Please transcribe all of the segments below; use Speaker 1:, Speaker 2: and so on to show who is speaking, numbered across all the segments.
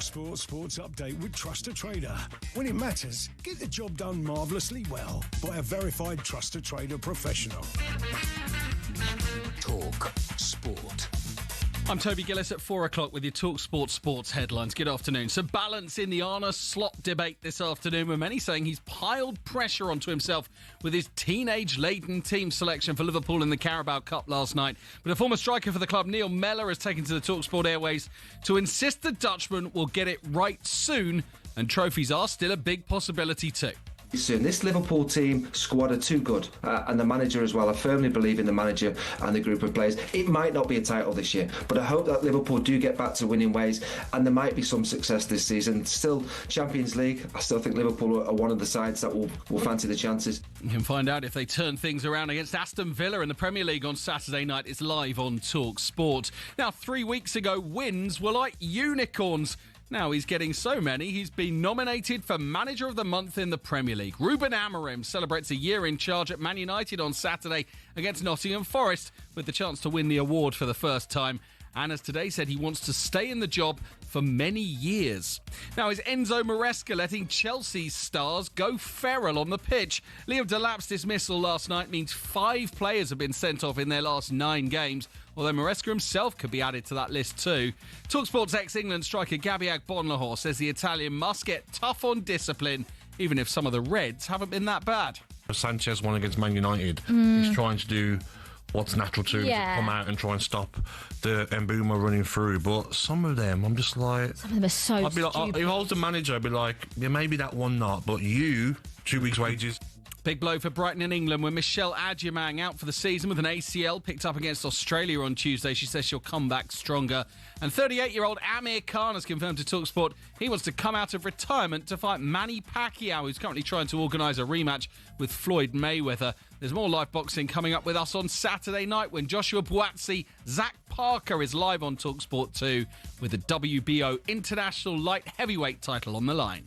Speaker 1: talkSPORT Sports Update with Trust a Trader. When it matters, get the job done marvellously well by a verified Trust a Trader professional.
Speaker 2: talkSPORT.
Speaker 3: I'm Toby Gillis at 4 o'clock with your talkSPORT Sports headlines. Good afternoon. So balance in the Arne Slot debate this afternoon, with many saying he's piled pressure onto himself with his teenage-laden team selection for Liverpool in the Carabao Cup last night. But a former striker for the club, Neil Mellor, has taken to the talkSPORT airways to insist the Dutchman will get it right soon, and trophies are still a big possibility too.
Speaker 4: Soon. This Liverpool team squad are too good, and the manager as well. I firmly believe in the manager and the group of players. It might not be a title this year, but I hope that Liverpool do get back to winning ways, and there might be some success this season. Still, Champions League, I still think Liverpool are one of the sides that will fancy the chances.
Speaker 3: You can find out if they turn things around against Aston Villa in the Premier League on Saturday night. It's live on talkSPORT. Now, 3 weeks ago, wins were like unicorns. Now he's getting so many, he's been nominated for Manager of the Month in the Premier League. Ruben Amorim celebrates a year in charge at Man United on Saturday against Nottingham Forest, with the chance to win the award for the first time. And as today said, he wants to stay in the job for many years. Now, is Enzo Maresca letting Chelsea's stars go feral on the pitch? Liam Delap's dismissal last night means 5 players have been sent off in their last 9 games, although Maresca himself could be added to that list too. talkSPORT's ex-England striker Gabby Agbonlahor says the Italian must get tough on discipline, even if some of the Reds haven't been that bad.
Speaker 5: Sanchez won against Man United. He's trying to do what's natural to him, to come out and try and stop the Mbuma running through. But some of them, I'm just like...
Speaker 6: Some of them are so
Speaker 5: I'd be like,
Speaker 6: stupid.
Speaker 5: if I was the manager, I'd be like, yeah, maybe that one not, but you, 2 weeks' wages.
Speaker 3: Big blow for Brighton and England when Michelle Adjemang out for the season with an ACL picked up against Australia on Tuesday. She says she'll come back stronger. And 38-year-old Amir Khan has confirmed to talkSPORT he wants to come out of retirement to fight Manny Pacquiao, who's currently trying to organise a rematch with Floyd Mayweather. There's more live boxing coming up with us on Saturday night when Joshua Buatsi, Zach Parker is live on talkSPORT 2 with the WBO International Light Heavyweight title on the line.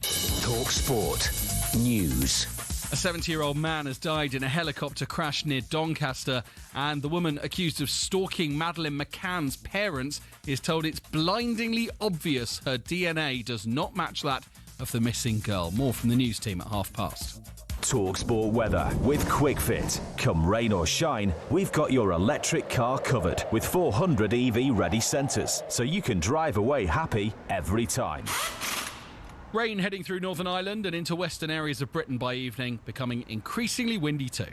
Speaker 2: talkSPORT News.
Speaker 3: A 70-year-old man has died in a helicopter crash near Doncaster, and the woman accused of stalking Madeleine McCann's parents is told it's blindingly obvious her DNA does not match that of the missing girl. More from the news team at past.
Speaker 7: talkSPORT weather with QuickFit. Come rain or shine, we've got your electric car covered with 400 EV ready centres, so you can drive away happy every time.
Speaker 3: Rain heading through Northern Ireland and into western areas of Britain by evening, becoming increasingly windy too.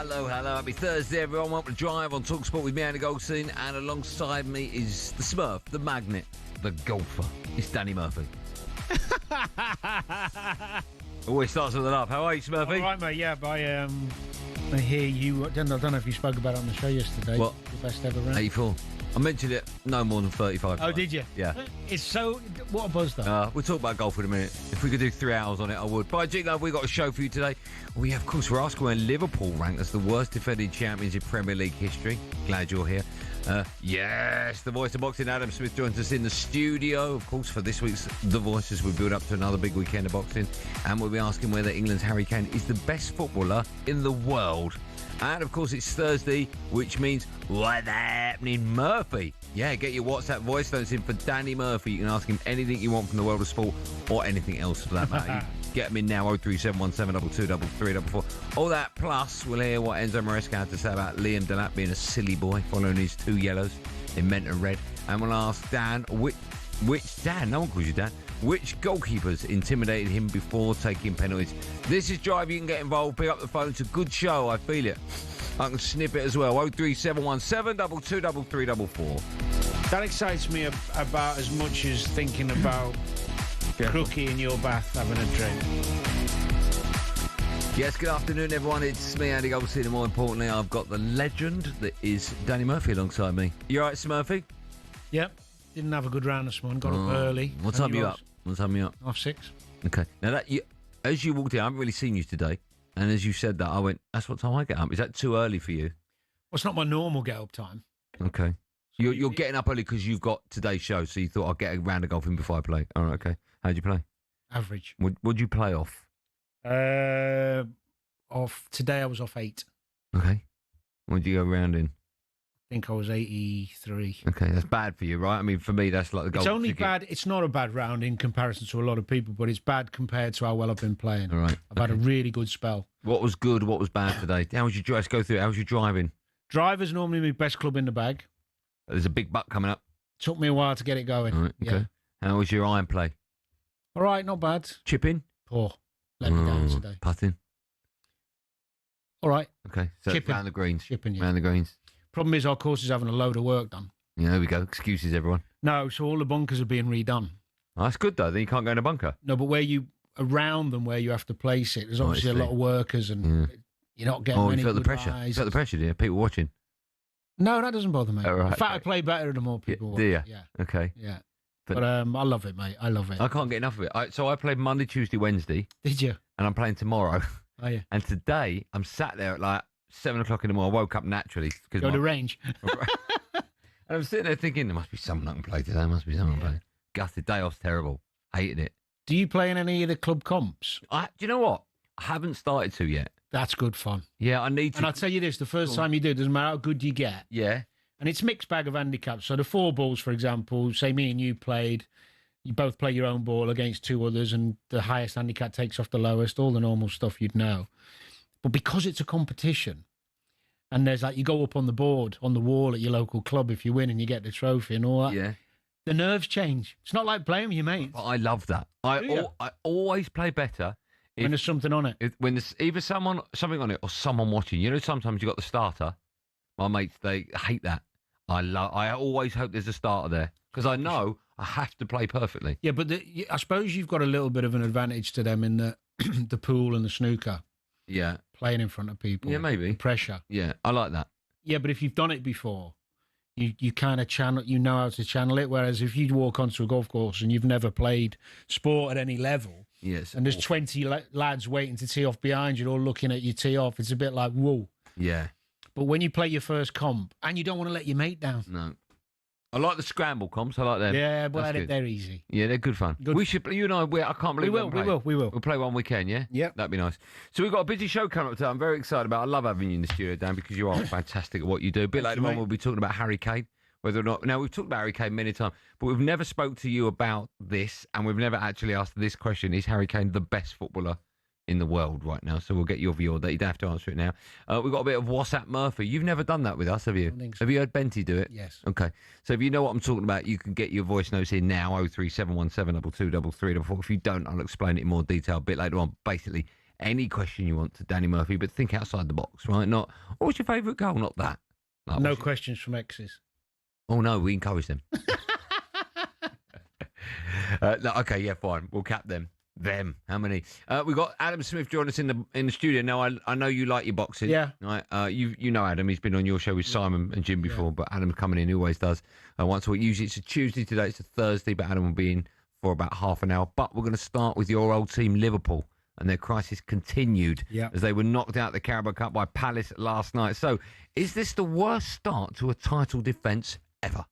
Speaker 8: Hello. Happy Thursday, everyone. Welcome to Drive on talkSPORT with me, Andy Goldstein, and alongside me is the Smurf, the Magnet, the Golfer. It's Danny Murphy. Always starts with a laugh. How are you, Smurfy?
Speaker 9: All right, mate. Yeah, I hear you. I don't know if you spoke about it on the show yesterday.
Speaker 8: What?
Speaker 9: Your best ever round.
Speaker 8: 84. I mentioned it no more than 35 times.
Speaker 9: Oh, did you?
Speaker 8: Yeah.
Speaker 9: It's so... What a buzz, though.
Speaker 8: We'll talk about golf in a minute. If we could do 3 hours on it, I would. But Jingo, we've got a show for you today. Of course, we're asking where Liverpool ranked as the worst defending champions in Premier League history. Glad you're here. Yes, the voice of boxing, Adam Smith, joins us in the studio, of course, for this week's The Voice, as we build up to another big weekend of boxing. And we'll be asking whether England's Harry Kane is the best footballer in the world. And, of course, it's Thursday, which means, what's happening, Murphy? Yeah, get your WhatsApp voice notes in for Danny Murphy. You can ask him anything you want from the world of sport or anything else for that matter. Get them in now, 03717223344. All that, plus we'll hear what Enzo Maresca had to say about Liam Delap being a silly boy following his 2 yellows in mint and red. And we'll ask Dan, which Dan? No one calls you Dan. Which goalkeepers intimidated him before taking penalties? This is Drive. You can get involved. Pick up the phone. It's a good show. I feel it. I can snip it as well. 03717223344.
Speaker 9: That excites me about as much as thinking about Crookie in your bath having a drink.
Speaker 8: Yes, good afternoon, everyone. It's me, Andy Goldstein, and more importantly, I've got the legend that is Danny Murphy alongside me. You all right, Smurfy?
Speaker 9: Yep. Didn't have a good round this morning. Got up early.
Speaker 8: What time are you up? What time are you up?
Speaker 9: 6:30.
Speaker 8: Okay. Now that as you walked in, I haven't really seen you today, and as you said that, I went, that's what time I get up. Is that too early for you?
Speaker 9: Well, it's not my normal get-up time.
Speaker 8: Okay. You're getting up early because you've got today's show, so you thought I'll get a round of golf in before I play. All right, okay. How'd you play?
Speaker 9: Average.
Speaker 8: What'd you play off?
Speaker 9: Today I was off 8.
Speaker 8: Okay. What'd you go round in?
Speaker 9: I think I was 83.
Speaker 8: Okay, that's bad for you, right? I mean, for me, that's like the golf.
Speaker 9: It's only bad. It's not a bad round in comparison to a lot of people, but it's bad compared to how well I've been playing.
Speaker 8: All right.
Speaker 9: I've had a really good spell.
Speaker 8: What was good? What was bad today? How was your drive? Let's go through it. How was your driving?
Speaker 9: Driver's normally my best club in the bag.
Speaker 8: There's a big buck coming up.
Speaker 9: Took me a while to get it going.
Speaker 8: All right, okay. Yeah. How was your iron play?
Speaker 9: All right, not bad.
Speaker 8: Chipping?
Speaker 9: Poor. Let me down today.
Speaker 8: Putting?
Speaker 9: All right.
Speaker 8: Okay, so
Speaker 9: Chipping.
Speaker 8: round the greens.
Speaker 9: Chipping, yeah.
Speaker 8: Round the greens.
Speaker 9: Problem is our course is having a load of work done.
Speaker 8: Yeah, there we go. Excuses, everyone.
Speaker 9: No, so all the bunkers are being redone.
Speaker 8: Oh, that's good, though. Then you can't go in a bunker.
Speaker 9: No, but around them where you have to place it, there's obviously a lot of workers and you're not getting many
Speaker 8: you felt the
Speaker 9: good
Speaker 8: pressure.
Speaker 9: eyes.
Speaker 8: You felt the pressure, do you? People watching.
Speaker 9: No, that doesn't bother me.
Speaker 8: Oh, right,
Speaker 9: In fact,
Speaker 8: okay.
Speaker 9: I play better the more people watch.
Speaker 8: Do you?
Speaker 9: Yeah.
Speaker 8: Okay.
Speaker 9: Yeah.
Speaker 8: But
Speaker 9: I love it, mate. I love it.
Speaker 8: I can't get enough of it. So I played Monday, Tuesday, Wednesday.
Speaker 9: Did you?
Speaker 8: And I'm playing tomorrow.
Speaker 9: Oh, yeah.
Speaker 8: And today, I'm sat there at like 7 o'clock in the morning. I woke up naturally.
Speaker 9: Go to the range.
Speaker 8: And I'm sitting there thinking, there must be someone I can play today. There must be someone I can play. Gutted. Day off's terrible. Hated it.
Speaker 9: Do you play in any of the club comps?
Speaker 8: Do you know what? I haven't started to yet.
Speaker 9: That's good fun.
Speaker 8: Yeah, I need to.
Speaker 9: And I'll tell you this, the first time you do, it doesn't matter how good you get.
Speaker 8: Yeah.
Speaker 9: And it's mixed bag of handicaps. So the 4 balls, for example, say me and you played, you both play your own ball against 2 others and the highest handicap takes off the lowest, all the normal stuff you'd know. But because it's a competition, and there's like, you go up on the board, on the wall at your local club if you win and you get the trophy and all that.
Speaker 8: Yeah.
Speaker 9: The nerves change. It's not like playing with your mates.
Speaker 8: But I love that. I always play better
Speaker 9: when there's something on it.
Speaker 8: When there's either something on it or someone watching. You know, sometimes you got the starter. My mates, they hate that. I always hope there's a starter there because I know I have to play perfectly.
Speaker 9: Yeah, but I suppose you've got a little bit of an advantage to them in the pool and the snooker.
Speaker 8: Yeah.
Speaker 9: Playing in front of people.
Speaker 8: Yeah, maybe.
Speaker 9: The pressure.
Speaker 8: Yeah, I like that.
Speaker 9: Yeah, but if you've done it before, you kind of channel, you know how to channel it. Whereas if you walk onto a golf course and you've never played sport at any level,
Speaker 8: yes,
Speaker 9: and there's 20 lads waiting to tee off behind you, all looking at you tee off, it's a bit like, whoa.
Speaker 8: Yeah.
Speaker 9: But when you play your first comp, and you don't want to let your mate down.
Speaker 8: No. I like the scramble comps. I like them.
Speaker 9: Yeah, but they're easy.
Speaker 8: Yeah, they're good fun. We should. You and I. I can't believe
Speaker 9: we will.
Speaker 8: We'll play one weekend. Yeah.
Speaker 9: Yep.
Speaker 8: That'd be nice. So we've got a busy show coming up today. I'm very excited about. I love having you in the studio, Dan, because you are fantastic at what you do. A bit later on, we'll be talking about Harry Kane. Whether or not now we've talked about Harry Kane many times, but we've never spoke to you about this, and we've never actually asked this question: is Harry Kane the best footballer in the world right now? So we'll get your view on that. You don't have to answer it now. We've got a bit of WhatsApp Murphy. You've never done that with us, have you?
Speaker 9: I think so.
Speaker 8: Have you heard Benty do it?
Speaker 9: Yes.
Speaker 8: Okay. So if you know what I'm talking about, you can get your voice notes in now, 03717223334. If you don't, I'll explain it in more detail a bit later on. Basically, any question you want to Danny Murphy, but think outside the box, right? Not, what's your favourite goal? Not that. Like,
Speaker 9: no questions from exes.
Speaker 8: Oh, no, we encourage them. No, okay, yeah, fine. We'll cap them. Them. How many? We've got Adam Smith joining us in the studio. Now, I know you like your boxing.
Speaker 9: Yeah.
Speaker 8: Right? You know Adam. He's been on your show with Simon and Jim before, but Adam's coming in. He always does. Once a week. Usually it's a Tuesday. Today it's a Thursday, but Adam will be in for about half an hour. But we're going to start with your old team, Liverpool. And their crisis continued as they were knocked out of the Carabao Cup by Palace last night. So, is this the worst start to a title defence ever?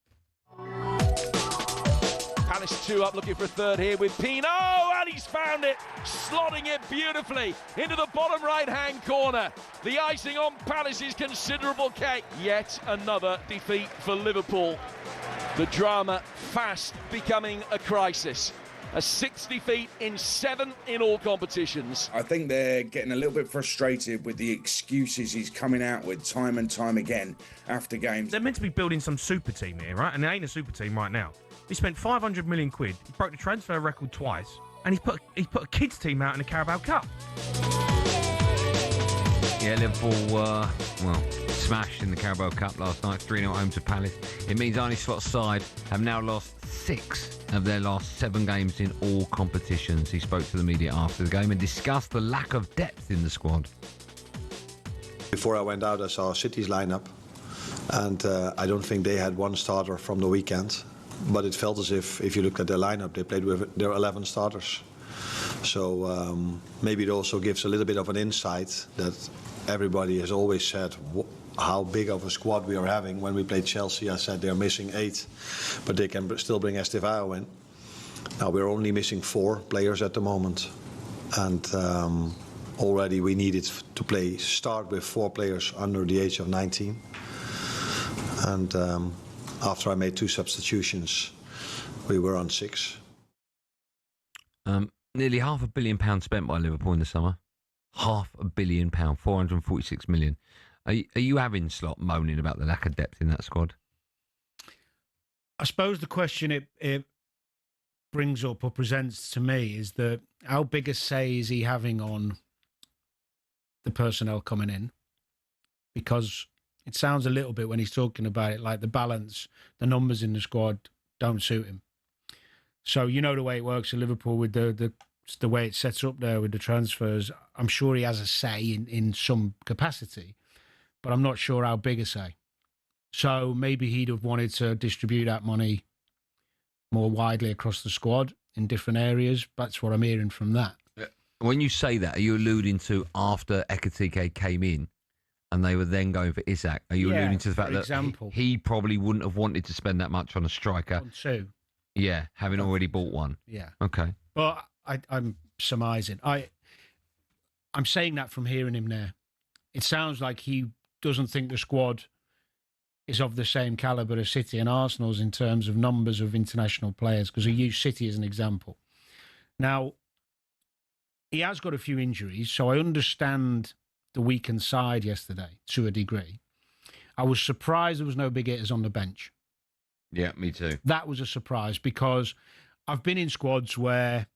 Speaker 6: Palace 2 up, looking for a third here with Pino, and he's found it, slotting it beautifully into the bottom right-hand corner. The icing on Palace's considerable cake. Yet another defeat for Liverpool. The drama fast becoming a crisis. A 6th defeat in 7 in all competitions.
Speaker 10: I think they're getting a little bit frustrated with the excuses he's coming out with time and time again after games.
Speaker 11: They're meant to be building some super team here, right? And it ain't a super team right now. He spent 500 million quid, he broke the transfer record twice, and he's put a kids team out in the Carabao Cup.
Speaker 8: Yeah, Liverpool, smashed in the Carabao Cup last night, 3-0 home to Palace. It means Arne Slot's side have now lost 6 of their last 7 games in all competitions. He spoke to the media after the game and discussed the lack of depth in the squad.
Speaker 12: Before I went out, I saw City's lineup, and I don't think they had one starter from the weekend. But it felt as if you looked at their lineup, they played with their 11 starters. So maybe it also gives a little bit of an insight that everybody has always said how big of a squad we are having. When we played Chelsea, I said they're missing 8, but they can still bring Estevao in. Now we're only missing 4 players at the moment, and already we needed to start with 4 players under the age of 19. And after I made 2 substitutions, we were on 6.
Speaker 8: Nearly £500 million spent by Liverpool in the summer. £500 million, 446 million. Are you having Slot moaning about the lack of depth in that squad?
Speaker 9: I suppose the question it brings up or presents to me is that how big a say is he having on the personnel coming in? Because it sounds a little bit when he's talking about it like the balance, the numbers in the squad don't suit him. So you know the way it works at Liverpool with the way it's set up there with the transfers. I'm sure he has a say in some capacity, but I'm not sure how big a say. So maybe he'd have wanted to distribute that money more widely across the squad in different areas. That's what I'm hearing from that.
Speaker 8: When you say that, are you alluding to after Ekitike came in and they were then going for Isak? Are you alluding to the fact that he probably wouldn't have wanted to spend that much on a striker?
Speaker 9: On 2.
Speaker 8: Yeah, having already bought one.
Speaker 9: Yeah.
Speaker 8: Okay.
Speaker 9: But I'm surmising. I'm saying that from hearing him there. It sounds like he doesn't think the squad is of the same calibre as City and Arsenal's in terms of numbers of international players, because he used City as an example. Now, he has got a few injuries, so I understand the weakened side yesterday to a degree. I was surprised there was no big hitters on the bench.
Speaker 8: Yeah, me too.
Speaker 9: That was a surprise, because I've been in squads where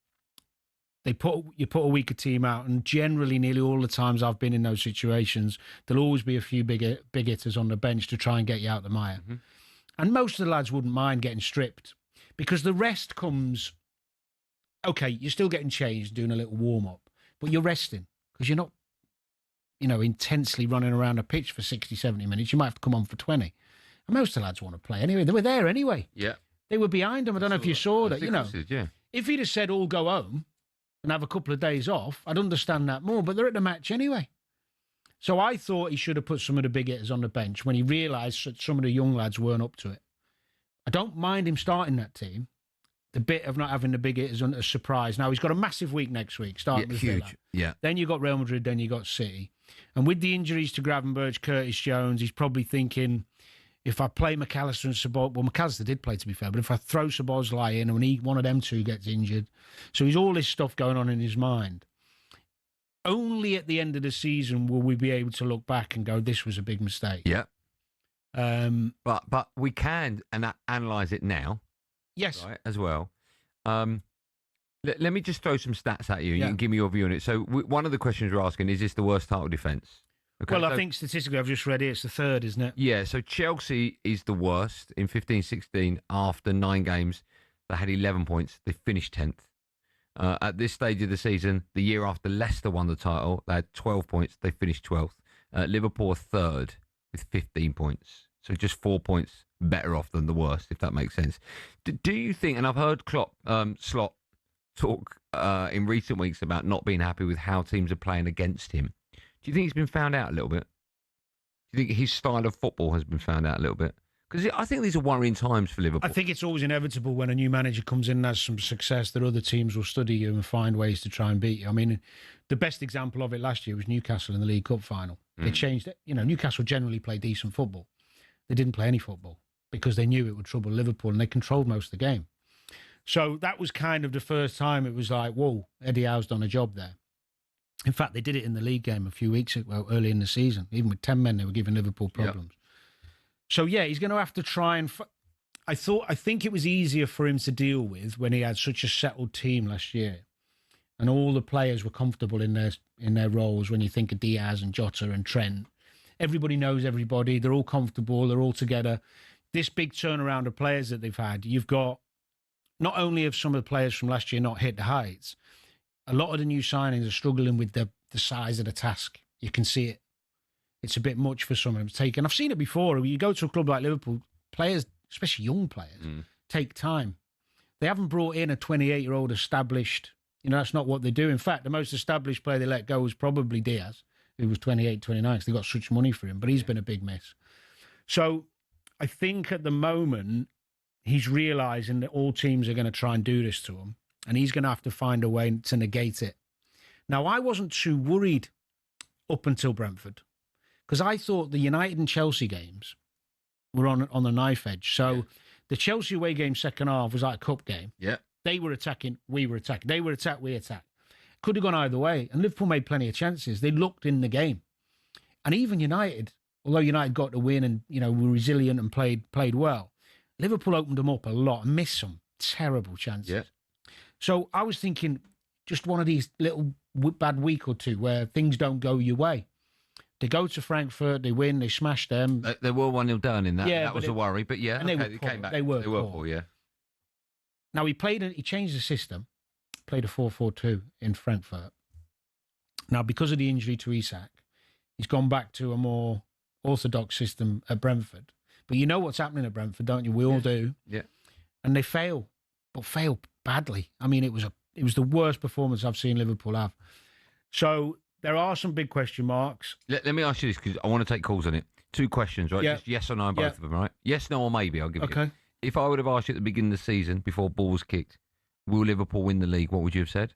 Speaker 9: you put a weaker team out, and generally nearly all the times I've been in those situations, there'll always be a few big hitters on the bench to try and get you out the mire. Mm-hmm. And most of the lads wouldn't mind getting stripped, because the rest comes, okay, you're still getting changed, doing a little warm-up, but you're resting, because you're not, intensely running around a pitch for 60, 70 minutes. You might have to come on for 20. And most of the lads want to play anyway. They were there anyway.
Speaker 8: Yeah.
Speaker 9: They were behind them. I don't know if you saw that,
Speaker 8: Yeah.
Speaker 9: If he'd have said, all go home and have a couple of days off, I'd understand that more, but they're at the match anyway. So I thought he should have put some of the big hitters on the bench when he realised that some of the young lads weren't up to it. I don't mind him starting that team. The bit of not having the big hitters on a surprise. Now, he's got a massive week next week, starting with
Speaker 8: huge.
Speaker 9: Villa.
Speaker 8: Yeah.
Speaker 9: Then you got Real Madrid, then you got City. And with the injuries to Gravenberch, Curtis Jones, he's probably thinking, if I play McAllister and Szoboszlai, well, McAllister did play, to be fair, but if I throw Szoboszlai in and one of them two gets injured, so he's all this stuff going on in his mind. Only at the end of the season will we be able to look back and go, this was a big mistake.
Speaker 8: Yeah. But we can analyse it now.
Speaker 9: Yes.
Speaker 8: Right, as well. Let me just throw some stats at you and you can give me your view on it. So one of the questions we're asking, is this the worst title defence? Okay,
Speaker 9: well, I think statistically, I've just read it, it's the 3rd, isn't it?
Speaker 8: Yeah, so Chelsea is the worst in 15-16. After 9 games, they had 11 points. They finished 10th. At this stage of the season, the year after Leicester won the title, they had 12 points. They finished 12th. Liverpool are 3rd with 15 points. So just 4 points better off than the worst, if that makes sense. Do you think, and I've heard Slot talk in recent weeks about not being happy with how teams are playing against him. Do you think he's been found out a little bit? Do you think his style of football has been found out a little bit? Because I think these are worrying times for Liverpool.
Speaker 9: I think it's always inevitable when a new manager comes in and has some success that other teams will study you and find ways to try and beat you. I mean, the best example of it last year was Newcastle in the League Cup final. They changed it. Newcastle generally play decent football. They didn't play any football because they knew it would trouble Liverpool, and they controlled most of the game. So that was kind of the first time it was like, whoa, Eddie Howe's done a job there. In fact, they did it in the league game a few weeks ago, early in the season. Even with 10 men, they were giving Liverpool problems. Yep. So, yeah, he's going to have to try and... I think it was easier for him to deal with when he had such a settled team last year. And all the players were comfortable in their roles. When you think of Diaz and Jota and Trent, everybody knows everybody. They're all comfortable. They're all together. This big turnaround of players that they've had, you've got... Not only have some of the players from last year not hit the heights, a lot of the new signings are struggling with the size of the task. You can see it. It's a bit much for some of them to take. And I've seen it before. You go to a club like Liverpool, players, especially young players, take time. They haven't brought in a 28-year-old established That's not what they do. In fact, the most established player they let go was probably Diaz, who was 28, 29, because they got such money for him. But he's been a big miss. So I think at the moment, he's realising that all teams are going to try and do this to him, and he's going to have to find a way to negate it. Now, I wasn't too worried up until Brentford, because I thought the United and Chelsea games were on the knife edge. So the Chelsea away game second half was like a cup game.
Speaker 8: Yeah.
Speaker 9: They were attacking, we were attacking. They were attacked, we attacked. Could have gone either way. And Liverpool made plenty of chances. They looked in the game. And even United, although United got the win and, were resilient and played well, Liverpool opened them up a lot and missed some terrible chances.
Speaker 8: Yeah.
Speaker 9: So I was thinking just one of these little bad week or two where things don't go your way. They go to Frankfurt, they win, they smash them.
Speaker 8: They were 1-0 down in that.
Speaker 9: Yeah,
Speaker 8: that was a worry. But yeah,
Speaker 9: and they
Speaker 8: came back.
Speaker 9: They were poor,
Speaker 8: yeah.
Speaker 9: Now, he changed the system, played a 4-4-2 in Frankfurt. Now, because of the injury to Isak, he's gone back to a more orthodox system at Brentford. But you know what's happening at Brentford, don't you? We all do.
Speaker 8: Yeah.
Speaker 9: And they fail, but fail badly. I mean, it was the worst performance I've seen Liverpool have. So there are some big question marks.
Speaker 8: Let me ask you this, because I want to take calls on it. 2 questions, right?
Speaker 9: Yeah.
Speaker 8: Just yes or no, both of them, right? Yes, no, or maybe, I'll give you.
Speaker 9: Okay.
Speaker 8: If I would have asked you at the beginning of the season, before ball was kicked, will Liverpool win the league, what would you have said?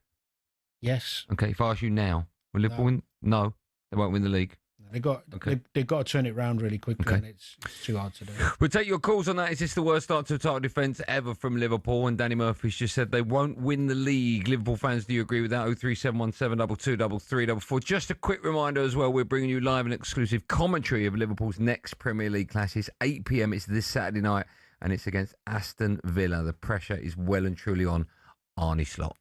Speaker 9: Yes.
Speaker 8: Okay, if I ask you now, will Liverpool win? No, they won't win the league.
Speaker 9: They've got to turn it round really quickly, and it's too hard to do.
Speaker 8: We'll take your calls on that. Is this the worst start to a title defence ever from Liverpool? And Danny Murphy's just said they won't win the league. Liverpool fans, do you agree with that? 03717 22 344. Just a quick reminder as well, we're bringing you live and exclusive commentary of Liverpool's next Premier League clashes. 8 p.m. It's this Saturday night, and it's against Aston Villa. The pressure is well and truly on Arne Slot.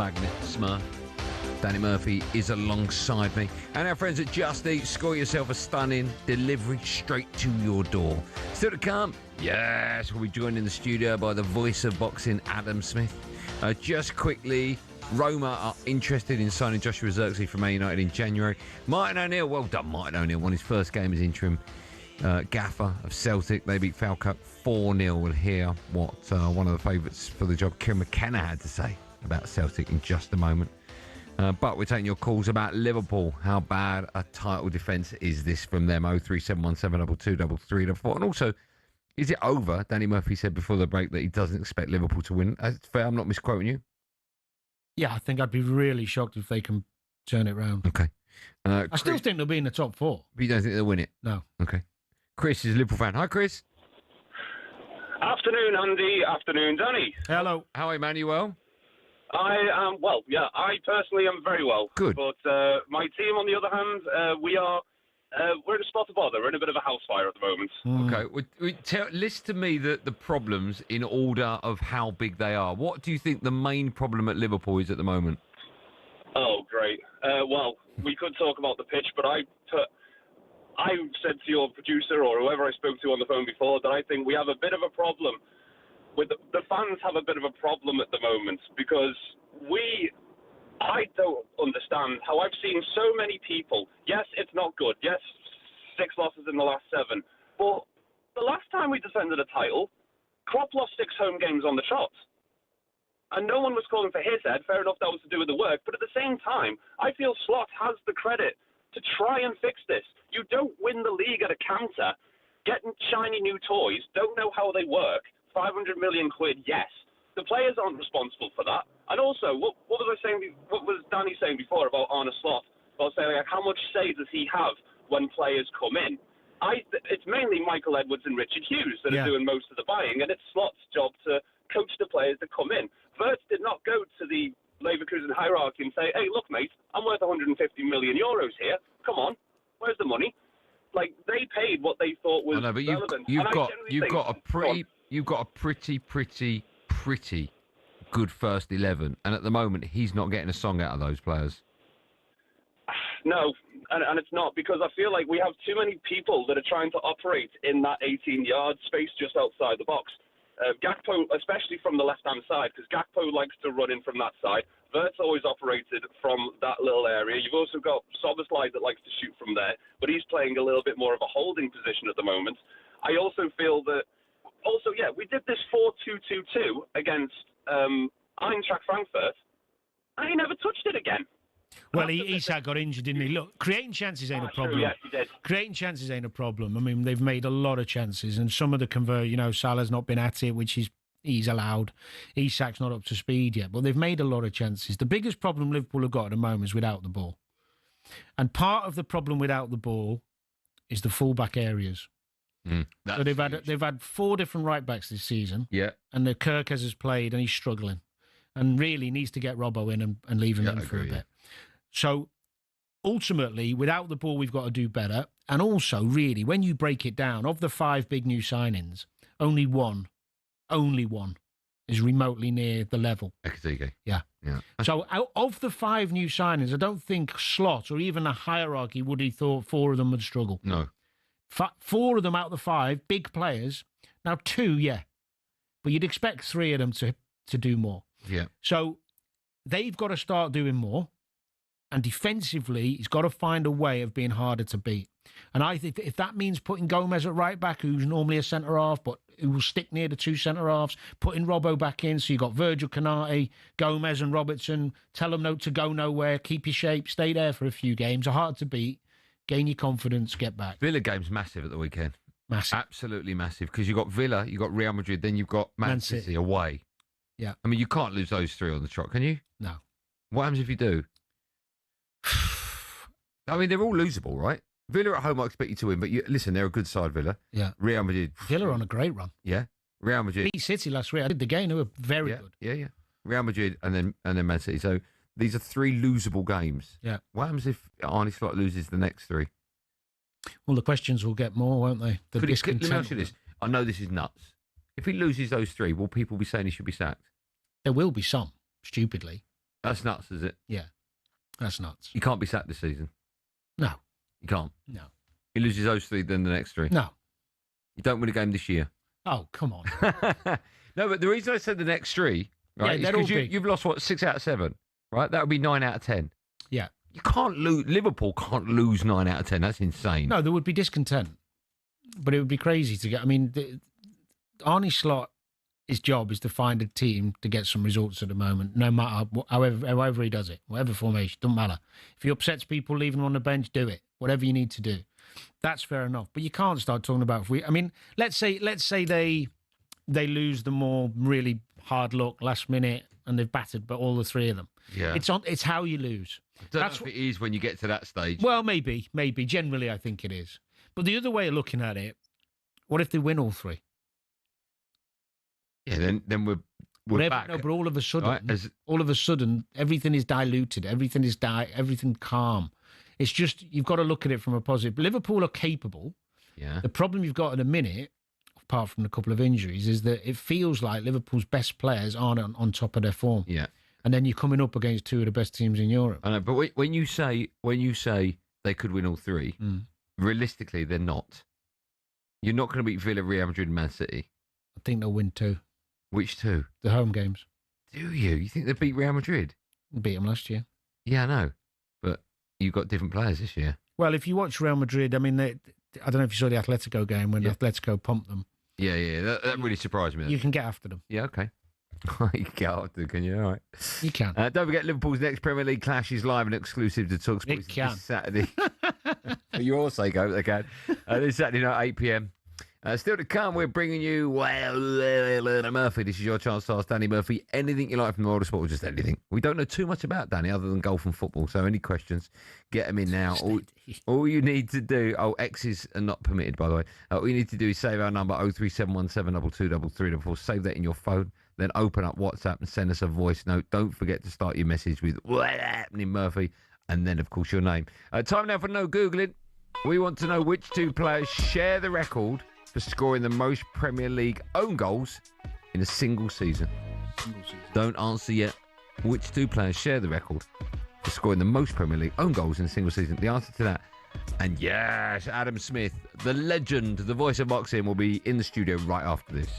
Speaker 8: Magnet Smurf. Danny Murphy is alongside me. And our friends at Just Eat, score yourself a stunning delivery straight to your door. Still to come, yes, we'll be joined in the studio by the voice of boxing, Adam Smith. Just quickly, Roma are interested in signing Joshua Zirkzee from Man United in January. Martin O'Neill, well done Martin O'Neill, won his first game as interim gaffer of Celtic. They beat Falkirk 4-0. We'll hear what one of the favourites for the job, Kieran McKenna, had to say about Celtic in just a moment. But we're taking your calls about Liverpool. How bad a title defence is this from them? 03717223334. And also, is it over? Danny Murphy said before the break that he doesn't expect Liverpool to win. It's fair, I'm not misquoting you.
Speaker 9: Yeah, I think I'd be really shocked if they can turn it round.
Speaker 8: Okay.
Speaker 9: I still think they'll be in the top 4.
Speaker 8: But you don't think they'll win it?
Speaker 9: No.
Speaker 8: Okay. Chris is a Liverpool fan. Hi, Chris.
Speaker 13: Afternoon, Andy. Afternoon, Danny.
Speaker 9: Hello.
Speaker 8: How are you, man? You well?
Speaker 13: I am well. Yeah, I personally am very well.
Speaker 8: Good.
Speaker 13: But my team, on the other hand, we're in a spot of bother. We're in a bit of a house fire at the moment.
Speaker 8: Okay. List to me the problems in order of how big they are. What do you think the main problem at Liverpool is at the moment?
Speaker 13: Oh, great. Well, we could talk about the pitch, but I said to your producer or whoever I spoke to on the phone before that I think we have a bit of a problem. With the fans have a bit of a problem at the moment because I don't understand how I've seen so many people. Yes, it's not good. Yes, 6 losses in the last 7. But the last time we defended a title, Klopp lost 6 home games on the trot. And no one was calling for his head. Fair enough, that was to do with the work. But at the same time, I feel Slot has the credit to try and fix this. You don't win the league at a canter, getting shiny new toys, don't know how they work. 500 million quid, yes. The players aren't responsible for that. And also, what was Danny saying before about Arne Slot? About saying, like, how much say does he have when players come in? It's mainly Michael Edwards and Richard Hughes that are doing most of the buying, and it's Slot's job to coach the players that come in. Wirtz did not go to the Leverkusen hierarchy and say, hey, look, mate, I'm worth 150 million euros here. Come on, where's the money? Like, they paid what they thought was relevant.
Speaker 8: You've got a pretty good first 11, and at the moment he's not getting a song out of those players.
Speaker 13: No, and it's not, because I feel like we have too many people that are trying to operate in that 18-yard space just outside the box. Gakpo, especially from the left-hand side, because Gakpo likes to run in from that side. Wirtz always operated from that little area. You've also got Soboslai that likes to shoot from there, but he's playing a little bit more of a holding position at the moment. I also feel that we did this 4-2-2-2 against Eintracht Frankfurt, and he never touched it again.
Speaker 9: Well, Isak got injured, didn't he? Look, creating chances ain't a problem.
Speaker 13: True, yes, he did.
Speaker 9: Creating chances ain't a problem. I mean, they've made a lot of chances, and some of the Salah's not been at it, which he's allowed. Isak's not up to speed yet, but they've made a lot of chances. The biggest problem Liverpool have got at the moment is without the ball. And part of the problem without the ball is the full-back areas. So they've had 4 different right backs this season.
Speaker 8: Yeah.
Speaker 9: And the Kirkes has played and he's struggling. And really needs to get Robbo in and leave him in for a bit. So ultimately, without the ball, we've got to do better. And also, really, when you break it down, of the 5 big new signings, only one is remotely near the level.
Speaker 8: Ekitike.
Speaker 9: Yeah. So out of the 5 new signings, I don't think Slot or even a hierarchy would have thought 4 of them would struggle.
Speaker 8: No.
Speaker 9: 4 of them out of the 5, big players. Now 2, yeah. But you'd expect 3 of them to do more.
Speaker 8: Yeah.
Speaker 9: So they've got to start doing more. And defensively, he's got to find a way of being harder to beat. And I think if that means putting Gomez at right back, who's normally a centre-half, but who will stick near the 2 centre-halves, putting Robbo back in, so you've got Virgil Canati, Gomez and Robertson, tell them no to go nowhere, keep your shape, stay there for a few games, are hard to beat, gain your confidence, get back.
Speaker 8: Villa game's massive at the weekend.
Speaker 9: Massive.
Speaker 8: Absolutely massive, because you've got Villa, you've got Real Madrid, then you've got Man City away.
Speaker 9: Yeah.
Speaker 8: I mean, you can't lose those 3 on the trot, can you?
Speaker 9: No.
Speaker 8: What happens if you do? I mean, they're all losable, right? Villa at home, I expect you to win, but listen, they're a good side, Villa.
Speaker 9: Yeah.
Speaker 8: Real Madrid.
Speaker 9: Villa on a great run.
Speaker 8: Yeah. Real Madrid.
Speaker 9: Beat City last week. I did the game. They were very good.
Speaker 8: Yeah. Real Madrid and then Man City. So these are 3 losable games.
Speaker 9: Yeah.
Speaker 8: What happens if Arne Slot loses the next 3?
Speaker 9: Well, the questions will get more, won't they?
Speaker 8: Let me ask you this. I know this is nuts. If he loses those 3, will people be saying he should be sacked?
Speaker 9: There will be some, stupidly.
Speaker 8: That's nuts, is it?
Speaker 9: Yeah, that's nuts.
Speaker 8: You can't be sacked this season.
Speaker 9: No.
Speaker 8: You can't.
Speaker 9: No.
Speaker 8: He loses those 3, then the next 3.
Speaker 9: No.
Speaker 8: You don't win a game this year.
Speaker 9: Oh, come on.
Speaker 8: No, but the reason I said the next 3, right,
Speaker 9: Yeah,
Speaker 8: is because you've lost, 6 out of 7, right? That would be 9 out of 10.
Speaker 9: Yeah.
Speaker 8: You can't lose. Liverpool can't lose 9 out of 10. That's insane.
Speaker 9: No, there would be discontent. But it would be crazy to get... I mean, Arne Slot, his job is to find a team to get some results at the moment, no matter however he does it, whatever formation, doesn't matter. If he upsets people, leaving them on the bench, do it. Whatever you need to do. That's fair enough. But you can't start talking about... let's say they lose the more really hard luck last minute and they've battered but all the 3 of them.
Speaker 8: Yeah.
Speaker 9: It's how you lose.
Speaker 8: I don't know if it is when you get to that stage.
Speaker 9: Well, maybe. Generally, I think it is. But the other way of looking at it, what if they win all 3?
Speaker 8: Yeah, then we're back.
Speaker 9: No, but all of a sudden,
Speaker 8: right,
Speaker 9: everything is diluted. Everything calm. It's just, you've got to look at it from a positive. Liverpool are capable.
Speaker 8: Yeah.
Speaker 9: The problem you've got in a minute, apart from a couple of injuries, is that it feels like Liverpool's best players aren't on top of their form.
Speaker 8: Yeah.
Speaker 9: And then you're coming up against 2 of the best teams in Europe.
Speaker 8: I know, but when you say they could win all 3, realistically, they're not. You're not going to beat Villa, Real Madrid, and Man City.
Speaker 9: I think they'll win 2.
Speaker 8: Which 2?
Speaker 9: The home games.
Speaker 8: Do you? You think they beat Real Madrid?
Speaker 9: Beat them last year.
Speaker 8: Yeah, I know. But you've got different players this year.
Speaker 9: Well, if you watch Real Madrid, I mean, I don't know if you saw the Atletico game when Atletico pumped them.
Speaker 8: Yeah. That really surprised me.
Speaker 9: You can get after them.
Speaker 8: Yeah, okay. You can get after them, can you? All right.
Speaker 9: You can.
Speaker 8: Don't forget, Liverpool's next Premier League clash is live and exclusive to talkSPORT this Saturday. For your sake, I hope they can. This Saturday night, 8 p.m. Still to come, we're bringing you, Murphy. This is your chance to ask Danny Murphy anything you like from the world of sport, or just anything. We don't know too much about Danny other than golf and football, so any questions, get them in now. All you need to do, X's are not permitted, by the way. All you need to do is save our number, 03717223334. Save that in your phone, then open up WhatsApp and send us a voice note. Don't forget to start your message with, "What happening, Murphy?" And then, of course, your name. Time now for no Googling. We want to know which 2 players share the record for scoring the most Premier League own goals in a single season. Don't answer yet. Which 2 players share the record for scoring the most Premier League own goals in a single season? The answer to that, and yes, Adam Smith, the legend, the voice of boxing, will be in the studio right after this.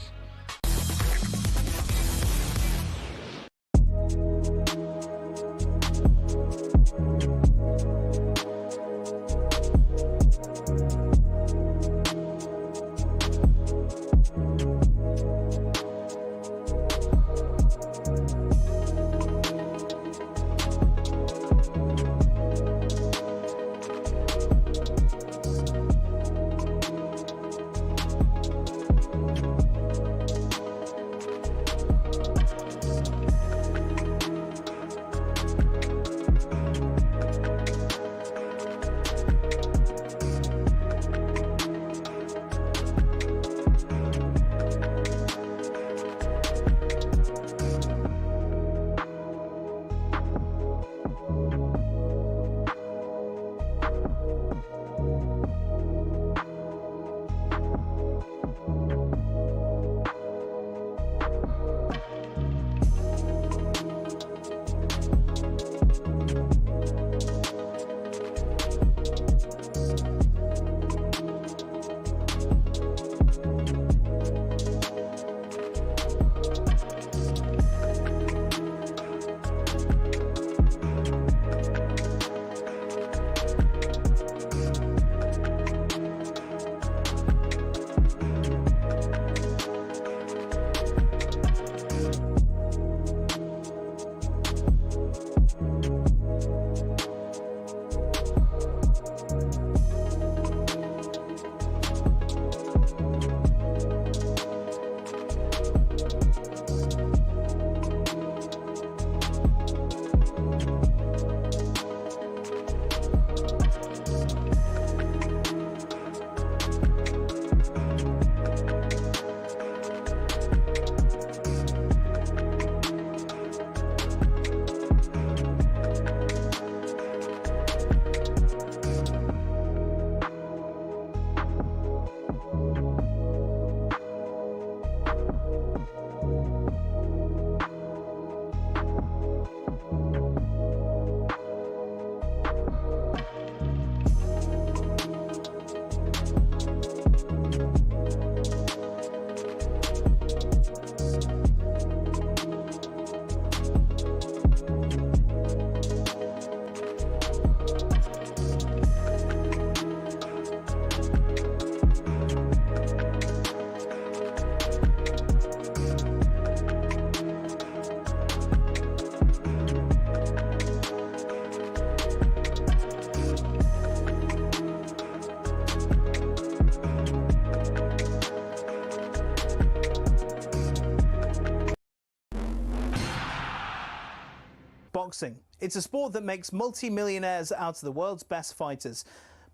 Speaker 14: boxing. It's a sport that makes multi-millionaires out of the world's best fighters,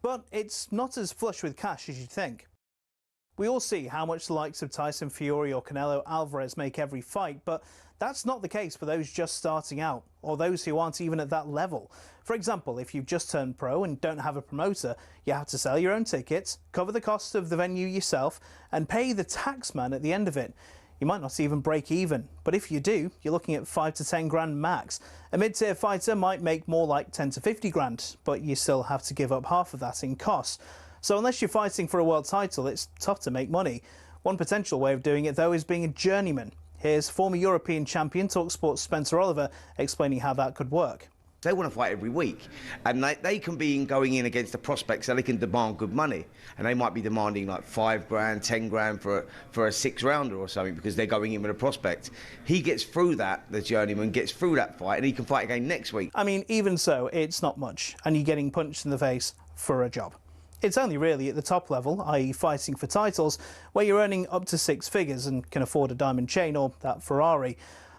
Speaker 14: but it's not as flush with cash as you'd think. We all see how much the likes of Tyson Fury or Canelo Alvarez make every fight, but that's not the case for those just starting out, or those who aren't even at that level. For example, if you've just turned pro and don't have a promoter, you have to sell your own tickets, cover the cost of the venue yourself, and pay the tax man at the end of it. You might not even break even, but if you do, you're looking at 5 to 10 grand max. A mid-tier fighter might make more like 10 to 50 grand, but you still have to give up half of that in costs. So unless you're fighting for a world title, it's tough to make money. One potential way of doing it, though, is being a journeyman. Here's former European champion talkSPORT's Spencer Oliver explaining how that could work.
Speaker 15: They want to fight every week, and they can be going in against the prospects, so they can demand good money, and they might be demanding like 5 grand, 10 grand for a 6-rounder or something because they're going in with a prospect. He gets through that, the journeyman gets through that fight, and he can fight again next week.
Speaker 14: I mean, even so, it's not much, and you're getting punched in the face for a job. It's only really at the top level, i.e. fighting for titles, where you're earning up to 6 figures and can afford a diamond chain or that Ferrari.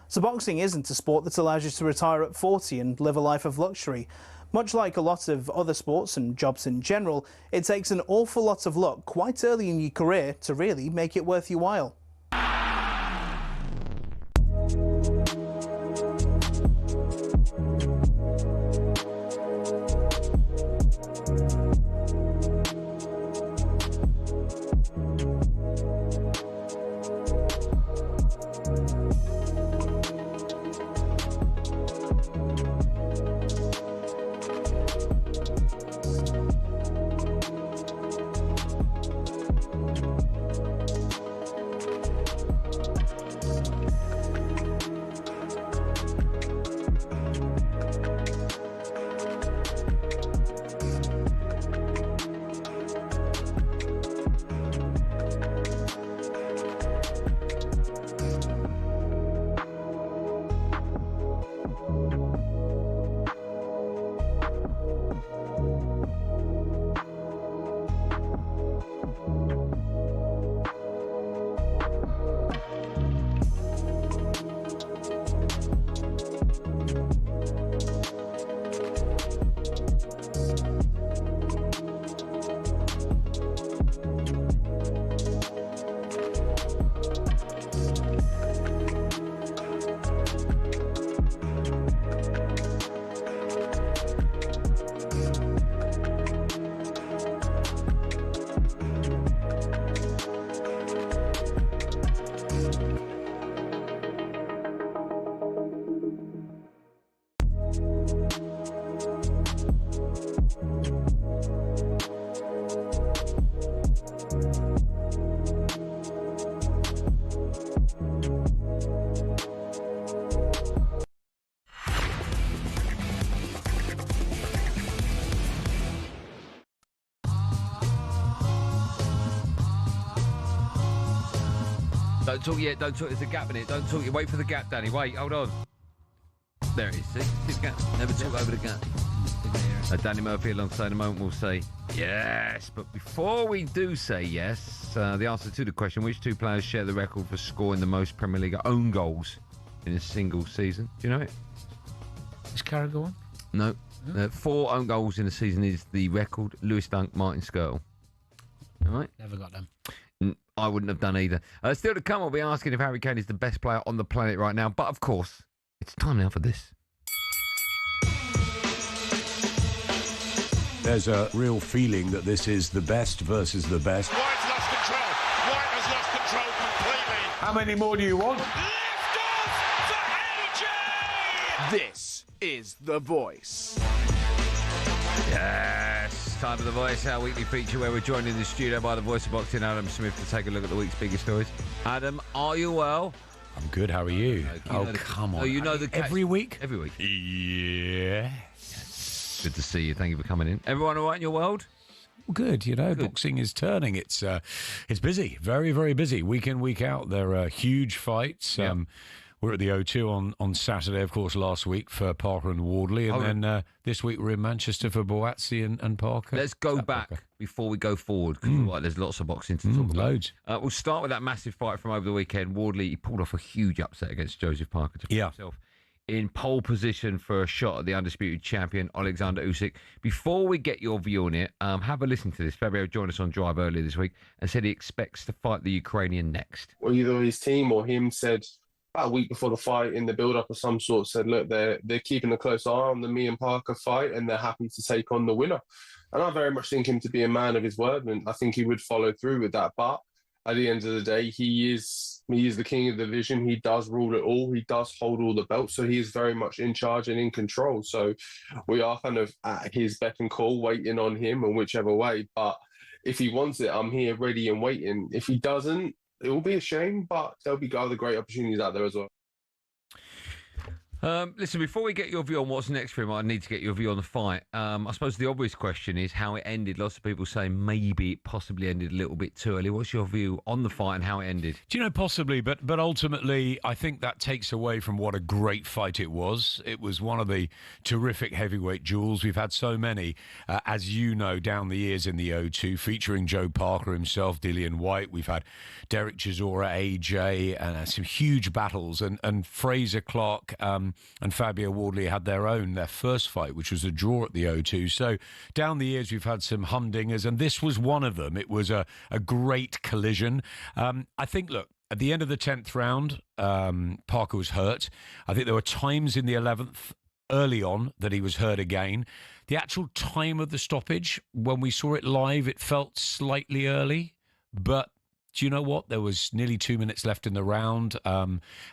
Speaker 14: So boxing isn't a sport that allows you to retire at 40 and live a life of luxury. Much like a lot of other sports and jobs in general, it takes an awful lot of luck quite early in your career to really make it worth your while.
Speaker 8: Don't talk yet, don't talk. There's a gap in it. Don't talk yet. Wait for the gap, Danny. Wait, hold on. There it is. See the gap? Never talk over the gap. Danny Murphy alongside in a moment will say yes. But before we do say yes, the answer to the question, which 2 players share the record for scoring the most Premier League own goals in a single season? Do you know it?
Speaker 9: Is Carragher one?
Speaker 8: No. 4 own goals in a season is the record. Lewis Dunk, Martin Skirtle. All right?
Speaker 9: Never got them.
Speaker 8: I wouldn't have done either. Still to come, I'll be asking if Harry Kane is the best player on the planet right now. But, of course, it's time now for this.
Speaker 16: There's a real feeling that this is the best versus the best.
Speaker 17: White's lost control. White has lost control completely.
Speaker 16: How many more do you want?
Speaker 17: Lift off for AJ! This is The Voice.
Speaker 8: Yes, time for The Voice, our weekly feature where we're joined in the studio by the voice of boxing, Adam Smith, to take a look at the week's biggest stories. Adam, are you well?
Speaker 16: I'm good, how are you? Come on.
Speaker 8: Oh, you know the catch.
Speaker 16: Every week?
Speaker 8: Every week.
Speaker 16: Yeah.
Speaker 8: Good to see you. Thank you for coming in. Everyone all right in your world?
Speaker 16: Well, good. You know, boxing is turning. It's busy. Very, very busy. Week in, week out. There are huge fights.
Speaker 8: Yeah.
Speaker 16: We're at the O2 on Saturday, of course, last week for Parker and Wardley. And then this week we're in Manchester for Boazzi and Parker.
Speaker 8: Let's go back before we go forward, because there's lots of boxing to talk about.
Speaker 16: Loads.
Speaker 8: We'll start with that massive fight from over the weekend. Wardley, he pulled off a huge upset against Joseph Parker to put himself in pole position for a shot at the undisputed champion, Alexander Usyk. Before we get your view on it, have a listen to this. Fabio joined us on Drive earlier this week and said he expects to fight the Ukrainian next.
Speaker 18: Well, either his team or him said about a week before the fight in the build-up of some sort, said, look, they're keeping a close eye on the me and Parker fight and they're happy to take on the winner. And I very much think him to be a man of his word, and I think he would follow through with that. But at the end of the day, he is the king of the division. He does rule it all. He does hold all the belts. So he is very much in charge and in control. So we are kind of at his beck and call, waiting on him in whichever way. But if he wants it, I'm here ready and waiting. If he doesn't, it will be a shame, but there'll be other great opportunities out there as well.
Speaker 8: Listen, before we get your view on what's next for him, I need to get your view on the fight. I suppose the obvious question is how it ended. Lots of people say maybe it possibly ended a little bit too early. What's your view on the fight and how it ended?
Speaker 16: Do you know, possibly, but ultimately, I think that takes away from what a great fight it was. It was one of the terrific heavyweight duels. We've had so many, as you know, down the years in the O2, featuring Joe Parker himself, Dillian White. We've had Derek Chisora, AJ, and some huge battles. And Fraser Clark and Fabio Wardley had their first fight, which was a draw at the O2. So down the years, we've had some humdingers, and this was one of them. It was a great collision. I think, look, at the end of the 10th round, Parker was hurt. I think there were times in the 11th early on that he was hurt again. The actual time of the stoppage, when we saw it live, it felt slightly early, but do you know what? There was nearly 2 minutes left in the round.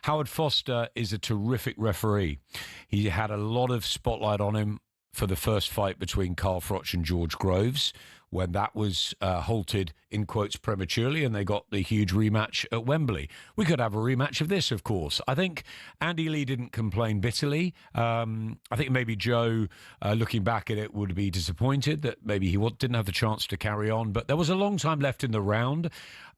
Speaker 16: Howard Foster is a terrific referee. He had a lot of spotlight on him for the first fight between Carl Froch and George Groves, when that was halted, in quotes, prematurely, and they got the huge rematch at Wembley. We could have a rematch of this, of course. I think Andy Lee didn't complain bitterly. I think maybe Joe, looking back at it, would be disappointed that maybe he didn't have the chance to carry on, but there was a long time left in the round.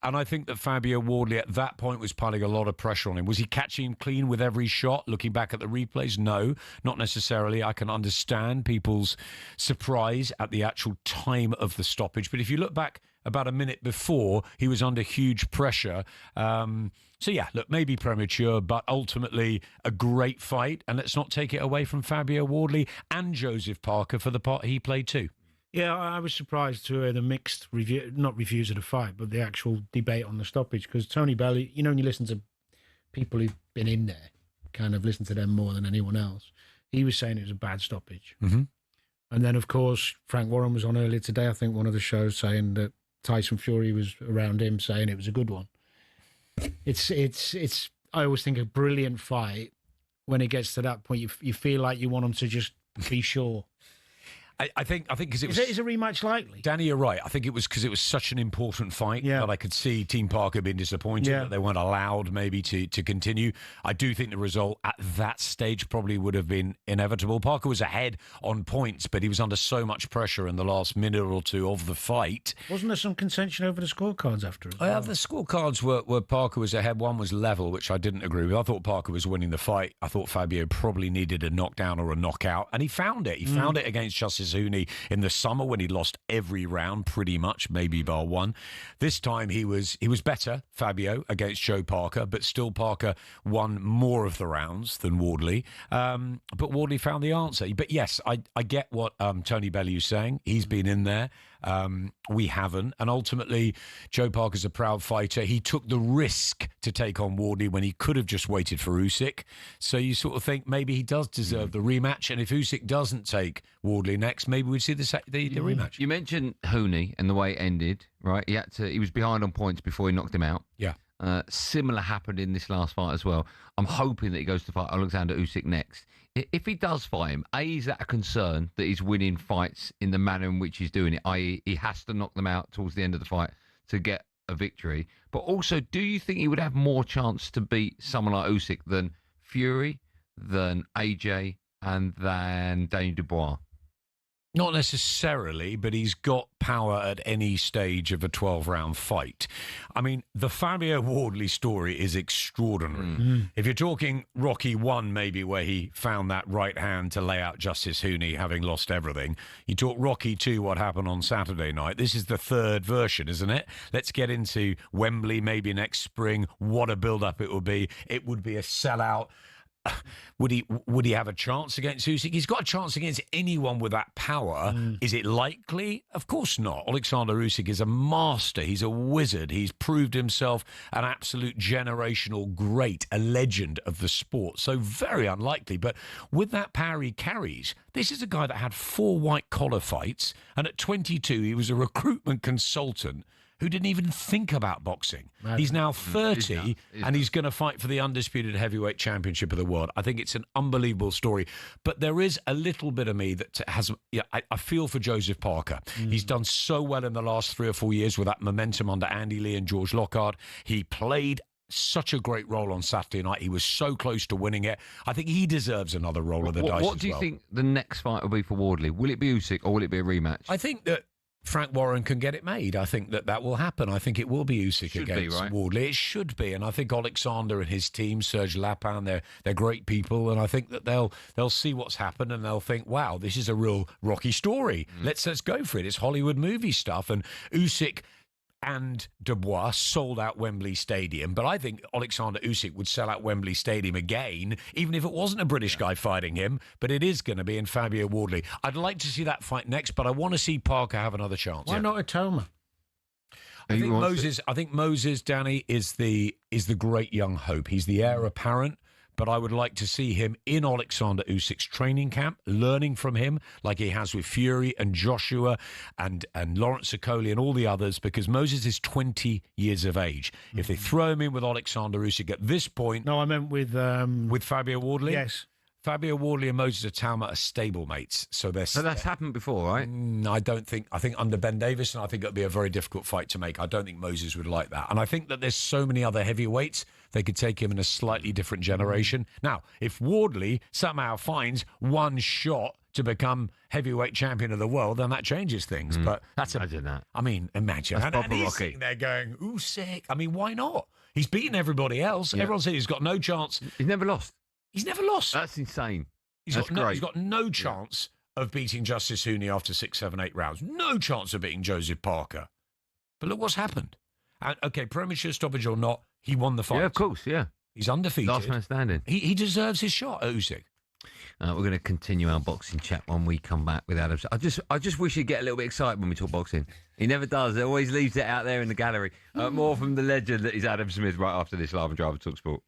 Speaker 16: And I think that Fabio Wardley at that point was piling a lot of pressure on him. Was he catching him clean with every shot? Looking back at the replays, no, not necessarily. I can understand people's surprise at the actual time of the stoppage. But if you look back about a minute before, he was under huge pressure. So, yeah, look, maybe premature, but ultimately a great fight. And let's not take it away from Fabio Wardley and Joseph Parker for the part he played too.
Speaker 9: Yeah, I was surprised to hear the mixed review, not reviews of the fight, but the actual debate on the stoppage. Because Tony Bellew, when you listen to people who've been in there, kind of listen to them more than anyone else, he was saying it was a bad stoppage.
Speaker 16: Mm-hmm.
Speaker 9: And then, of course, Frank Warren was on earlier today, I think, one of the shows, saying that Tyson Fury was around him, saying it was a good one. It's. I always think a brilliant fight. When it gets to that point, you feel like you want them to just be sure.
Speaker 16: I think because it was...
Speaker 9: Is a rematch likely?
Speaker 16: Danny, you're right. I think it was because it was such an important fight that I could see Team Parker being disappointed that they weren't allowed maybe to continue. I do think the result at that stage probably would have been inevitable. Parker was ahead on points, but he was under so much pressure in the last minute or two of the fight.
Speaker 9: Wasn't there some contention over the scorecards after it?
Speaker 16: The scorecards were Parker was ahead. One was level, which I didn't agree with. I thought Parker was winning the fight. I thought Fabio probably needed a knockdown or a knockout, and he found it. He found it against Justice Huni in the summer when he lost every round pretty much, maybe bar one. This time he was better, Fabio, against Joe Parker, but still Parker won more of the rounds than Wardley. But Wardley found the answer. But yes, I get what Tony Bellew's saying. He's been in there. We haven't. And ultimately, Joe Parker's a proud fighter. He took the risk to take on Wardley when he could have just waited for Usyk. So you sort of think maybe he does deserve the rematch. And if Usyk doesn't take Wardley next, maybe we'd see the rematch.
Speaker 8: You mentioned Huni and the way it ended, right? He was behind on points before he knocked him out.
Speaker 16: Yeah.
Speaker 8: Similar happened in this last fight as well. I'm hoping that he goes to fight Alexander Usyk next. If he does fight him, is that a concern that he's winning fights in the manner in which he's doing it, i.e. he has to knock them out towards the end of the fight to get a victory? But also, do you think he would have more chance to beat someone like Usyk than Fury, than AJ, and than Daniel Dubois?
Speaker 16: Not necessarily, but he's got power at any stage of a 12-round fight. I mean, the Fabio Wardley story is extraordinary. If you're talking Rocky 1, maybe, where he found that right hand to lay out Justice Huni, having lost everything. You talk Rocky 2, what happened on Saturday night. This is the third version, isn't it? Let's get into Wembley maybe next spring. What a build-up it would be. It would be a sellout. Would he have a chance against Usyk? He's got a chance against anyone with that power. Is it likely? Of course not. Alexander Usyk is a master. He's a wizard. He's proved himself an absolute generational great, a legend of the sport. So very unlikely. But with that power he carries, this is a guy that had 4 white-collar fights, and at 22 he was a recruitment consultant who didn't even think about boxing. He's now 30 and he's going to fight for the undisputed heavyweight championship of the world. I think it's an unbelievable story. But there is a little bit of me that has... I feel for Joseph Parker. He's done so well in the last 3 or 4 years with that momentum under Andy Lee and George Lockhart. He played such a great role on Saturday night. He was so close to winning it. I think he deserves another roll of the dice.
Speaker 8: What do you think the next fight will be for Wardley? Will it be Usyk or will it be a rematch?
Speaker 16: I think that Frank Warren can get it made. I think that will happen. I think it will be Usyk against Wardley. It should be. And I think Alexander and his team, Serge Lapin, they're great people. And I think that they'll see what's happened and they'll think, wow, this is a real Rocky story. Let's go for it. It's Hollywood movie stuff. And Usyk and Dubois sold out Wembley Stadium, but I think Alexander Usyk would sell out Wembley Stadium again, even if it wasn't a British guy fighting him, but it is going to be in Fabio Wardley. I'd like to see that fight next, but I want to see Parker have another chance.
Speaker 9: Why not Atoma?
Speaker 16: I think Moses, Danny, is the great young hope. He's the heir apparent. But I would like to see him in Alexander Usyk's training camp, learning from him like he has with Fury and Joshua and Lawrence Okoli and all the others, because Moses is 20 years of age. If they throw him in with Alexander Usyk at this point...
Speaker 9: No, I meant with
Speaker 16: Fabio Wardley?
Speaker 9: Yes.
Speaker 16: Fabio Wardley and Moses Atama are stablemates. So
Speaker 8: that's happened before, right?
Speaker 16: I think under Ben Davis, and I think it'll be a very difficult fight to make. I don't think Moses would like that. And I think that there's so many other heavyweights, they could take him in a slightly different generation. Now, if Wardley somehow finds one shot to become heavyweight champion of the world, then that changes things. But that's
Speaker 8: imagine that.
Speaker 16: I mean, imagine.
Speaker 8: That's
Speaker 16: and he's
Speaker 8: Rocky.
Speaker 16: sitting there going, Usyk. I mean, why not? He's beaten everybody else.
Speaker 8: Yeah.
Speaker 16: Everyone said he's got no chance.
Speaker 8: He's never lost.
Speaker 16: He's never lost.
Speaker 8: That's insane.
Speaker 16: He's got no chance of beating Justice Hooney after 6, 7, 8 rounds. No chance of beating Joseph Parker. But look what's happened. And, okay, premature stoppage or not, he won the fight.
Speaker 8: Yeah, of course, yeah.
Speaker 16: He's undefeated.
Speaker 8: Last man standing.
Speaker 16: He deserves his shot at Usyk.
Speaker 8: We're going to continue our boxing chat when we come back with Adam. I just wish he'd get a little bit excited when we talk boxing. He never does. He always leaves it out there in the gallery. More from the legend that is Adam Smith right after this live and drive at talkSPORT.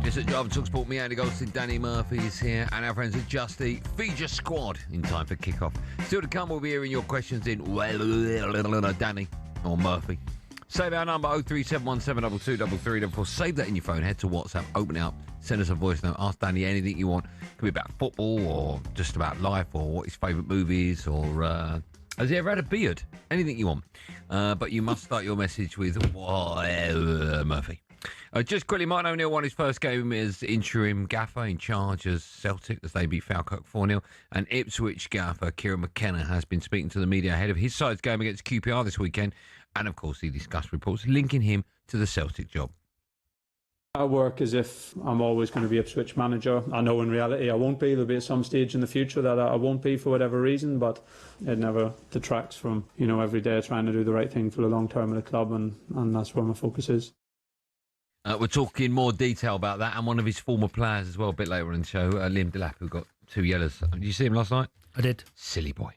Speaker 8: It's at Drive and talkSPORT. Me, Andy Goldstein Danny Murphy is here, and our friends at Justy. Feed your squad in time for kick-off. Still to come, we'll be hearing your questions in Danny or Murphy. Save our number 03717223334. Save that in your phone. Head to WhatsApp, open it up, send us a voice note. Ask Danny anything you want. Could be about football or just about life or what his favourite movie is or has he ever had a beard? Anything you want. But you must start your message with Murphy. Just quickly, Martin O'Neill won his first game as interim gaffer in charge as Celtic as they beat Falkirk 4-0. And Ipswich gaffer Kieran McKenna has been speaking to the media ahead of his side's game against QPR this weekend. And, of course, he discussed reports linking him to the Celtic job.
Speaker 19: I work as if I'm always going to be Ipswich manager. I know in reality I won't be. There'll be at some stage in the future that I won't be for whatever reason, but it never detracts from, every day trying to do the right thing for the long term of the club, and that's where my focus is.
Speaker 8: We're talking more detail about that and one of his former players as well a bit later in the show, Liam Delap, who got 2 yellows. Did you see him last night?
Speaker 9: I did.
Speaker 8: Silly boy.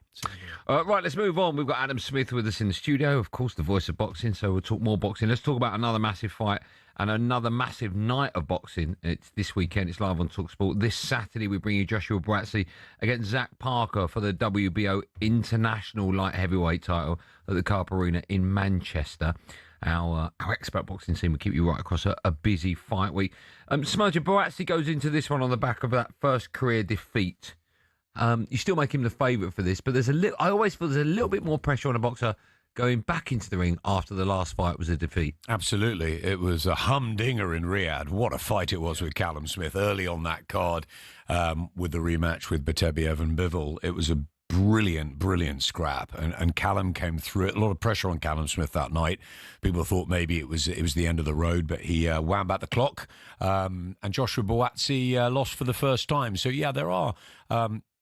Speaker 8: Right, let's move on. We've got Adam Smith with us in the studio, of course, the voice of boxing, so we'll talk more boxing. Let's talk about another massive fight and another massive night of boxing. It's this weekend. It's live on talkSPORT. This Saturday, we bring you Joshua Buatsi against Zach Parker for the WBO International Light Heavyweight title at the Carp Arena in Manchester. Our expert boxing team will keep you right across a busy fight week. Smudger, Buatsi goes into this one on the back of that first career defeat. You still make him the favourite for this, but I always feel there's a little bit more pressure on a boxer going back into the ring after the last fight was a defeat.
Speaker 16: Absolutely. It was a humdinger in Riyadh. What a fight it was with Callum Smith early on that card with the rematch with Batebiev and Bivol. It was a brilliant scrap, and Callum came through it. A lot of pressure on Callum Smith that night. People thought maybe it was the end of the road, but he wound back the clock. And Joshua Buatsi lost for the first time. So yeah, there are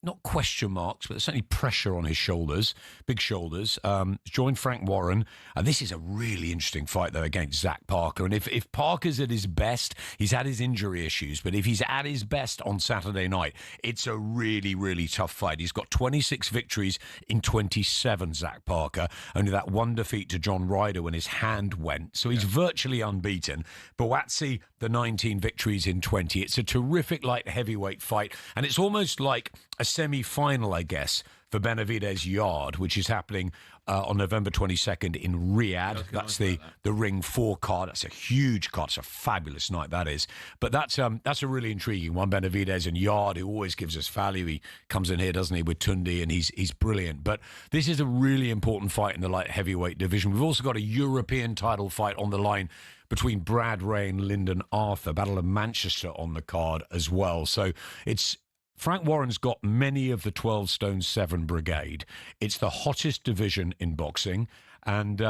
Speaker 16: not question marks, but there's certainly pressure on his shoulders, big shoulders. Joined Frank Warren, and this is a really interesting fight though against Zach Parker. And if Parker's at his best, he's had his injury issues, but if he's at his best on Saturday night, it's a really tough fight. He's got 26 victories in 27, Zach Parker. Only that one defeat to John Ryder when his hand went, so he's virtually unbeaten. Buatsi, the 19 victories in 20. It's a terrific light heavyweight fight, and it's almost like a semi-final, I guess, for Benavidez Yard, which is happening on November 22nd in Riyadh. That's the Ring 4 card. That's a huge card. It's a fabulous night, that is. But that's a really intriguing one. Benavidez and Yard, who always gives us value. He comes in here, doesn't he, with Tundi, and he's brilliant. But this is a really important fight in the light heavyweight division. We've also got a European title fight on the line between Brad Ray and Lyndon Arthur. Battle of Manchester on the card as well. So it's Frank Warren's got many of the 12 Stone 7 Brigade. It's the hottest division in boxing. And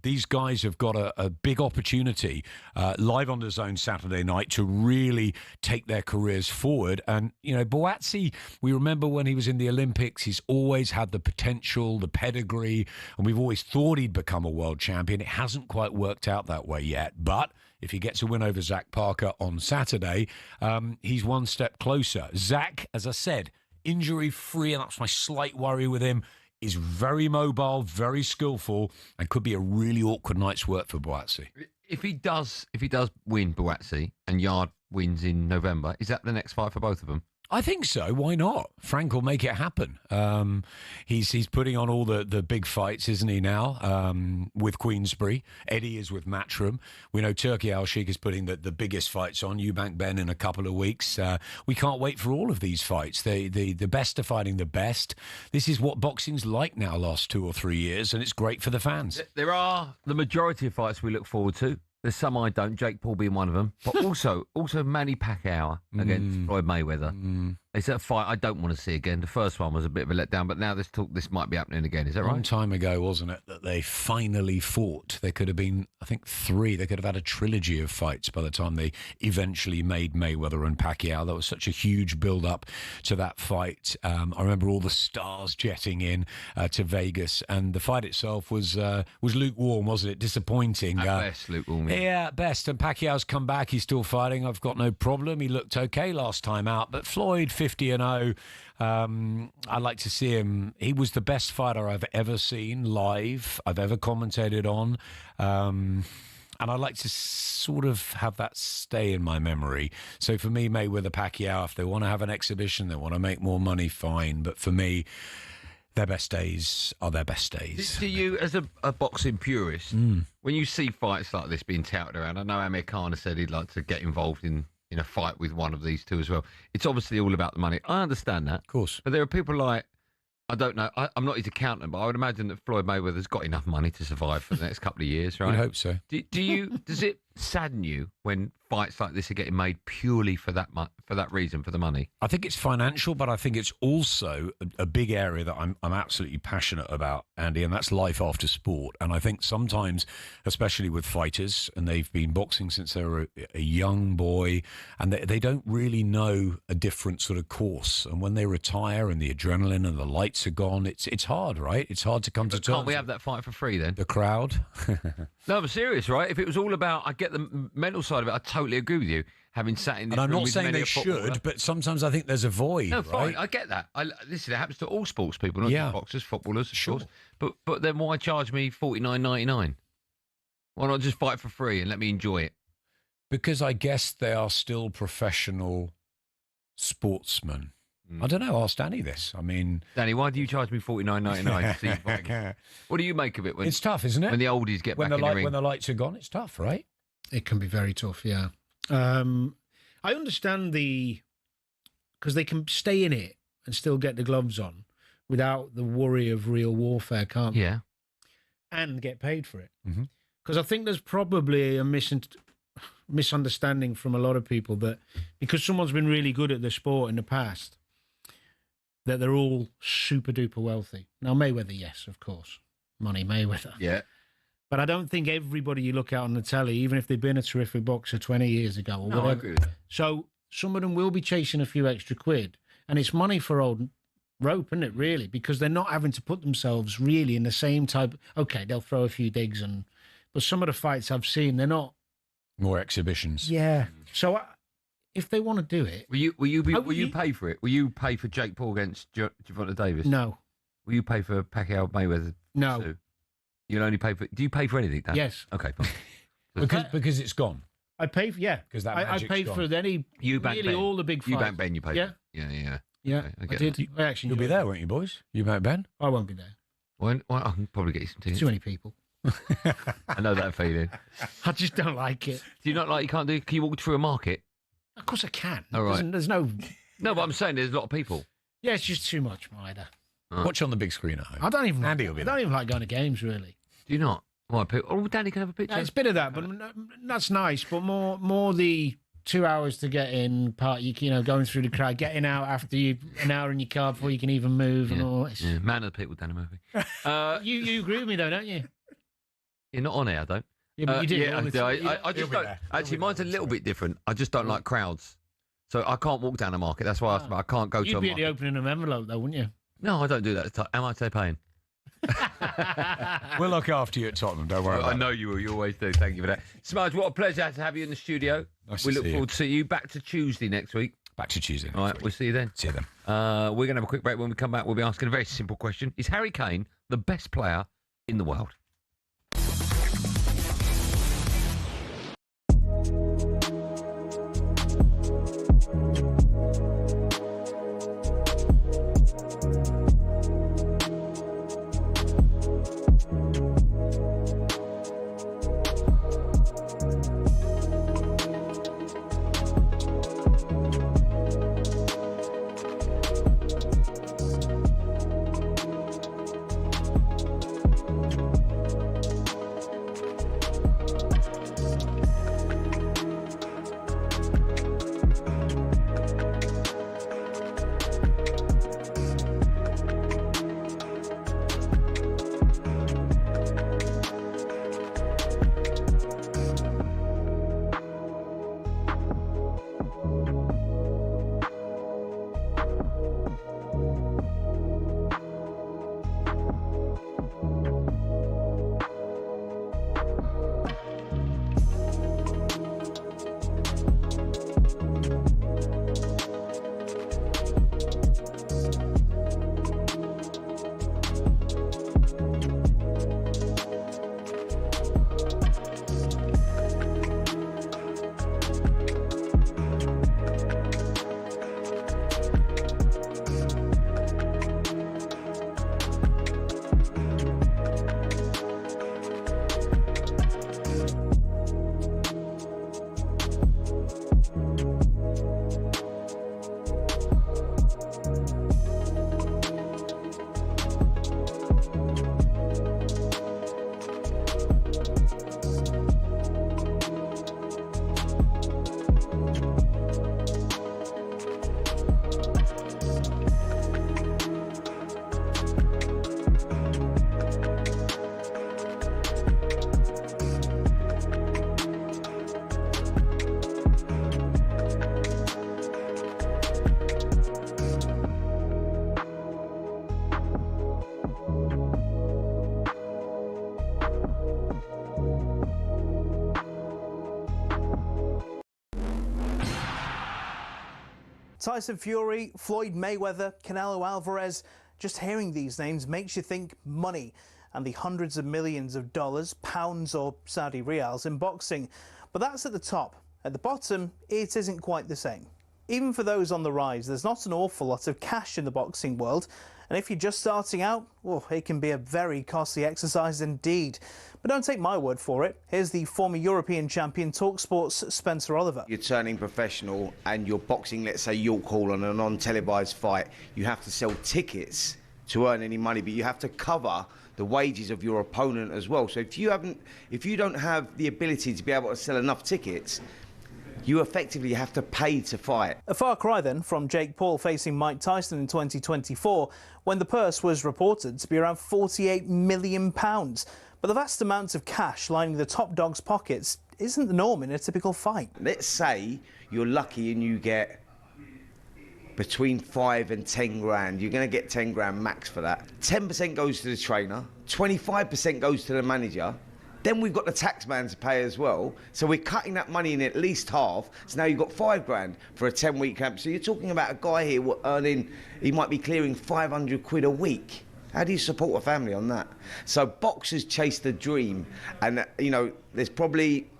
Speaker 16: these guys have got a big opportunity live on the Zone Saturday night to really take their careers forward. And, Buatsi, we remember when he was in the Olympics, he's always had the potential, the pedigree, and we've always thought he'd become a world champion. It hasn't quite worked out that way yet. But if he gets a win over Zach Parker on Saturday, he's one step closer. Zach, as I said, injury-free, and that's my slight worry with him, is very mobile, very skillful, and could be a really awkward night's work for Buatsi.
Speaker 8: If he does win Buatsi and Yard wins in November, is that the next fight for both of them?
Speaker 16: I think so. Why not? Frank will make it happen. He's putting on all the big fights, isn't he, now, with Queensberry. Eddie is with Matchroom. We know Turkey Al-Sheikh is putting the biggest fights on, Eubank Ben in a couple of weeks. We can't wait for all of these fights. The best are fighting the best. This is what boxing's like now last 2 or 3 years, and it's great for the fans.
Speaker 8: There are the majority of fights we look forward to. There's some I don't, Jake Paul being one of them. But also Manny Pacquiao against Floyd Mayweather. It's a fight I don't want to see again. The first one was a bit of a letdown, but now this might be happening again. Is that right?
Speaker 16: Long time ago, wasn't it, that they finally fought? There could have been, I think, 3. They could have had a trilogy of fights by the time they eventually made Mayweather and Pacquiao. There was such a huge build-up to that fight. I remember all the stars jetting in to Vegas, and the fight itself was lukewarm, wasn't it? Disappointing.
Speaker 8: At best, lukewarm.
Speaker 16: Yeah, at best. And Pacquiao's come back. He's still fighting. I've got no problem. He looked okay last time out. But Floyd, 50-0. I'd like to see him. He was the best fighter I've ever seen live, I've ever commentated on. And I like to sort of have that stay in my memory. So for me, Mayweather, Pacquiao, if they want to have an exhibition, they want to make more money, fine. But for me, their best days are their best days.
Speaker 8: Do you, as a boxing purist, when you see fights like this being touted around, I know Amir Khan has said he'd like to get involved in a fight with one of these two as well. It's obviously all about the money. I understand that.
Speaker 16: Of course.
Speaker 8: But there are people like, I don't know, I'm not his accountant, but I would imagine that Floyd Mayweather's got enough money to survive for the next couple of years, right?
Speaker 16: I hope so.
Speaker 8: Does it sadden you when fights like this are getting made purely for that reason, for the money?
Speaker 16: I think it's financial, but I think it's also a big area that I'm absolutely passionate about, Andy, and that's life after sport. And I think sometimes, especially with fighters, and they've been boxing since they were a young boy, and they don't really know a different sort of course. And when they retire and the adrenaline and the lights are gone, it's hard, right? It's hard to come to terms.
Speaker 8: Can't we have that fight for free then?
Speaker 16: The crowd?
Speaker 8: No, I'm serious, right? If it was all about, I get the mental side of it, I totally agree with you. Having sat in this
Speaker 16: and I'm
Speaker 8: room
Speaker 16: not
Speaker 8: with
Speaker 16: saying
Speaker 8: many
Speaker 16: they
Speaker 8: a footballer.
Speaker 16: should, but sometimes I think there's a void.
Speaker 8: No, fine,
Speaker 16: right?
Speaker 8: I get that. Listen, it happens to all sports people, not just boxers, footballers, of
Speaker 16: Sure.
Speaker 8: course. But then why charge me $49.99? Why not just fight for free and let me enjoy it?
Speaker 16: Because I guess they are still professional sportsmen. I don't know. Ask Danny this. I mean,
Speaker 8: Danny, why do you charge me $49.99? What do you make of it? When
Speaker 16: it's tough, isn't it?
Speaker 8: When the oldies get back in the ring.
Speaker 16: When the lights are gone, it's tough, right?
Speaker 9: It can be very tough, yeah. I understand because they can stay in it and still get the gloves on without the worry of real warfare, can't they?
Speaker 8: Yeah.
Speaker 9: And get paid for it. Because I think there's probably a misunderstanding from a lot of people that because someone's been really good at the sport in the past, that they're all super duper wealthy. Now, Mayweather, yes, of course. Money Mayweather.
Speaker 8: Yeah.
Speaker 9: But I don't think everybody you look at on the telly, even if they've been a terrific boxer 20 years ago or whatever.
Speaker 8: I agree with that.
Speaker 9: So some of them will be chasing a few extra quid. And it's money for old rope, isn't it, really? Because they're not having to put themselves really in the same type. Okay, they'll throw a few digs, but some of the fights I've seen, they're not.
Speaker 16: More exhibitions.
Speaker 9: Yeah. So if they want to do it.
Speaker 8: Will you pay for it? Will you pay for Jake Paul against Gervonta Davis?
Speaker 9: No.
Speaker 8: Will you pay for Pacquiao Mayweather?
Speaker 9: No.
Speaker 8: Too? You'll only pay for. Do you pay for anything, Dan?
Speaker 9: Yes.
Speaker 8: Okay. Fine.
Speaker 16: because it's gone.
Speaker 9: I pay for
Speaker 16: because that
Speaker 9: I paid for any really all the big fights.
Speaker 8: You back Ben, you pay.
Speaker 9: Yeah.
Speaker 8: Yeah.
Speaker 9: Yeah.
Speaker 8: Okay,
Speaker 9: I
Speaker 8: get
Speaker 9: did.
Speaker 8: that.
Speaker 9: I actually.
Speaker 16: You'll be there, won't you, boys? You back Ben?
Speaker 9: I won't be there.
Speaker 8: Well, I can probably get you some tickets.
Speaker 9: Too many people.
Speaker 8: I know that feeling.
Speaker 9: I just don't like it.
Speaker 8: Do you not like? Can you walk through a market?
Speaker 9: Of course I can.
Speaker 8: All right.
Speaker 9: There's no.
Speaker 8: No, but I'm saying there's a lot of people.
Speaker 9: Yeah, it's just too much, either.
Speaker 16: Watch on the big screen at home.
Speaker 9: I don't even.
Speaker 16: Andy will be
Speaker 9: I don't even like going to games, really.
Speaker 8: Do you not? Why? Oh, Danny can have a picture.
Speaker 9: Yeah, it's a bit of that, but that's nice. But more the 2 hours to get in, going through the crowd, getting out after an hour in your car before you can even move and all.
Speaker 8: Yeah. Man of the people, Danny Murphy.
Speaker 9: You agree with me though, don't you?
Speaker 8: You're not on air, though.
Speaker 9: Yeah, but you do.
Speaker 8: Yeah, I just don't. Actually, mine's a little bit different. I just don't like crowds, so I can't walk down a market. That's why I can't go to a
Speaker 9: You'd be
Speaker 8: market.
Speaker 9: at the opening of an envelope, though, wouldn't you?
Speaker 8: No, I don't do that. Am I paying?
Speaker 16: We'll look after you at Tottenham. Don't worry.
Speaker 8: I know you will. You always do. Thank you for that, Smudge. What a pleasure to have you in the studio.
Speaker 16: Nice
Speaker 8: we
Speaker 16: to
Speaker 8: look
Speaker 16: see
Speaker 8: forward to see you back to Tuesday next week.
Speaker 16: Back to Tuesday.
Speaker 8: All right, we'll see you then.
Speaker 16: See you then.
Speaker 8: We're going to have a quick break. When we come back, we'll be asking a very simple question: is Harry Kane the best player in the world?
Speaker 14: Tyson Fury, Floyd Mayweather, Canelo Alvarez. Just hearing these names makes you think money and the hundreds of millions of dollars, pounds or Saudi riyals in boxing. But that's at the top. At the bottom, it isn't quite the same. Even for those on the rise, there's not an awful lot of cash in the boxing world. And if you're just starting out, well, it can be a very costly exercise indeed. But don't take my word for it. Here's the former European champion, talkSPORT's Spencer Oliver.
Speaker 15: You're turning professional and you're boxing, let's say, York Hall on a non-televised fight. You have to sell tickets to earn any money, but you have to cover the wages of your opponent as well. So if you don't have the ability to be able to sell enough tickets, you effectively have to pay to fight.
Speaker 14: A far cry then from Jake Paul facing Mike Tyson in 2024, when the purse was reported to be around £48 million. But the vast amounts of cash lining the top dog's pockets isn't the norm in a typical fight.
Speaker 15: Let's say you're lucky and you get between 5 and 10 grand. You're going to get 10 grand max for that. 10% goes to the trainer, 25% goes to the manager. Then we've got the tax man to pay as well. So we're cutting that money in at least half. So now you've got 5 grand for a 10-week camp. So you're talking about a guy here earning, he might be clearing 500 quid a week. How do you support a family on that? So boxers chase the dream. And, you know, there's probably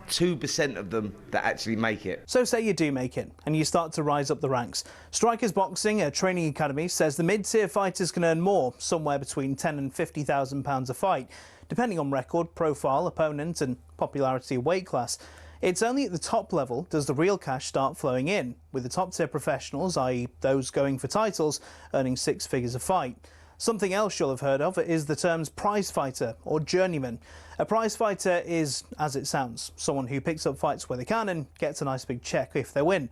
Speaker 15: 2% of them that actually make it.
Speaker 14: So say you do make it and you start to rise up the ranks. Strikers Boxing, a training academy, says the mid-tier fighters can earn more, somewhere between £10,000 and £50,000 a fight, depending on record, profile, opponent and popularity of weight class. It's only at the top level does the real cash start flowing in, with the top-tier professionals, i.e. those going for titles, earning 6 figures a fight. Something else you'll have heard of is the terms prize fighter or journeyman. A prize fighter is, as it sounds, someone who picks up fights where they can and gets a nice big check if they win.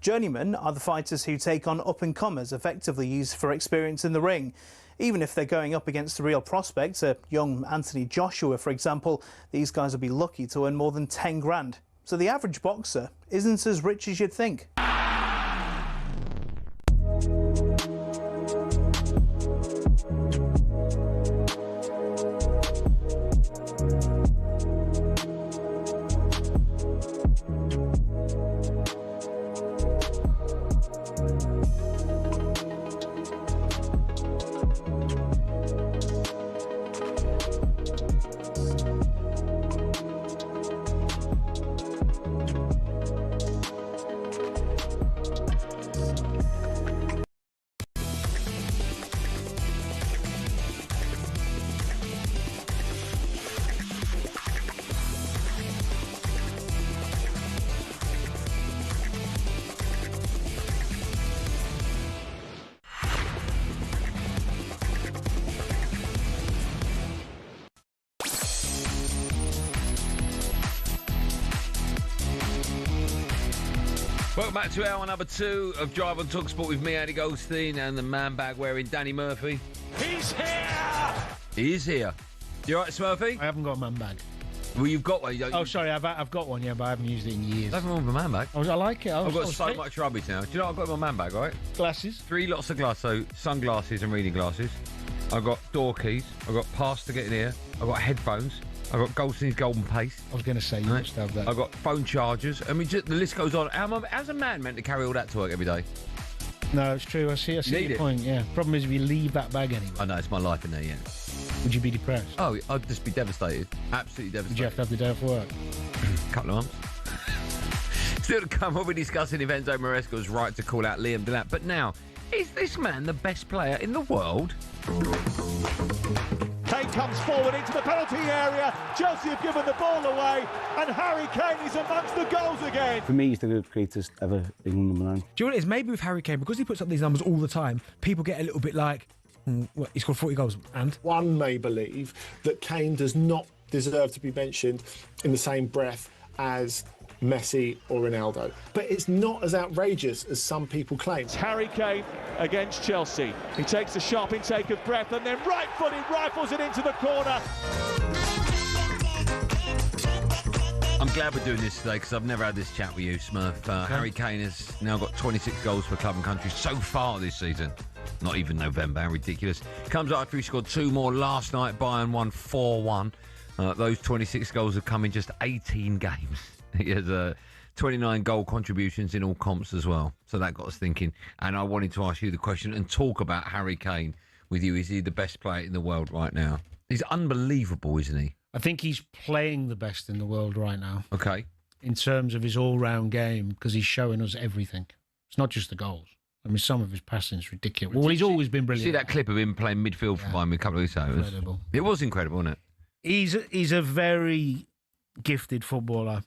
Speaker 14: Journeymen are the fighters who take on up-and-comers, effectively used for experience in the ring. Even if they're going up against the real prospects, a young Anthony Joshua, for example, these guys will be lucky to earn more than 10 grand. So the average boxer isn't as rich as you'd think.
Speaker 8: Welcome back to hour number 2 of Drive on talkSPORT with me, Andy Goldstein, and the man bag wearing Danny Murphy.
Speaker 6: He's here!
Speaker 8: He is here. You all right, Smurfy?
Speaker 9: I haven't got a man bag.
Speaker 8: Well, you've got one.
Speaker 9: Oh, sorry, I've got one, yeah, but I haven't used it in years.
Speaker 8: Nothing wrong with a man bag.
Speaker 9: I like it.
Speaker 8: I've got so much rubbish now. Do you know what I've got in my man bag, right?
Speaker 9: Glasses.
Speaker 8: 3 lots of glasses, so sunglasses and reading glasses. I've got door keys. I've got pass to get in here. I've got headphones. I've got Goldstein's golden paste.
Speaker 9: I was going to say, you must have that.
Speaker 8: I've got phone chargers. I mean, just, the list goes on. How's a man meant to carry all that to work every day?
Speaker 9: No, it's true. I see your point, yeah. Problem is if you leave that bag anyway.
Speaker 8: I know, it's my life in there, yeah.
Speaker 9: Would you be depressed?
Speaker 8: Oh, I'd just be devastated. Absolutely devastated.
Speaker 9: Would you have to have the day off work?
Speaker 8: Couple of months. Still to come, we'll be discussing Enzo Maresca's right to call out Liam Delap. But now, is this man the best player in the world?
Speaker 6: Kane comes forward into the penalty area. Chelsea have given the ball away, and Harry Kane is amongst the goals again.
Speaker 20: For me, he's the greatest ever England number 9.
Speaker 21: Do you know what it is? Maybe with Harry Kane, because he puts up these numbers all the time, people get a little bit like, what, he scored 40 goals, and?
Speaker 22: One may believe that Kane does not deserve to be mentioned in the same breath as Messi or Ronaldo. But it's not as outrageous as some people claim.
Speaker 6: It's Harry Kane against Chelsea. He takes a sharp intake of breath and then right-footed rifles it into the corner.
Speaker 8: I'm glad we're doing this today because I've never had this chat with you, Smurf. Harry Kane has now got 26 goals for club and country so far this season. Not even November, how ridiculous. Comes after he scored 2 more last night. Bayern won 4-1. Those 26 goals have come in just 18 games. He has 29 goal contributions in all comps as well. So that got us thinking. And I wanted to ask you the question and talk about Harry Kane with you. Is he the best player in the world right now? He's unbelievable, isn't he?
Speaker 9: I think he's playing the best in the world right now.
Speaker 8: Okay.
Speaker 9: In terms of his all-round game, because he's showing us everything. It's not just the goals. I mean, some of his passing is ridiculous. Well, he's always been brilliant.
Speaker 8: See that clip of him playing midfield for Bayern a couple of weeks ago?
Speaker 9: Incredible.
Speaker 8: It was incredible, wasn't it?
Speaker 9: He's a very gifted footballer.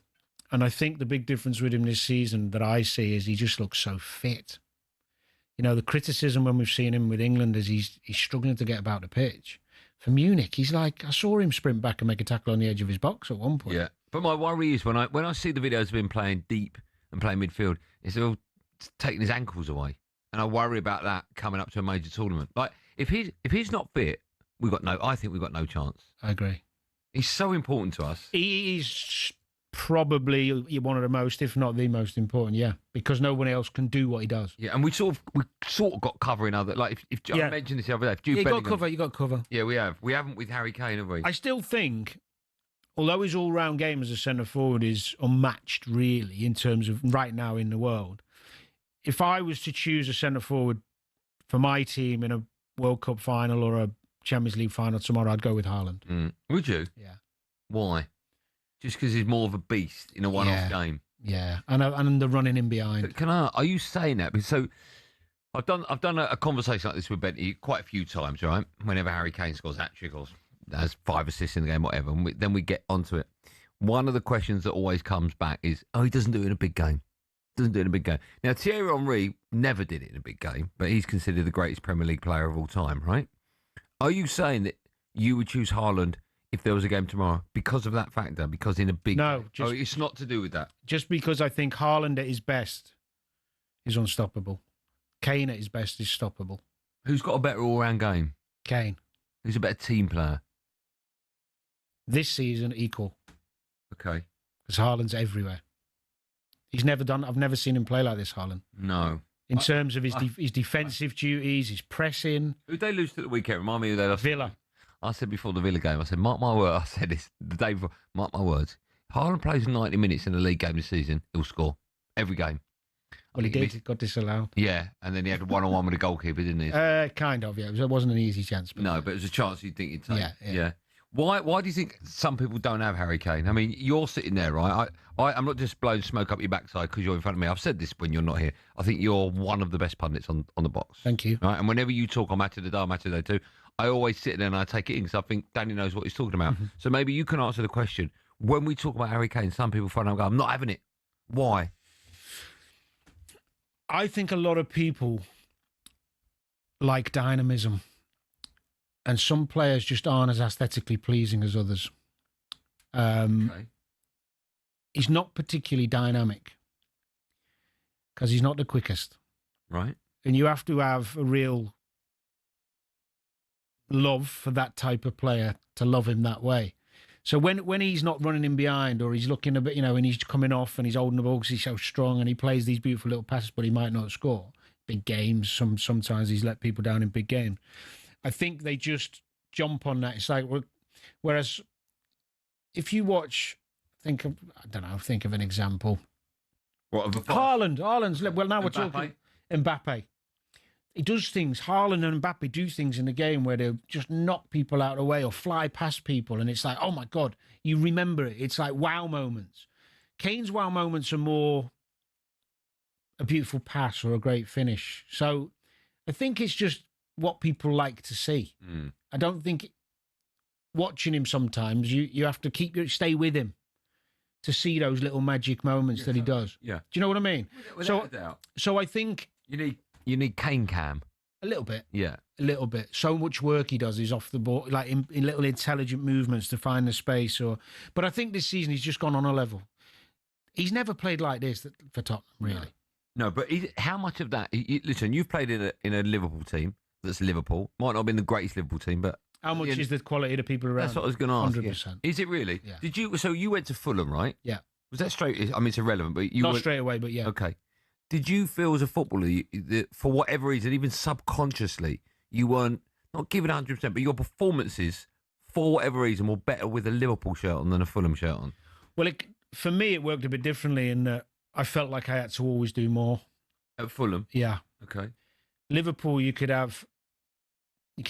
Speaker 9: And I think the big difference with him this season that I see is he just looks so fit. You know, the criticism when we've seen him with England is he's struggling to get about the pitch. For Munich, he's like, I saw him sprint back and make a tackle on the edge of his box at one point.
Speaker 8: Yeah. But my worry is when I see the videos of him playing deep and playing midfield, it's all taking his ankles away. And I worry about that coming up to a major tournament. Like, if he's not fit, I think we've got no chance.
Speaker 9: I agree.
Speaker 8: He's so important to us.
Speaker 9: He's probably one of the most, if not the most important, yeah, because no one else can do what he does.
Speaker 8: Yeah, and we sort of got cover in other, like if I mentioned this the other day. If Jude Bellingham,
Speaker 9: you got cover.
Speaker 8: Yeah, we have. We haven't with Harry Kane, have we?
Speaker 9: I still think, although his all-round game as a centre forward is unmatched, really, in terms of right now in the world. If I was to choose a centre forward for my team in a World Cup final or a Champions League final tomorrow, I'd go with Haaland.
Speaker 8: Would you?
Speaker 9: Yeah.
Speaker 8: Why? Just because he's more of a beast in a one-off game.
Speaker 9: Yeah, and the running in behind.
Speaker 8: Are you saying that? Because so I've done a conversation like this with Benty quite a few times, right? Whenever Harry Kane scores hat-trick or has 5 assists in the game, whatever, and then we get onto it. One of the questions that always comes back is, he doesn't do it in a big game. Doesn't do it in a big game. Now, Thierry Henry never did it in a big game, but he's considered the greatest Premier League player of all time, right? Are you saying that you would choose Haaland if there was a game tomorrow because of that factor? Because in a big game? It's not to do with that.
Speaker 9: Just because I think Haaland at his best is unstoppable. Kane at his best is stoppable.
Speaker 8: Who's got a better all-round game?
Speaker 9: Kane.
Speaker 8: Who's a better team player?
Speaker 9: This season, equal.
Speaker 8: Okay.
Speaker 9: Because Haaland's everywhere. I've never seen him play like this, Haaland.
Speaker 8: No.
Speaker 9: In terms of his defensive duties, his pressing.
Speaker 8: Who'd they lose to the weekend? Remind me who they lost.
Speaker 9: Villa.
Speaker 8: I said before the Villa game, I said, mark my word. I said this the day before, mark my words. Haaland plays 90 minutes in a league game this season, he'll score. Every game.
Speaker 9: Well, he did. He got disallowed.
Speaker 8: Yeah, and then he had a one-on-one with the goalkeeper, didn't he?
Speaker 9: Kind of, yeah. It wasn't an easy chance. But
Speaker 8: no, but it was a chance you'd think he'd take.
Speaker 9: Yeah.
Speaker 8: Why do you think some people don't have Harry Kane? I mean, you're sitting there, right? I'm not just blowing smoke up your backside because you're in front of me. I've said this when you're not here. I think you're one of the best pundits on the box.
Speaker 9: Thank you.
Speaker 8: Right? And whenever you talk on Match of the Day, Match of the Day too, I always sit there and I take it in because I think Danny knows what he's talking about. Mm-hmm. So maybe you can answer the question. When we talk about Harry Kane, some people find out, I'm not having it. Why?
Speaker 9: I think a lot of people like dynamism. And some players just aren't as aesthetically pleasing as others. He's not particularly dynamic because he's not the quickest.
Speaker 8: Right.
Speaker 9: And you have to have a real love for that type of player to love him that way. So when he's not running in behind or he's looking a bit, and he's coming off and he's holding the ball because he's so strong and he plays these beautiful little passes, but he might not score. Big games, sometimes he's let people down in big games. I think they just jump on that. It's like, whereas if you watch, think of an example.
Speaker 8: What of
Speaker 9: Haaland's, well, now we're
Speaker 8: Mbappe?
Speaker 9: talking Mbappe. He does things, Haaland and Mbappe do things in the game where they just knock people out of the way or fly past people. And it's like, oh my God, you remember it. It's like wow moments. Kane's wow moments are more a beautiful pass or a great finish. So I think it's just what people like to see. I don't think watching him sometimes you have to stay with him to see those little magic moments that he does.
Speaker 8: Yeah.
Speaker 9: Do you know what I mean?
Speaker 8: Without a doubt.
Speaker 9: So I think
Speaker 8: you need Kane cam.
Speaker 9: A little bit.
Speaker 8: Yeah.
Speaker 9: A little bit. So much work he does is off the ball, like in little intelligent movements to find the space. But I think this season he's just gone on a level. He's never played like this for Tottenham, really.
Speaker 8: No, but how much of that? Listen, you've played in a Liverpool team that's Liverpool. Might not have been the greatest Liverpool team, but
Speaker 9: how much is the quality of the people around?
Speaker 8: That's what I was going to ask.
Speaker 9: 100%.
Speaker 8: Is it really?
Speaker 9: Yeah.
Speaker 8: Did you? So you went to Fulham, right?
Speaker 9: Yeah.
Speaker 8: Was that straight? I mean, it's irrelevant, but you
Speaker 9: not
Speaker 8: went,
Speaker 9: straight away, but yeah.
Speaker 8: Okay. Did you feel as a footballer that for whatever reason, even subconsciously, you weren't not giving 100%, but your performances for whatever reason were better with a Liverpool shirt on than a Fulham shirt on?
Speaker 9: Well, for me, it worked a bit differently in that I felt like I had to always do more.
Speaker 8: At Fulham?
Speaker 9: Yeah.
Speaker 8: Okay.
Speaker 9: Liverpool, you could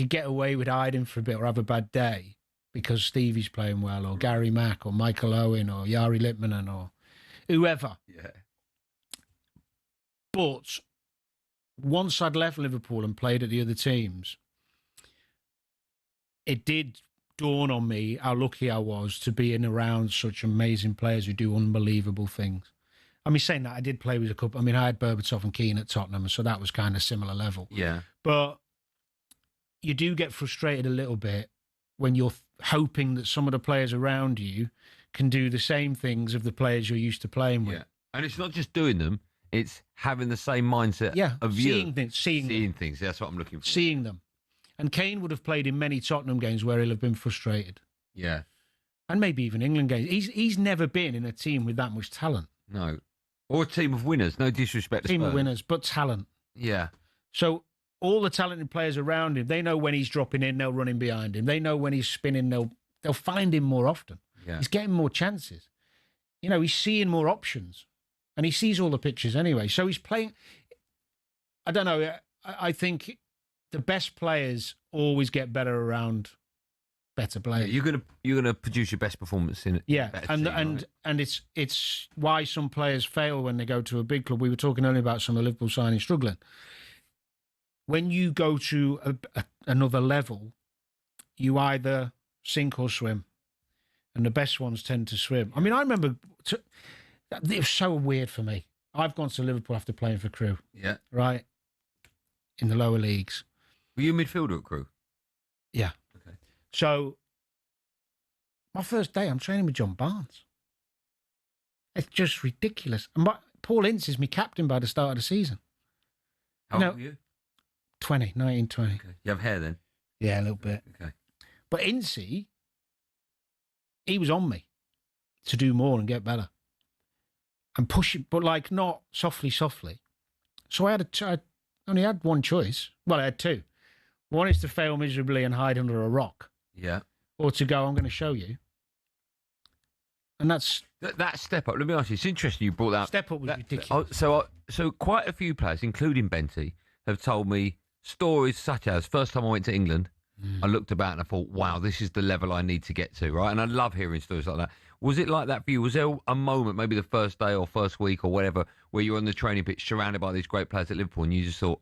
Speaker 9: get away with hiding for a bit or have a bad day because Stevie's playing well, or Gary Mack, or Michael Owen, or Jari Litmanen, or whoever.
Speaker 8: Yeah.
Speaker 9: But once I'd left Liverpool and played at the other teams, it did dawn on me how lucky I was to be in around such amazing players who do unbelievable things. I mean, saying that, I did play with a couple. I mean, I had Berbatov and Kane at Tottenham, so that was kind of similar level.
Speaker 8: Yeah.
Speaker 9: But you do get frustrated a little bit when you're hoping that some of the players around you can do the same things of the players you're used to playing with.
Speaker 8: Yeah. And it's not just doing them, it's having the same mindset of
Speaker 9: seeing
Speaker 8: you.
Speaker 9: things.
Speaker 8: Seeing things, that's what I'm looking for.
Speaker 9: Seeing them. And Kane would have played in many Tottenham games where he'll have been frustrated.
Speaker 8: Yeah.
Speaker 9: And maybe even England games. He's never been in a team with that much talent.
Speaker 8: No. Or a team of winners, no disrespect to
Speaker 9: Team
Speaker 8: Spurs.
Speaker 9: of winners, but talent.
Speaker 8: Yeah.
Speaker 9: So all the talented players around him, they know when he's dropping in, they'll run in behind him. They know when he's spinning, they'll find him more often.
Speaker 8: Yeah.
Speaker 9: He's getting more chances. You know, he's seeing more options. And he sees all the pictures anyway. So he's playing... I don't know. I think the best players always get better around better players.
Speaker 8: Yeah, you're gonna produce your best performance in it.
Speaker 9: Yeah, and it's why some players fail when they go to a big club. We were talking earlier about some of Liverpool signings struggling. When you go to another level, you either sink or swim, and the best ones tend to swim. I mean, I remember it was so weird for me. I've gone to Liverpool after playing for Crewe.
Speaker 8: Yeah,
Speaker 9: right in the lower leagues.
Speaker 8: Were you a midfielder at Crewe?
Speaker 9: Yeah.
Speaker 8: Okay.
Speaker 9: So, my first day, I'm training with John Barnes. It's just ridiculous. And Paul Ince is my captain by the start of the season.
Speaker 8: How old were you?
Speaker 9: 19, 20.
Speaker 8: Okay. You have hair then?
Speaker 9: Yeah, a little bit.
Speaker 8: Okay.
Speaker 9: But Ince, he was on me to do more and get better. And push it, but like not softly. So I only had one choice. Well, I had two. One is to fail miserably and hide under a rock.
Speaker 8: Yeah.
Speaker 9: Or to go, I'm going to show you. And that's...
Speaker 8: That step up, let me ask you, it's interesting you brought that...
Speaker 9: Step up was ridiculous.
Speaker 8: So quite a few players, including Benty, have told me stories such as, first time I went to England, I looked about and I thought, wow, this is the level I need to get to, right? And I love hearing stories like that. Was it like that for you? Was there a moment, maybe the first day or first week or whatever, where you were on the training pitch surrounded by these great players at Liverpool and you just thought,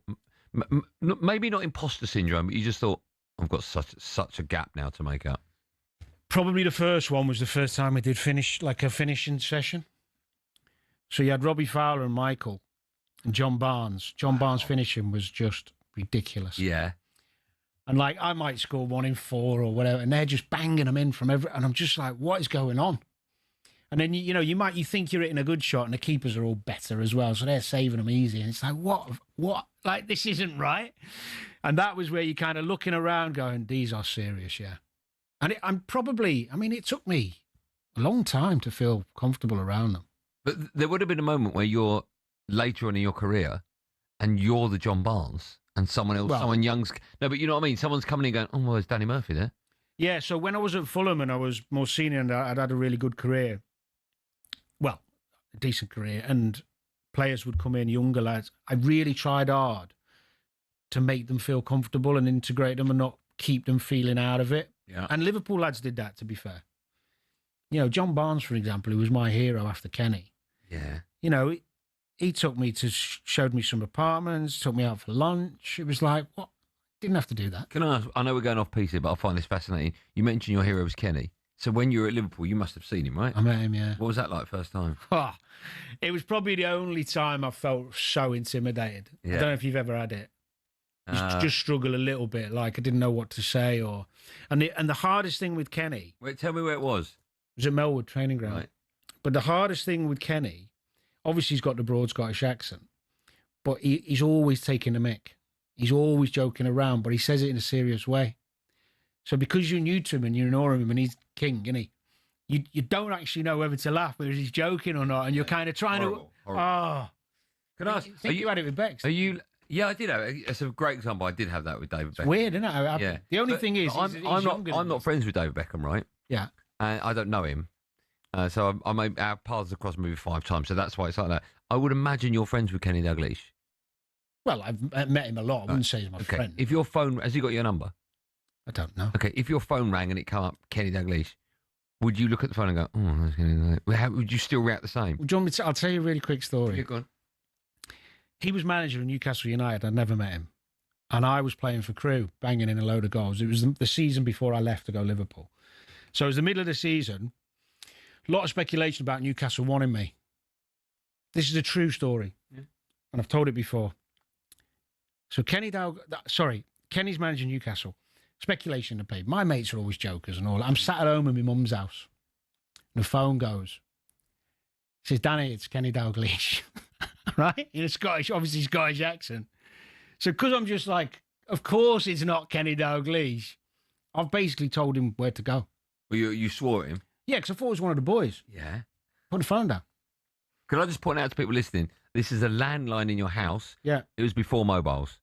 Speaker 8: maybe not imposter syndrome, but you just thought, I've got such a gap now to make up?
Speaker 9: Probably the first one was the first time I did finish, like a finishing session. So you had Robbie Fowler and Michael and John Barnes. John Barnes finishing was just ridiculous.
Speaker 8: Yeah.
Speaker 9: And like, I might score 1 in 4 or whatever, and they're just banging them in from and I'm just like, what is going on? And then, you think you're hitting a good shot and the keepers are all better as well. So they're saving them easy. And it's like, what? Like, this isn't right. And that was where you're kind of looking around going, these are serious, yeah. And it took me a long time to feel comfortable around them.
Speaker 8: But there would have been a moment where you're later on in your career and you're the John Barnes and someone else, someone young's... No, but you know what I mean? Someone's coming and going, oh, well, there's Danny Murphy there.
Speaker 9: Yeah, so when I was at Fulham and I was more senior and I'd had a really good career, well, a decent career, and players would come in, younger lads, I really tried hard to make them feel comfortable and integrate them and not keep them feeling out of it.
Speaker 8: Yeah.
Speaker 9: And Liverpool lads did that, to be fair. You know, John Barnes, for example, who was my hero after Kenny.
Speaker 8: Yeah.
Speaker 9: You know, he took me to, showed me some apartments, took me out for lunch. It was like, what? Didn't have to do that.
Speaker 8: Can I ask, I know we're going off piece here, but I find this fascinating. You mentioned your hero was Kenny. So when you were at Liverpool, you must have seen him, right?
Speaker 9: I met him, yeah.
Speaker 8: What was that like first time?
Speaker 9: It was probably the only time I felt so intimidated.
Speaker 8: Yeah.
Speaker 9: I don't know if you've ever had it. Just struggle a little bit, like I didn't know what to say, and the hardest thing with Kenny.
Speaker 8: Wait, tell me where it was.
Speaker 9: It was at Melwood training ground.
Speaker 8: Right.
Speaker 9: But the hardest thing with Kenny, obviously he's got the broad Scottish accent, but he's always taking the mick. He's always joking around, but he says it in a serious way. So because you're new to him and you ignore him and he's king, isn't he? You don't actually know whether to laugh, whether he's joking or not, and you're kind of trying
Speaker 8: Horrible. Can I ask?
Speaker 9: You had it with Bex?
Speaker 8: Are you? Yeah, I did have it. It's a great example. I did have that with David Beckham.
Speaker 9: Weird, isn't it?
Speaker 8: Yeah.
Speaker 9: The only thing is,
Speaker 8: I'm not friends with David Beckham, right?
Speaker 9: Yeah.
Speaker 8: And I don't know him. So I made our paths across maybe 5 times, so that's why it's like that. I would imagine you're friends with Kenny Dalglish.
Speaker 9: Well, I've met him a lot. I wouldn't say he's my friend.
Speaker 8: If your phone... Has he got your number?
Speaker 9: I don't know.
Speaker 8: Okay, if your phone rang and it came up Kenny Dalglish, would you look at the phone and go, oh, that's Kenny Dalglish? How would you still react the same?
Speaker 9: Do you want me to, I'll tell you a really quick story.
Speaker 8: Yeah, go on.
Speaker 9: He was manager of Newcastle United. I'd never met him. And I was playing for Crewe, banging in a load of goals. It was the season before I left to go Liverpool. So it was the middle of the season. A lot of speculation about Newcastle wanting me. This is a true story. Yeah. And I've told it before. So Kenny's managing Newcastle. Speculation to pay. My mates are always jokers and all. I'm sat at home in my mum's house. And the phone goes. It says, Danny, it's Kenny Dalglish. Right? In a obviously Scottish accent. So because I'm just like, of course it's not Kenny Dalglish, I've basically told him where to go.
Speaker 8: Well, you swore at him?
Speaker 9: Yeah, because I thought it was one of the boys.
Speaker 8: Yeah.
Speaker 9: Put the phone down.
Speaker 8: Could I just point out to people listening, this is a landline in your house.
Speaker 9: Yeah.
Speaker 8: It was before mobiles.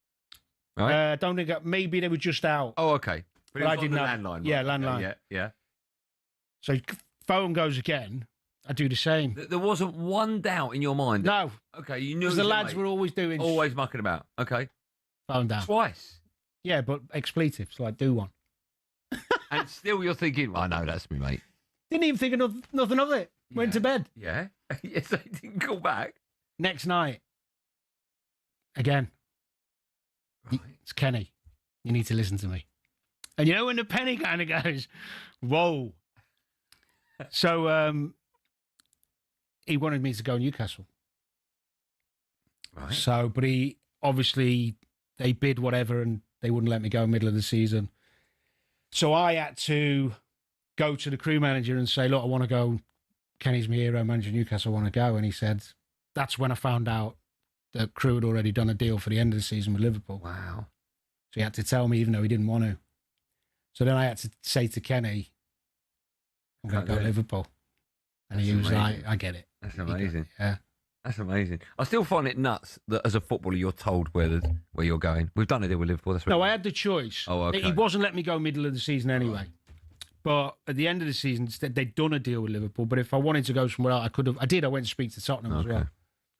Speaker 8: Right?
Speaker 9: I don't think, maybe they were just out.
Speaker 8: Oh, okay. But
Speaker 9: I didn't have
Speaker 8: landline.
Speaker 9: Yeah,
Speaker 8: right?
Speaker 9: landline.
Speaker 8: Yeah.
Speaker 9: So phone goes again. I do the same.
Speaker 8: There wasn't one doubt in your mind?
Speaker 9: No.
Speaker 8: Okay, you knew.
Speaker 9: Because the lads were always doing...
Speaker 8: Always mucking about. Okay.
Speaker 9: Phone down.
Speaker 8: Twice?
Speaker 9: Yeah, but expletives, like do one.
Speaker 8: And still you're thinking, I know, that's me, mate.
Speaker 9: Didn't even think of nothing of it. Went to bed.
Speaker 8: Yeah. Yes, they didn't call back.
Speaker 9: Next night. Again. Right. It's Kenny. You need to listen to me. And you know when the penny kind of goes, whoa. So he wanted me to go Newcastle.
Speaker 8: Right.
Speaker 9: So, but he obviously, they bid whatever and they wouldn't let me go middle of the season. So I had to go to the Crewe manager and say, look, I want to go. Kenny's my hero, manager Newcastle, I want to go. And he said, that's when I found out that Crewe had already done a deal for the end of the season with Liverpool.
Speaker 8: Wow.
Speaker 9: So he had to tell me, even though he didn't want to. So then I had to say to Kenny, I'm going to go to Liverpool. And he was like, I get it.
Speaker 8: That's amazing.
Speaker 9: Yeah.
Speaker 8: That's amazing. I still find it nuts that as a footballer you're told where you're going. We've done a deal with Liverpool. That's
Speaker 9: no, I had the choice.
Speaker 8: Oh, okay.
Speaker 9: He wasn't letting me go middle of the season anyway. But at the end of the season, they'd done a deal with Liverpool. But if I wanted to go somewhere else, I could have. I did. I went to speak to Tottenham as well.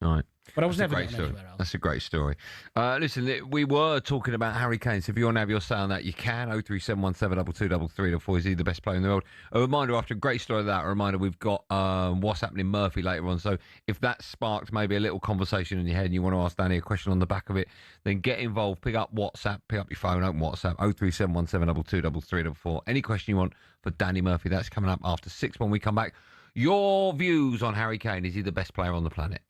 Speaker 8: All right.
Speaker 9: But I was never
Speaker 8: going
Speaker 9: getting anywhere else.
Speaker 8: That's a great story. Listen, we were talking about Harry Kane. So if you want to have your say on that, you can. 03717223334. Is he the best player in the world? A reminder, after a great story of that, a reminder we've got What's Happening Murphy later on. So if that sparked maybe a little conversation in your head and you want to ask Danny a question on the back of it, then get involved. Pick up WhatsApp. Pick up your phone. Open WhatsApp. 03717223334. Any question you want for Danny Murphy, that's coming up after 6 when we come back. Your views on Harry Kane. Is he the best player on the planet?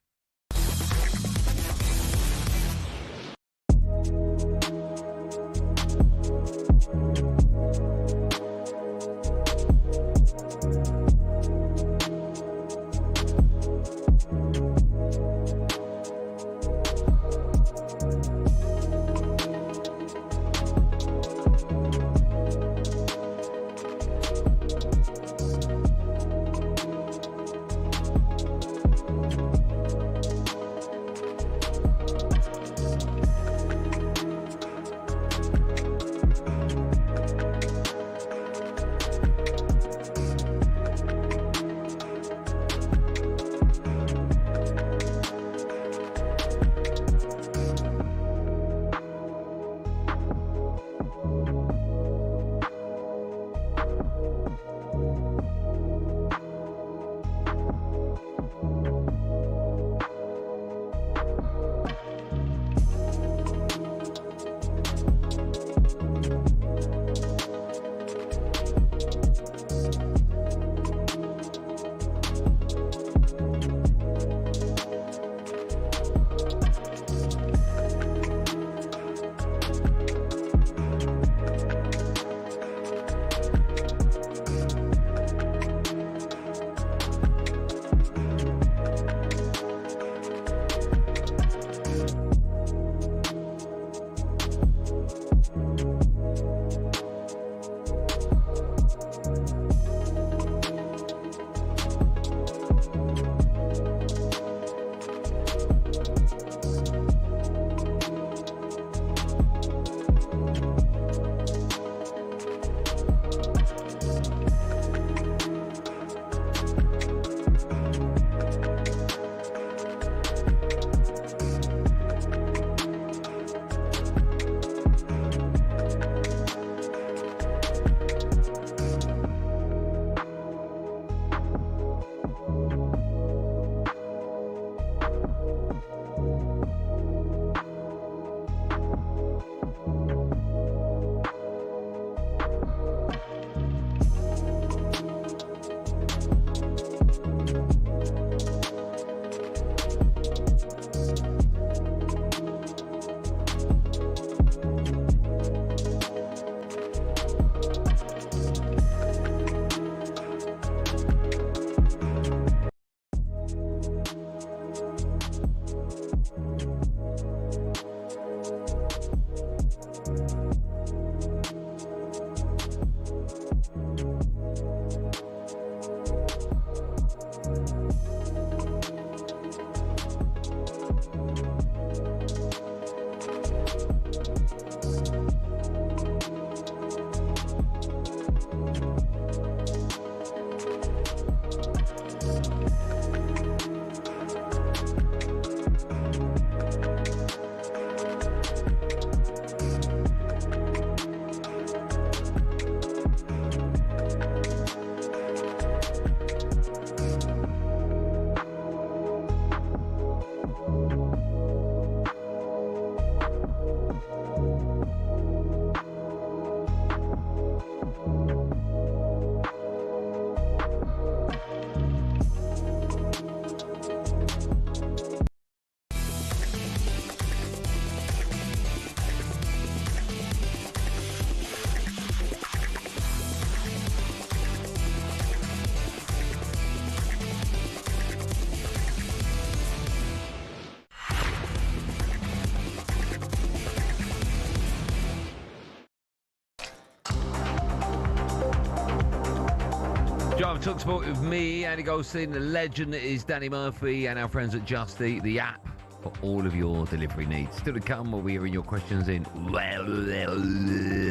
Speaker 8: Drive talkSPORT with me, Andy Goldstein. The legend is Danny Murphy, and our friends at Just Eat, the app for all of your delivery needs. Still to come, while we are in your questions in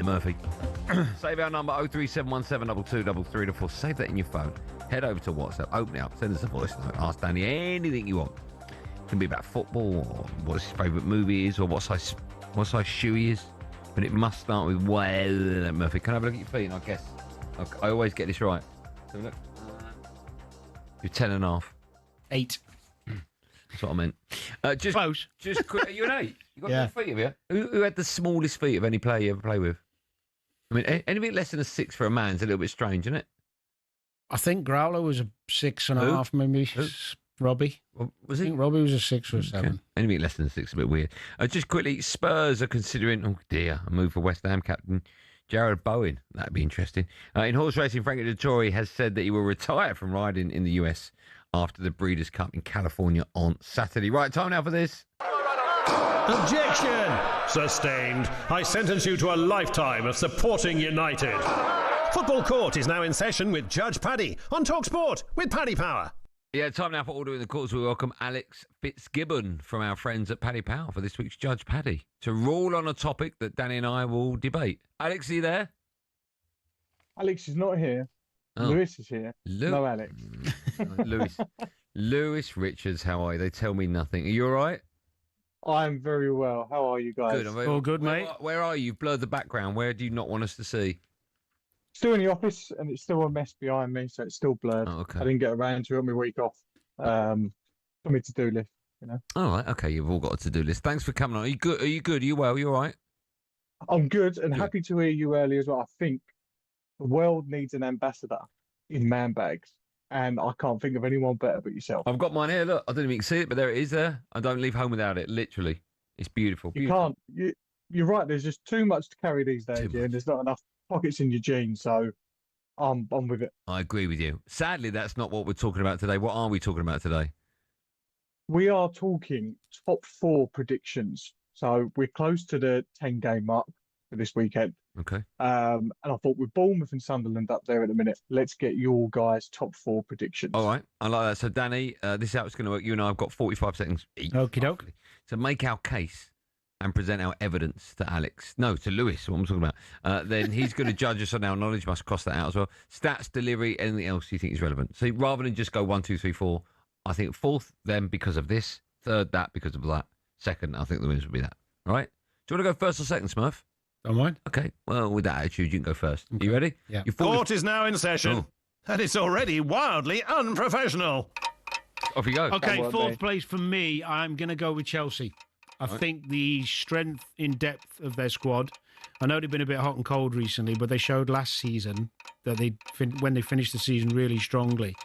Speaker 8: Murphy. Save our number 03717223334. Save that in your phone. Head over to WhatsApp, open it up, send us a voice note, ask Danny anything you want. It can be about football, or what his favourite movie is, or what size shoe he is. But it must start with Murphy. Can I have a look at your feet? And I guess I always get this right. Have a look. You're 10.5.
Speaker 9: 8.
Speaker 8: That's what I meant. Just
Speaker 9: close.
Speaker 8: Just quick. Are you an 8? You got
Speaker 9: Yeah.
Speaker 8: good feet, have you? Who had the smallest feet of any player you ever played with? I mean, anything less than a 6 for a man is a little bit strange, isn't it?
Speaker 9: I think Growler was a 6.5, maybe.
Speaker 8: Who?
Speaker 9: Robbie.
Speaker 8: Was he?
Speaker 9: I think Robbie was a 6 or a 7.
Speaker 8: Okay. Anything less than 6 is a bit weird. Just quickly, Spurs are considering, oh dear, a move for West Ham captain Jared Bowen. That'd be interesting. In horse racing, Frankie Dettori has said that he will retire from riding in the US after the Breeders' Cup in California on Saturday. Right, time now for this.
Speaker 1: Objection! Sustained. I sentence you to a lifetime of supporting United. Football Court is now in session with Judge Paddy on talkSPORT with Paddy Power.
Speaker 8: Yeah, time now for Order in the Courts. We welcome Alex Fitzgibbon from our friends at Paddy Power for this week's Judge Paddy to rule on a topic that Danny and I will debate. Alex, are you there?
Speaker 4: Alex is not here.
Speaker 8: Oh.
Speaker 4: Lewis is here. No, Alex.
Speaker 8: Lewis Richards, how are you? They tell me nothing. Are you all right?
Speaker 4: I'm very well. How are you guys?
Speaker 8: Good.
Speaker 9: All good, mate.
Speaker 8: Where are you? You've blurred the background. Where do you not want us to see?
Speaker 4: Still in the office, and it's still a mess behind me, so it's still blurred.
Speaker 8: Oh, okay.
Speaker 4: I didn't get around to it on my week off. For me to-do list, you know.
Speaker 8: All right. Okay, you've all got a to-do list. Thanks for coming on. Are you good? Are you good? Are you well? You all right?
Speaker 4: I'm good, and happy to hear you earlier as well. I think the world needs an ambassador in man bags, and I can't think of anyone better but yourself.
Speaker 8: I've got mine here. Look, I don't even see it, but there it is there. I don't leave home without it, literally. It's beautiful.
Speaker 4: You can't. You're right, there's just too much to carry these days, and there's not enough pockets in your jeans, so I'm with it.
Speaker 8: I agree with you. Sadly, that's not what we're talking about today. What are we talking about today?
Speaker 4: We are talking top 4 predictions. So we're close to the 10-game mark for this weekend.
Speaker 8: Okay.
Speaker 4: And I thought with Bournemouth and Sunderland up there at the minute, let's get your guys' top 4 predictions.
Speaker 8: All right. I like that. So, Danny, this is how it's going to work. You and I have got 45 seconds each.
Speaker 9: Okie doke.
Speaker 8: To make our case and present our evidence to Alex. No, to Lewis, what I'm talking about. Then he's going to judge us on our knowledge. Must cross that out as well. Stats, delivery, anything else you think is relevant. So rather than just go 1, 2, 3, 4, I think 4th, then because of this. 3rd, that because of that. 2nd, I think the winners would be that. All right? Do you want to go 1st or 2nd, Smurf?
Speaker 9: Don't mind.
Speaker 8: Okay. Well, with that attitude, you can go first. Okay. Are you ready?
Speaker 9: Yeah.
Speaker 1: Court is now in session. And it's already wildly unprofessional.
Speaker 8: Off you go.
Speaker 9: Okay, 4th place for me. I'm going to go with Chelsea. I think the strength in depth of their squad. I know they've been a bit hot and cold recently, but they showed last season that when they finished the season really strongly,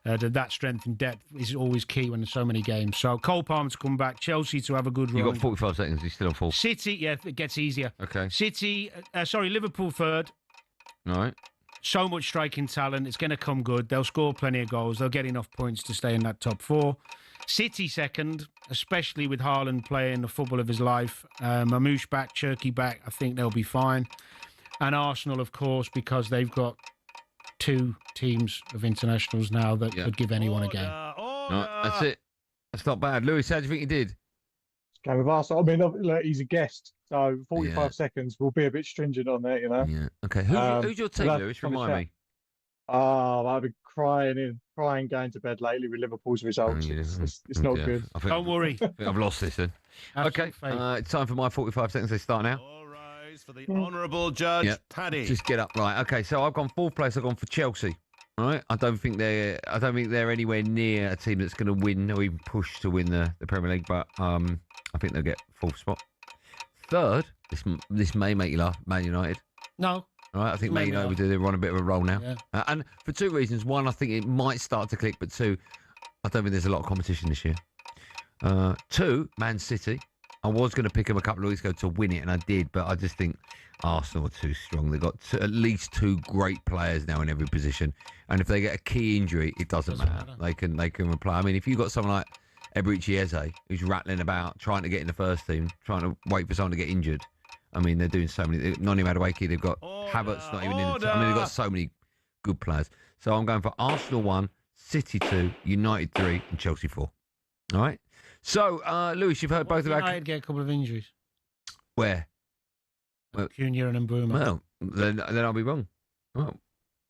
Speaker 9: that strength and depth is always key when there's so many games. So Cole Palmer to come back, Chelsea to have a good run.
Speaker 8: You've got 45 seconds. You're still on 4.
Speaker 9: City, yeah, it gets easier.
Speaker 8: Okay.
Speaker 9: Liverpool 3rd.
Speaker 8: All right.
Speaker 9: So much striking talent. It's going to come good. They'll score plenty of goals. They'll get enough points to stay in that top 4. City 2nd, especially with Haaland playing the football of his life. Mamouche back, Cherky back. I think they'll be fine. And Arsenal, of course, because they've got 2 teams of internationals now that could give anyone a game.
Speaker 8: Right, that's it. That's not bad. Lewis, how do you think you did?
Speaker 4: Game with Arsenal. I mean, he's a guest, so 45 seconds will be a bit stringent on that, you know.
Speaker 8: Yeah. Okay. Who's your team, Lewis? Remind me.
Speaker 4: Oh, I've been crying going to bed lately with Liverpool's results. It's not good.
Speaker 9: Don't worry.
Speaker 8: I think I've lost this then. Okay. It's time for my 45 seconons. They start now.
Speaker 1: All rise for the Honourable Judge Paddy.
Speaker 8: Just get up. Right. Okay. So I've gone 4th place. I've gone for Chelsea. All right. I don't think they're anywhere near a team that's going to win or even push to win the Premier League, but I think they'll get 4th spot. 3rd. This may make you laugh. Man United.
Speaker 9: No.
Speaker 8: All right, I think Man United they're on a bit of a roll now. Yeah. And for 2 reasons. 1, I think it might start to click, but 2, I don't think there's a lot of competition this year. 2, Man City. I was going to pick them a couple of weeks ago to win it, and I did, but I just think Arsenal are too strong. They've got at least 2 great players now in every position, and if they get a key injury, it doesn't matter. They can reply. I mean, if you've got someone like Eberechi Eze, who's rattling about, trying to get in the first team, trying to wait for someone to get injured, I mean, they're doing so many. Noni Madueke, they've got Havertz not even in the team. I mean, they've got so many good players. So I'm going for Arsenal 1, City 2, United 3, and Chelsea 4. All right? So, Lewis, you've heard both of our...
Speaker 9: United get a couple of injuries.
Speaker 8: Where?
Speaker 9: Cunha and Mbeumo.
Speaker 8: Well, then I'll be wrong. Well,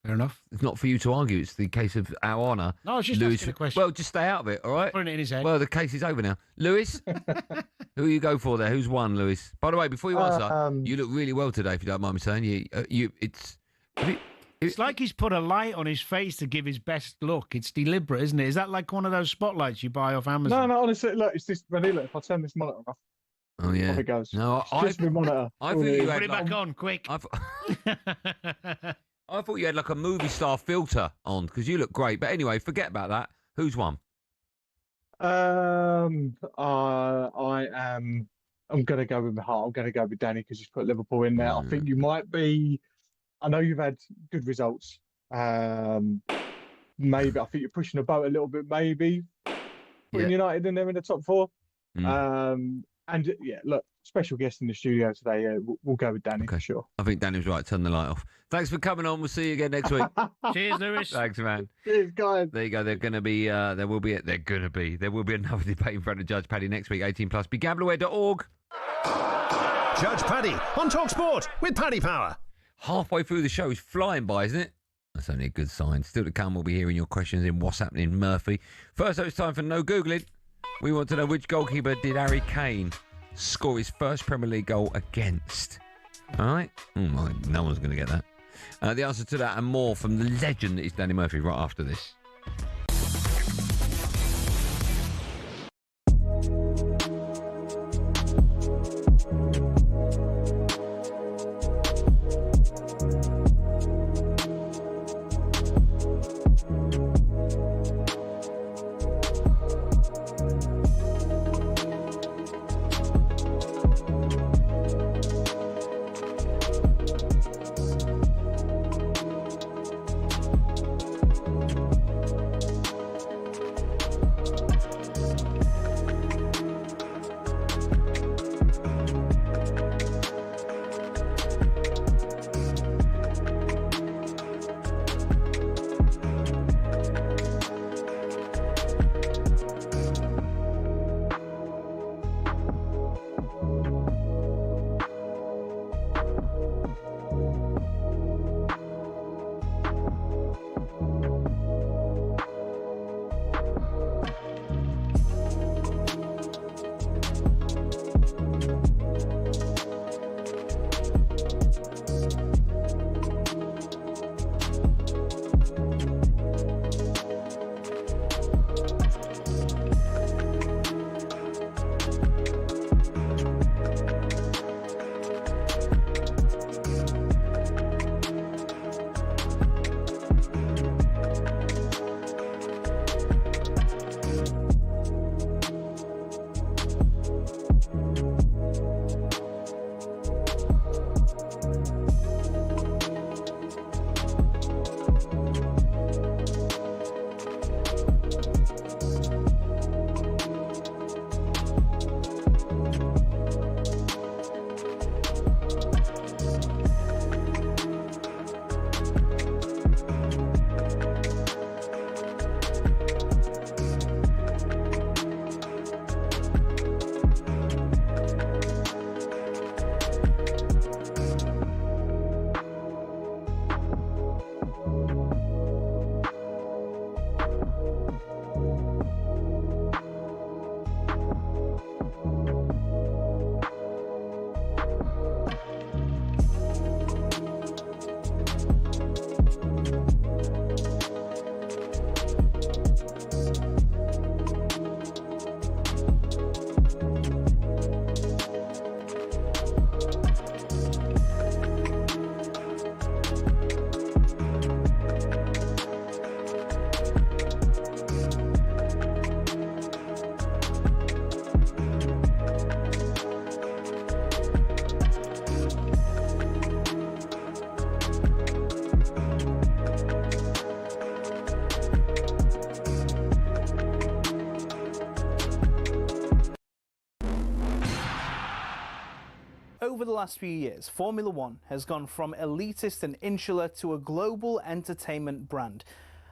Speaker 9: fair enough.
Speaker 8: It's not for you to argue. It's the case of our honour.
Speaker 9: No, I was just asking a question.
Speaker 8: Well, just stay out of it, all right?
Speaker 9: Putting it in his head.
Speaker 8: Well, the case is over now. Lewis, who you go for there? Who's won, Lewis? By the way, before you answer, you look really well today, if you don't mind me saying.
Speaker 9: It's like he's put a light on his face to give his best look. It's deliberate, isn't it? Is that like one of those spotlights you buy off Amazon?
Speaker 4: No, honestly, look, it's this. Look, if I turn this monitor off,
Speaker 8: oh yeah,
Speaker 4: off it goes.
Speaker 8: No,
Speaker 4: it's just my monitor.
Speaker 8: I thought you had
Speaker 9: Put it back on, quick.
Speaker 8: I thought you had like a movie star filter on because you look great. But anyway, forget about that. Who's won?
Speaker 4: I'm gonna go with my heart. I'm gonna go with Danny because he's put Liverpool in there. I think you might be. I know you've had good results. Maybe I think you're pushing the boat a little bit. Maybe putting United in there in the top 4. And yeah, look, special guest in the studio today. We'll go with Danny for sure.
Speaker 8: I think Danny was right. Turn the light off. Thanks for coming on. We'll see you again next week.
Speaker 9: Cheers, Lewis.
Speaker 8: Thanks, man.
Speaker 4: Cheers, guys.
Speaker 8: There you go. There will be another debate in front of Judge Paddy next week. 18 plus. BeGambleAware.org.
Speaker 1: Judge Paddy on talkSPORT with Paddy Power.
Speaker 8: Halfway through the show is flying by, isn't it? That's only a good sign. Still to come, we'll be hearing your questions in What's Happening Murphy. First up, it's time for No Googling. We want to know which goalkeeper did Harry Kane score his first Premier League goal against? All right? No one's going to get that. The answer to that and more from the legend that is Danny Murphy right after this.
Speaker 14: Over the last few years, Formula One has gone from elitist and insular to a global entertainment brand.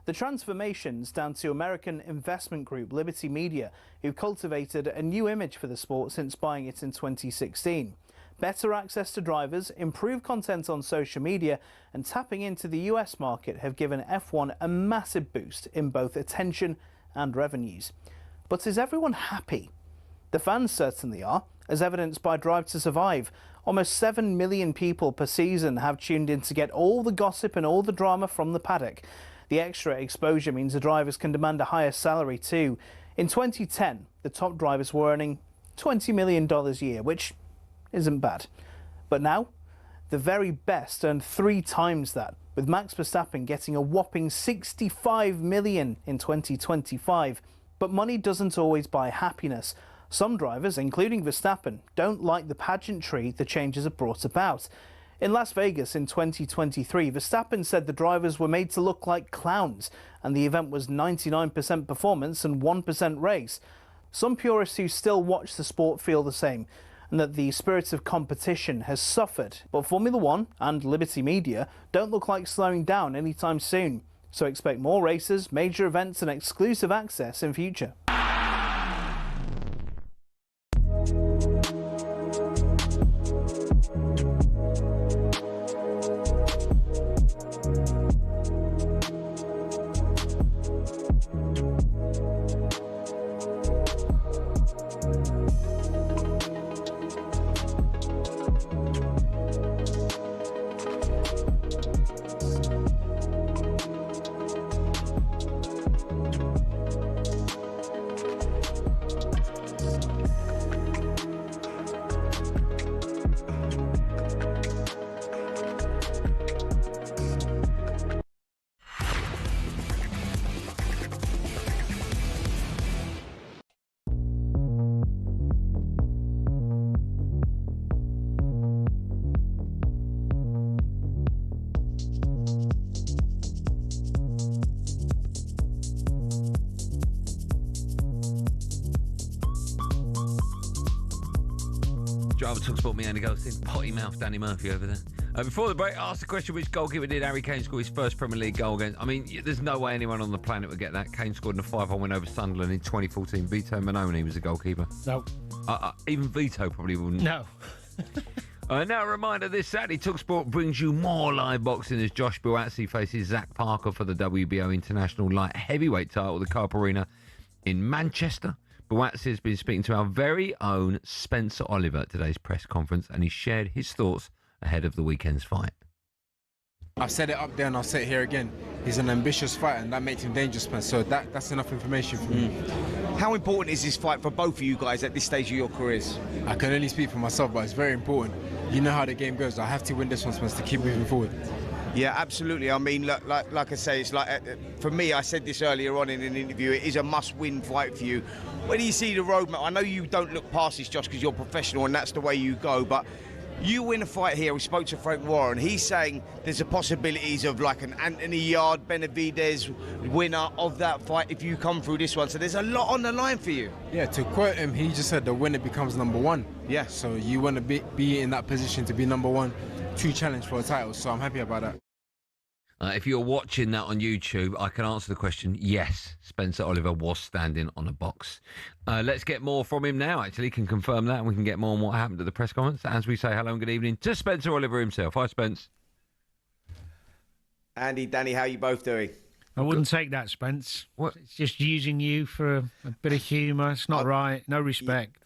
Speaker 14: The transformation's down to American investment group Liberty Media, who cultivated a new image for the sport since buying it in 2016. Better access to drivers, improved content on social media, and tapping into the US market have given F1 a massive boost in both attention and revenues. But is everyone happy? The fans certainly are, as evidenced by Drive to Survive. Almost 7 million people per season have tuned in to get all the gossip and all the drama from the paddock. The extra exposure means the drivers can demand a higher salary too. In 2010, the top drivers were earning $20 million a year, which isn't bad. But now, the very best earned 3 times that, with Max Verstappen getting a whopping $65 million in 2025. But money doesn't always buy happiness. Some drivers, including Verstappen, don't like the pageantry the changes have brought about. In Las Vegas in 2023, Verstappen said the drivers were made to look like clowns, and the event was 99% performance and 1% race. Some purists who still watch the sport feel the same, and that the spirit of competition has suffered. But Formula One and Liberty Media don't look like slowing down anytime soon. So expect more races, major events and exclusive access in future.
Speaker 8: Driver talkSPORT, me, Andy Goldstein, potty mouth Danny Murphy over there. Before the break, I asked the question, which goalkeeper did Harry Kane score his first Premier League goal against? I mean, there's no way anyone on the planet would get that. Kane scored in a 5-1 win over Sunderland in 2014. Vito Manoni was the goalkeeper.
Speaker 9: No.
Speaker 8: Even Vito probably wouldn't.
Speaker 9: No.
Speaker 8: Now a reminder, this Saturday talkSPORT brings you more live boxing as Josh Buatsi faces Zach Parker for the WBO International Light Heavyweight title at the Carp Arena in Manchester. Buatsi has been speaking to our very own Spencer Oliver at today's press conference, and he shared his thoughts ahead of the weekend's fight.
Speaker 2: I've said it up there and I'll say it here again. He's an ambitious fighter and that makes him dangerous, man. So that's enough information for me.
Speaker 15: How important is this fight for both of you guys at this stage of your careers?
Speaker 2: I can only speak for myself, but it's very important. You know how the game goes. I have to win this one, Spence, to keep moving forward.
Speaker 15: Yeah, absolutely. I mean, like I say, it's like, for me, I said this earlier on in an interview, it is a must-win fight for you. Where do you see the roadmap? I know you don't look past this, Josh, because you're professional and that's the way you go, but you win a fight here. We spoke to Frank Warren. He's saying there's a possibilities of like an Anthony Yard, Benavidez winner of that fight if you come through this one. So there's a lot on the line for you.
Speaker 2: Yeah, to quote him, he just said the winner becomes number one.
Speaker 15: Yeah.
Speaker 2: So you want to be in that position to be number one, to challenge for a title. So I'm happy about that.
Speaker 8: If you're watching that on YouTube, I can answer the question, yes, Spencer Oliver was standing on a box. Let's get more from him now, actually. He can confirm that, and we can get more on what happened at the press conference as we say hello and good evening to Spencer Oliver himself. Hi, Spence.
Speaker 15: Andy, Danny, how are you both doing?
Speaker 9: I wouldn't take that, Spence. What? It's just using you for a bit of humour. It's not right. No respect.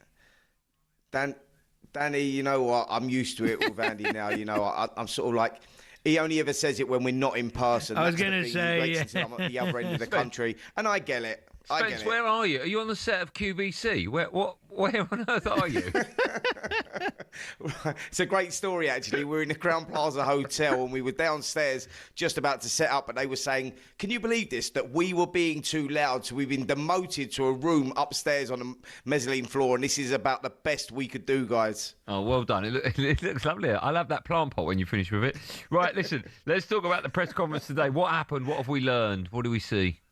Speaker 15: Danny, you know what? I'm used to it with Andy now. You know, I'm sort of like... He only ever says it when we're not in person.
Speaker 9: I was going to say,
Speaker 15: yeah. I'm at the other end of the country, and I get it.
Speaker 8: Spence, where are you? Are you on the set of QVC? Where on earth are you?
Speaker 15: It's a great story, actually. We're in the Crown Plaza Hotel, and we were downstairs just about to set up, and they were saying, can you believe this, that we were being too loud, so we've been demoted to a room upstairs on the mezzanine floor, and this is about the best we could do, guys.
Speaker 8: Oh, well done. It looks lovely. I love that plant pot when you finish with it. Right, listen, let's talk about the press conference today. What happened? What have we learned? What do we see?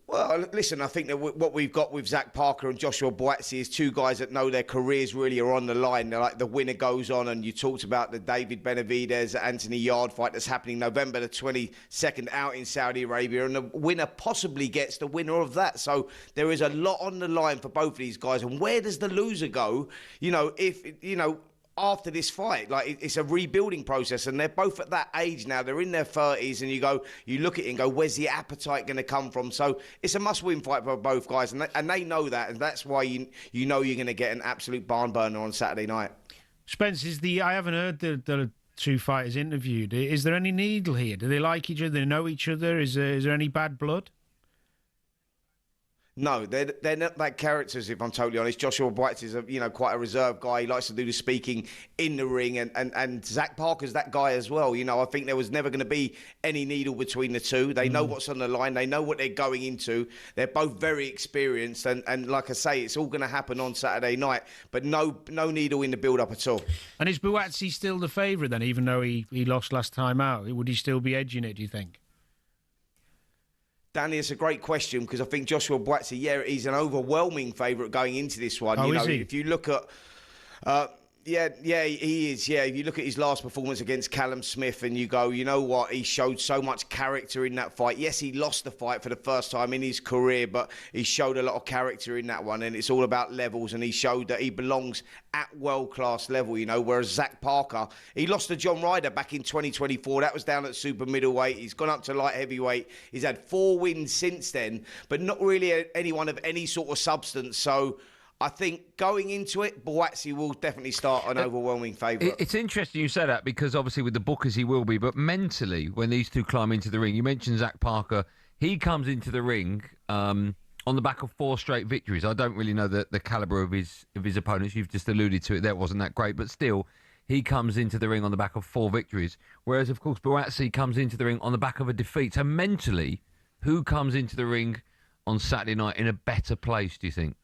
Speaker 15: Well, listen, I think that what we've got with Zach Parker and Joshua Boazzi is two guys that know their careers really are on the line. They're like the winner goes on, and you talked about the David Benavidez, Anthony Yard fight that's happening November the 22nd out in Saudi Arabia, and the winner possibly gets the winner of that. So there is a lot on the line for both of these guys. And where does the loser go? After this fight, like it's a rebuilding process, and they're both at that age now. They're in their 30s, and you look at it and go, where's the appetite going to come from? So it's a must-win fight for both guys, and they know that, and that's why you know you're going to get an absolute barn burner on Saturday night.
Speaker 9: Spence, I haven't heard the two fighters interviewed. Is there any needle here? Do they like each other? Do they know each other? Is there any bad blood?
Speaker 15: No, they're not like characters, if I'm totally honest. Joshua Boazzi is quite a reserved guy. He likes to do the speaking in the ring, and Zach Parker's that guy as well. I think there was never going to be any needle between the two. They know what's on the line. They know what they're going into. They're both very experienced, and like I say, it's all going to happen on Saturday night. But no needle in the build-up at all.
Speaker 9: And is Boazzi still the favourite then, even though he lost last time out? Would he still be edging it, do you think?
Speaker 15: Danny, it's a great question because I think Joshua Boazzi, he's an overwhelming favourite going into this one.
Speaker 9: Is he?
Speaker 15: If you look at... he is. Yeah, if you look at his last performance against Callum Smith and you go, you know what, he showed so much character in that fight. Yes, he lost the fight for the first time in his career, but he showed a lot of character in that one, and it's all about levels, and he showed that he belongs at world-class level, whereas Zach Parker, he lost to John Ryder back in 2024. That was down at super middleweight. He's gone up to light heavyweight. He's had 4 wins since then, but not really anyone of any sort of substance, so... I think going into it, Boazzi will definitely start an overwhelming favourite.
Speaker 8: It's interesting you say that because obviously with the bookers he will be, but mentally when these two climb into the ring, you mentioned Zach Parker, he comes into the ring on the back of 4 straight victories. I don't really know the calibre of his opponents. You've just alluded to it. That wasn't that great, but still he comes into the ring on the back of 4 victories. Whereas of course Boazzi comes into the ring on the back of a defeat. So mentally, who comes into the ring on Saturday night in a better place, do you think?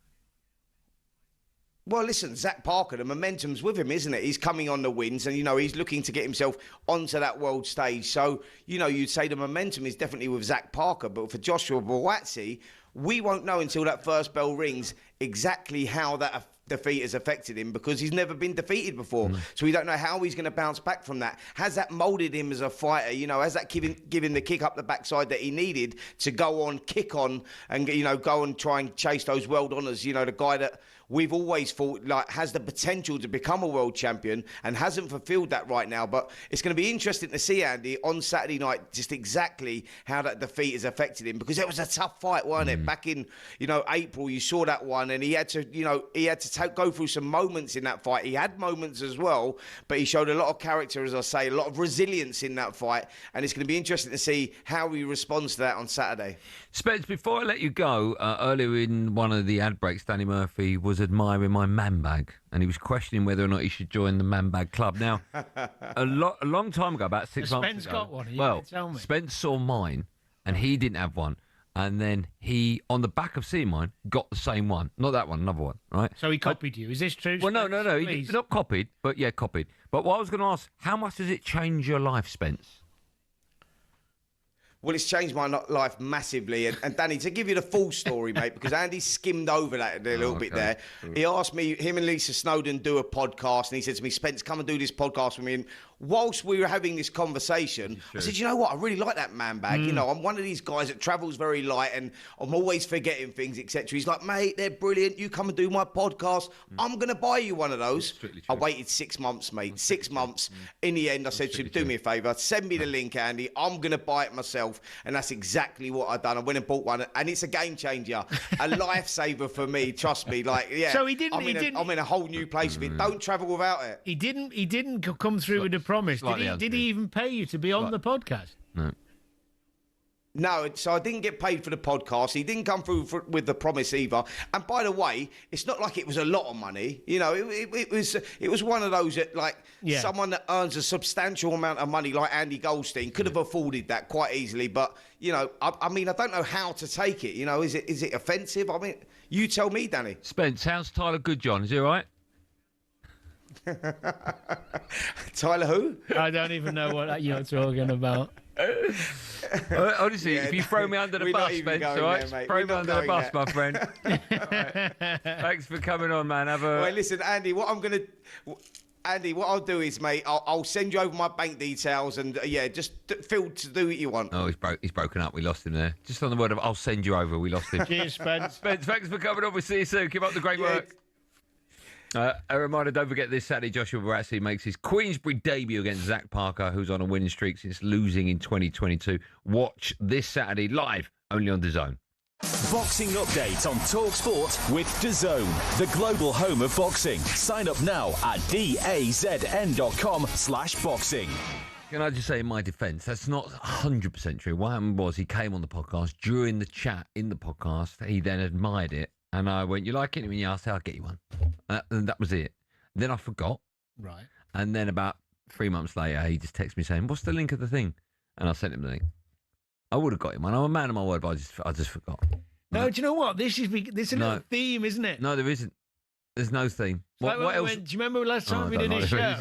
Speaker 15: Well, listen, Zach Parker, the momentum's with him, isn't it? He's coming on the wins and, he's looking to get himself onto that world stage. So, you'd say the momentum is definitely with Zach Parker. But for Joshua Boazzi, we won't know until that first bell rings exactly how that defeat has affected him because he's never been defeated before. So we don't know how he's going to bounce back from that. Has that moulded him as a fighter? Has that given the kick up the backside that he needed to go on, kick on and, go and try and chase those world honours? The guy that we've always thought has the potential to become a world champion and hasn't fulfilled that right now. But it's going to be interesting to see, Andy, on Saturday night, just exactly how that defeat has affected him because it was a tough fight, wasn't it? Back in, April, you saw that one and he had to, go through some moments in that fight. He had moments as well, but he showed a lot of character, as I say, a lot of resilience in that fight. And it's going to be interesting to see how he responds to that on Saturday.
Speaker 8: Spence, before I let you go, earlier in one of the ad breaks, Danny Murphy was admiring my man bag and he was questioning whether or not he should join the man bag club. Now, a long time ago, about 6 months ago.
Speaker 9: Spence got one. You didn't tell me.
Speaker 8: Spence saw mine and he didn't have one. And then he, on the back of seeing mine, got the same one. Not that one, another one, right?
Speaker 9: So he copied you. Is this true?
Speaker 8: Well, no.
Speaker 9: He's
Speaker 8: Not copied, but yeah, copied. But what I was going to ask, how much does it change your life, Spence?
Speaker 15: Well, it's changed my life massively. And Danny, to give you the full story, mate, because Andy skimmed over that a little bit there. He asked me, him and Lisa Snowden do a podcast, and he said to me, Spence, come and do this podcast with me. And whilst we were having this conversation, I said, you know what? I really like that man bag. I'm one of these guys that travels very light, and I'm always forgetting things, etc. He's like, mate, they're brilliant. You come and do my podcast. I'm going to buy you one of those. I waited 6 months, mate. 6 months. In the end, I said to him, do me a favour. Send me the link, Andy. I'm going to buy it myself. And that's exactly what I've done. I went and bought one, and it's a game changer, a lifesaver for me. Trust me,
Speaker 9: So he didn't.
Speaker 15: I'm in a whole new place with it. Don't travel without it.
Speaker 9: He didn't come through with a promise. Did he even pay you to be on the podcast?
Speaker 8: No.
Speaker 15: No, so I didn't get paid for the podcast. He didn't come through with the promise either. And by the way, it's not like it was a lot of money. It was one of those that someone that earns a substantial amount of money like Andy Goldstein could have afforded that quite easily. But, I don't know how to take it. Is it offensive? I mean, you tell me, Danny.
Speaker 8: Spence, how's Tyler Goodjohn? Is he all right?
Speaker 15: Tyler who?
Speaker 9: I don't even know what you're talking about.
Speaker 8: Honestly, if you throw me under the bus, Spence, all right? Throw me under the bus, my friend. Right. Thanks for coming on, man.
Speaker 15: Well, listen, Andy, what I'll do is, mate, I'll send you over my bank details and, just feel to do what you want.
Speaker 8: Oh, he's broken up. We lost him there. Just on the word of, I'll send you over. We lost him.
Speaker 9: Cheers, Spence.
Speaker 8: Spence, thanks for coming on. We'll see you soon. Keep up the great work. A reminder, don't forget this Saturday, Joshua Barazzi makes his Queensbury debut against Zach Parker, who's on a winning streak since losing in 2022. Watch this Saturday live, only on DAZN.
Speaker 5: Boxing update on talkSPORT with DAZN, the global home of boxing. Sign up now at dazn.com/boxing.
Speaker 8: Can I just say in my defence, that's not 100% true. What happened was he came on the podcast, during the chat in the podcast, he then admired it, and I went, you like it? And I said, I'll get you one. And that was it. Then I forgot.
Speaker 9: Right.
Speaker 8: And then about 3 months later, he just texted me saying, what's the link of the thing? And I sent him the link. I would have got him one. I'm a man of my word, but I just forgot.
Speaker 9: No, do you know what? This is a little theme, isn't it?
Speaker 8: No, there isn't. There's no theme. What else?
Speaker 9: Do you remember last time we did a show?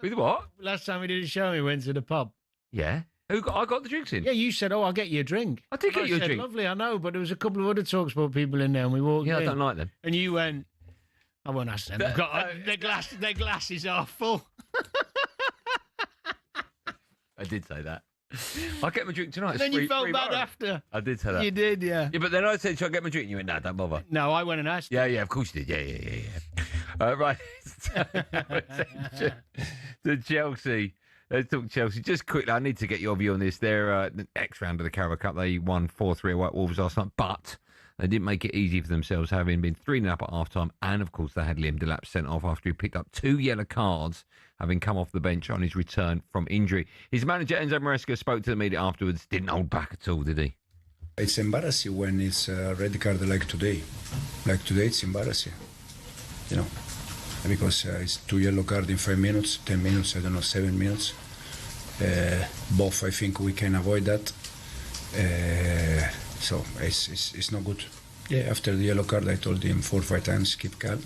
Speaker 8: With what?
Speaker 9: Last time we did a show, we went to the pub.
Speaker 8: Yeah. I got the drinks in?
Speaker 9: Yeah, you said, I'll get you a drink.
Speaker 8: I did get you a drink.
Speaker 9: Lovely, I know, but there was a couple of other talkSPORT people in there, and we walked in.
Speaker 8: Yeah, I don't like them.
Speaker 9: And you went, I won't ask them. Their glasses are full.
Speaker 8: I did say that. I'll get my drink tonight.
Speaker 9: And then you felt bad after.
Speaker 8: I did say that.
Speaker 9: You did, yeah.
Speaker 8: Yeah, but then I said, shall I get my drink? And you went, no, don't bother.
Speaker 9: No, I went and asked.
Speaker 8: Yeah, of course you did. Yeah. Right. to Chelsea. Let's talk Chelsea. Just quickly, I need to get your view on this. They're the next round of the Carabao Cup. They won 4-3 at White Wolves last night, but they didn't make it easy for themselves, having been 3-0 up at half-time. And, of course, they had Liam Delap sent off after he picked up 2 yellow cards, having come off the bench on his return from injury. His manager, Enzo Maresca, spoke to the media afterwards. Didn't hold back at all, did he?
Speaker 7: It's embarrassing when it's a red card like today. Like today, it's embarrassing. Because it's 2 yellow cards in 5 minutes, 10 minutes, 7 minutes. Both, I think we can avoid that. So it's not good. Yeah, after the yellow card, I told him 4 or 5 times, keep calm.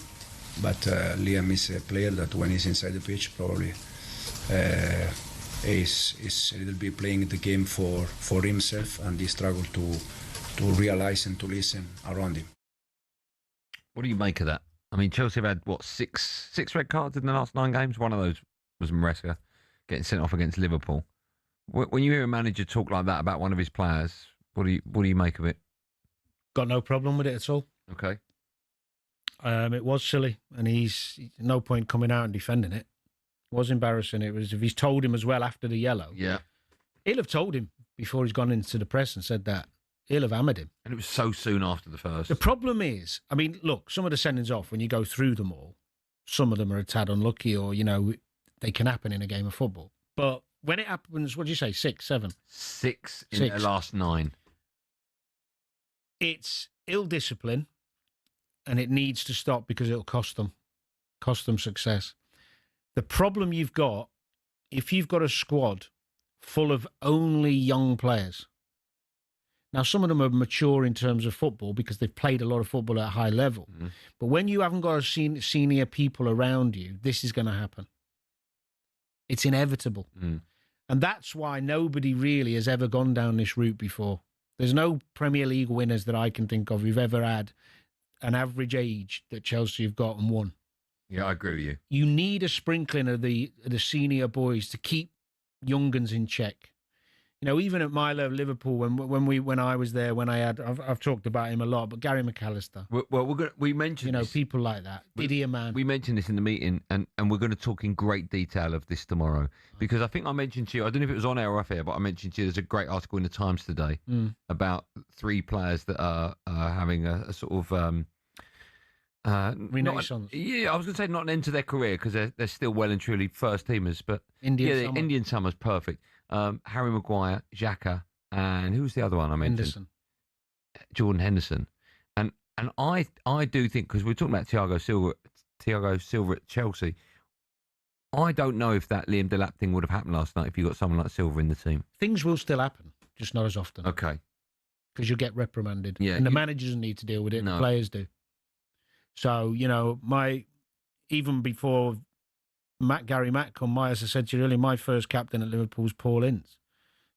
Speaker 7: But Liam is a player that when he's inside the pitch, probably is a little bit playing the game for himself, and he struggled to realize and to listen around him.
Speaker 8: What do you make of that? I mean, Chelsea have had, six red cards in the last 9 games? One of those was Maresca getting sent off against Liverpool. When you hear a manager talk like that about one of his players, what do you make of it?
Speaker 9: Got no problem with it at all.
Speaker 8: Okay.
Speaker 9: It was silly, and he's no point coming out and defending it. It was embarrassing. It was, if he's told him as well after the yellow.
Speaker 8: Yeah.
Speaker 9: He'll have told him before he's gone into the press and said that. He'll have hammered him.
Speaker 8: And it was so soon after the first.
Speaker 9: The problem is, I mean, look, some of the sendings off, when you go through them all, some of them are a tad unlucky, or, they can happen in a game of football. But when it happens, what do you say, 6, 7?
Speaker 8: 6 in their last 9.
Speaker 9: It's ill discipline, and it needs to stop because it'll cost them success. The problem you've got, if you've got a squad full of only young players, now some of them are mature in terms of football because they've played a lot of football at a high level. Mm-hmm. But when you haven't got senior people around you, this is going to happen. It's inevitable. Mm. And that's why nobody really has ever gone down this route before. There's no Premier League winners that I can think of who've ever had an average age that Chelsea have got and won.
Speaker 8: Yeah, I agree with you.
Speaker 9: You need a sprinkling of the senior boys to keep young uns in check. Even at my level, Liverpool, when I was there, I've talked about him a lot, but Gary McAllister.
Speaker 8: Well, we mentioned this.
Speaker 9: People like that. Didier Man.
Speaker 8: We mentioned this in the meeting, and we're going to talk in great detail of this tomorrow, because I think I mentioned to you, I don't know if it was on air or off air, but I mentioned to you there's a great article in the Times today about 3 players that are having a sort of
Speaker 9: renaissance.
Speaker 8: I was going to say not an end to their career, because they're still well and truly first teamers, but Indian Summer's perfect. Harry Maguire, Xhaka, and who was the other one I mentioned? Jordan Henderson. And I do think, because we're talking about Thiago Silva at Chelsea, I don't know if that Liam Delap thing would have happened last night if you got someone like Silva in the team.
Speaker 9: Things will still happen, just not as often.
Speaker 8: Okay.
Speaker 9: Because you'll get reprimanded.
Speaker 8: Yeah,
Speaker 9: and the manager doesn't need to deal with it, the players do. So, even before Gary Mack come, as I said to you earlier, my first captain at Liverpool was Paul Ince.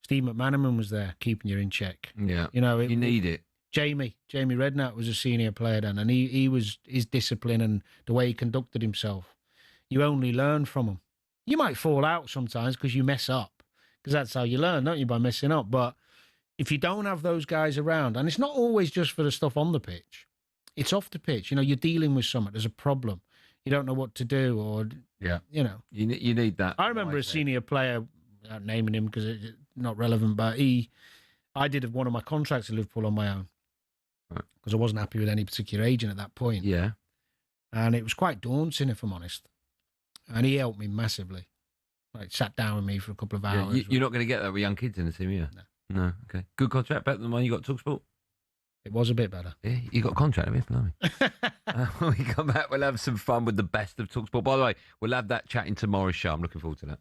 Speaker 9: Steve McManaman was there, keeping you in check.
Speaker 8: Yeah.
Speaker 9: You know,
Speaker 8: you need it.
Speaker 9: Jamie Redknapp was a senior player then, and he was his discipline and the way he conducted himself. You only learn from him. You might fall out sometimes because you mess up, because that's how you learn, don't you, by messing up. But if you don't have those guys around, and it's not always just for the stuff on the pitch, it's off the pitch. You know, you're dealing with something. There's a problem. You don't know what to do, or you know,
Speaker 8: you need that.
Speaker 9: I remember a senior player, without naming him because it's not relevant, but I did one of my contracts at Liverpool on my own because I wasn't happy with any particular agent at that point.
Speaker 8: Yeah,
Speaker 9: and it was quite daunting, if I'm honest. And he helped me massively. Like, sat down with me for a couple of hours.
Speaker 8: You're not going to get that with young kids in the team, yeah? No. Okay. Good contract, better than the one you got at talkSPORT?
Speaker 9: It was a bit better.
Speaker 8: Yeah, you got a contract, have you? When we come back, we'll have some fun with the best of talkSPORT. By the way, we'll have that chat in tomorrow's show. I'm looking forward to that.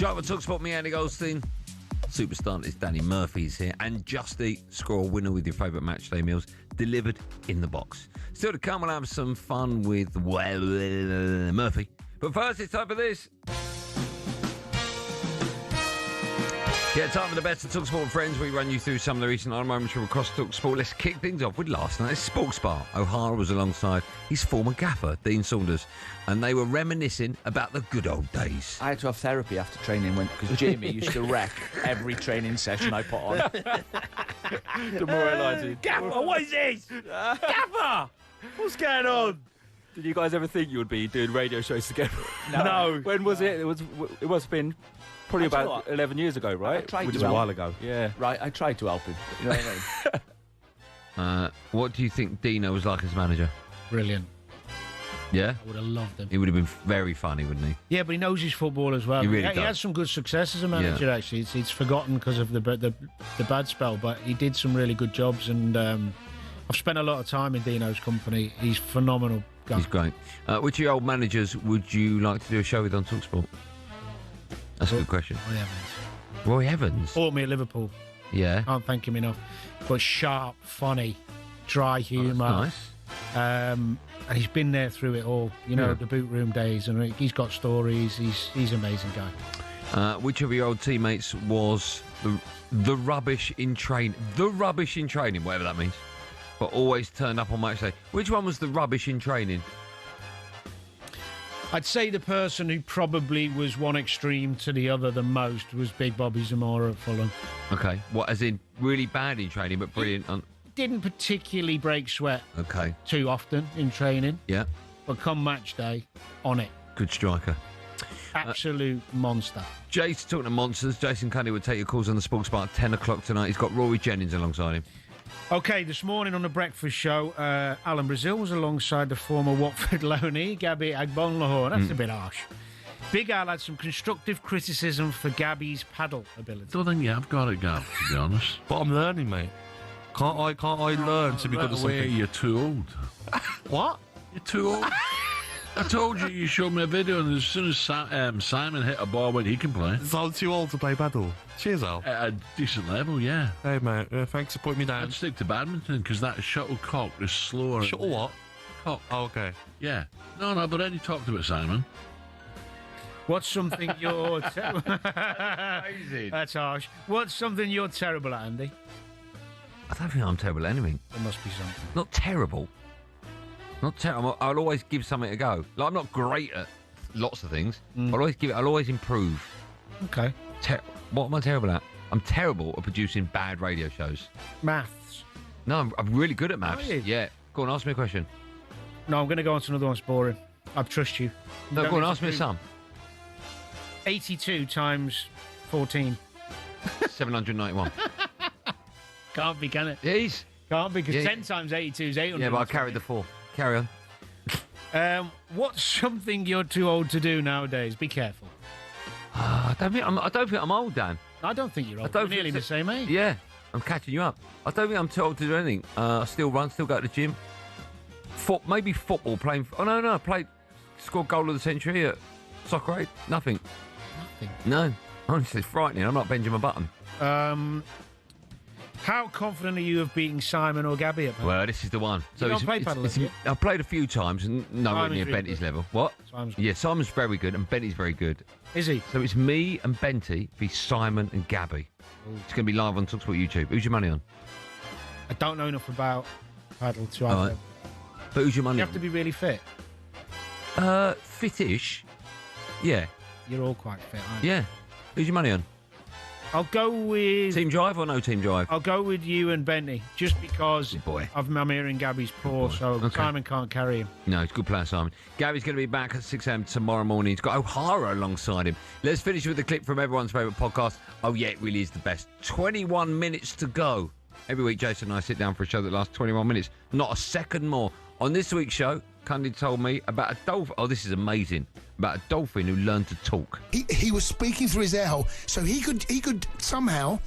Speaker 8: Drive on talkSPORT, me, Andy Goldstein. Superstar is Danny Murphy's here. And Just Eat, score a winner with your favourite matchday meals delivered in the box. Still to come, we'll have some fun with Murphy. But first, it's time for this. Yeah, time for the best of talkSPORT friends. We run you through some of the recent moments from across talkSPORT. Let's kick things off with last night's Sports Bar. O'Hara was alongside his former gaffer, Dean Saunders, and they were reminiscing about the good old days.
Speaker 3: I had to have therapy after training because Jamie used to wreck every training session I put on. Demoralising.
Speaker 10: Gaffer, what is this? Gaffer! What's going on?
Speaker 3: Did you guys ever think you would be doing radio shows together?
Speaker 10: No.
Speaker 3: When was it? It must have been probably
Speaker 10: Actually,
Speaker 3: about 11 years ago, right?
Speaker 10: Which is a while ago.
Speaker 3: Yeah.
Speaker 10: Right, I tried to help him. You know what I mean?
Speaker 8: What do you think Dino was like as manager?
Speaker 9: Brilliant.
Speaker 8: Yeah?
Speaker 9: I would have loved him.
Speaker 8: He would have been very funny, wouldn't he?
Speaker 9: Yeah, but he knows his football as well.
Speaker 8: He really
Speaker 9: He
Speaker 8: does.
Speaker 9: had some good success as a manager, actually. It's forgotten because of the bad spell, but he did some really good jobs, and I've spent a lot of time in Dino's company. He's phenomenal guy.
Speaker 8: He's great. Which of your old managers would you like to do a show with on talkSPORT? That's a good question. Roy Evans.
Speaker 9: Bought me at Liverpool.
Speaker 8: Yeah.
Speaker 9: Can't thank him enough. But sharp, funny, dry humour.
Speaker 8: Nice.
Speaker 9: And he's been there through it all. You know,
Speaker 8: Yeah.
Speaker 9: the boot room days, and he's got stories. He's an amazing guy.
Speaker 8: Which of your old teammates was the rubbish in training? The rubbish in training, whatever that means. But always turned up on match day. Which one was the rubbish in training?
Speaker 9: I'd say the person who probably was one extreme to the other the most was Big Bobby Zamora at Fulham.
Speaker 8: Okay. What, as in really bad in training, but brilliant on...
Speaker 9: Didn't particularly break sweat
Speaker 8: Okay.
Speaker 9: too often in training,
Speaker 8: Yeah.
Speaker 9: but come match day, on it.
Speaker 8: Good striker.
Speaker 9: Absolute monster.
Speaker 8: Jason, talking to monsters, Jason Cundy would take your calls on the Sports Bar at 10 o'clock tonight. He's got Rory Jennings alongside him.
Speaker 9: Okay, this morning on the breakfast show, Alan Brazil was alongside the former Watford loanee, Gabby Agbonlahor. That's a bit harsh. Big Al had some constructive criticism for Gabby's paddle ability.
Speaker 23: Don't think you have got it, Gab, to be honest. But I'm learning, mate. Can't I learn to be good at something? You're too old.
Speaker 9: What?
Speaker 23: You're too old. I told you, you showed me a video, and as soon as Simon hit a ball when he can play.
Speaker 11: So I'm too old to play paddle. Cheers, Al.
Speaker 23: At a decent level, yeah.
Speaker 11: Hey, mate, thanks for putting me down.
Speaker 23: I'd stick to badminton, because that shuttlecock is slower.
Speaker 11: Shuttle what?
Speaker 23: Cock.
Speaker 11: Oh, okay.
Speaker 23: Yeah. No, but then you talked about Simon.
Speaker 9: What's something you're... That's harsh. What's something you're terrible at, Andy?
Speaker 8: I don't think I'm terrible at anything.
Speaker 9: There must be something.
Speaker 8: Not terrible. Not terrible. I'll always give something a go. Like, I'm not great at lots of things. I'll always improve.
Speaker 9: Okay.
Speaker 8: What am I terrible at? I'm terrible at producing bad radio shows.
Speaker 9: Maths.
Speaker 8: No, I'm really good at maths.
Speaker 9: Are you?
Speaker 8: Yeah. Go on, ask me a question.
Speaker 9: No, I'm going to go on to another one that's boring. I trust you.
Speaker 8: No, go on, ask me a sum.
Speaker 9: 82 times 14.
Speaker 8: 791.
Speaker 9: Can't be, can it?
Speaker 8: It is.
Speaker 9: Can't be, because
Speaker 8: Yeah.
Speaker 9: 10 times 82 is 800.
Speaker 8: Yeah, but I carried the 4. Carry on.
Speaker 9: What's something you're too old to do nowadays? Be careful.
Speaker 8: I don't think I'm old, Dan.
Speaker 9: I don't think you're old.
Speaker 8: I don't
Speaker 9: We're nearly
Speaker 8: think
Speaker 9: the same age.
Speaker 8: Yeah, I'm catching you up. I don't think I'm too old to do anything. I still run, still go to the gym. Maybe football, playing... Oh, no, I played... Scored goal of the century at Soccer 8. Nothing. No. Honestly, it's frightening. I'm not Benjamin Button.
Speaker 9: How confident are you of beating Simon or Gabby at paddle?
Speaker 8: Well, this is the one.
Speaker 9: You don't play paddle, have you?
Speaker 8: I've played a few times and nowhere
Speaker 9: Simon's
Speaker 8: near
Speaker 9: really
Speaker 8: Benty's
Speaker 9: good.
Speaker 8: level. What?
Speaker 9: Simon's good.
Speaker 8: Yeah, Simon's very good and Benty's very good.
Speaker 9: Is he?
Speaker 8: So it's me and Benty v Simon and Gabby. It's going to be live on talkSPORT YouTube. Who's your money on?
Speaker 9: I don't know enough about paddle to
Speaker 8: All
Speaker 9: either.
Speaker 8: right. But who's your money
Speaker 9: You
Speaker 8: on?
Speaker 9: have to be really fit.
Speaker 8: Fittish. Yeah.
Speaker 9: You're all quite fit, aren't you?
Speaker 8: Yeah. Who's your money on?
Speaker 9: I'll go with...
Speaker 8: Team Drive or no Team Drive?
Speaker 9: I'll go with you and Benty, just because I'm hearing Gabby's poor, so
Speaker 8: Okay.
Speaker 9: Simon can't carry him.
Speaker 8: No, it's a good player, Simon. Gary's going to be back at 6 a.m. tomorrow morning. He's got O'Hara alongside him. Let's finish with a clip from everyone's favourite podcast. Oh, yeah, it really is the best. 21 minutes to go. Every week, Jason and I sit down for a show that lasts 21 minutes. Not a second more. On this week's show, Cundy told me about a dolphin. Oh, this is amazing. About a dolphin who learned to talk.
Speaker 24: He was speaking through his air hole, so he could somehow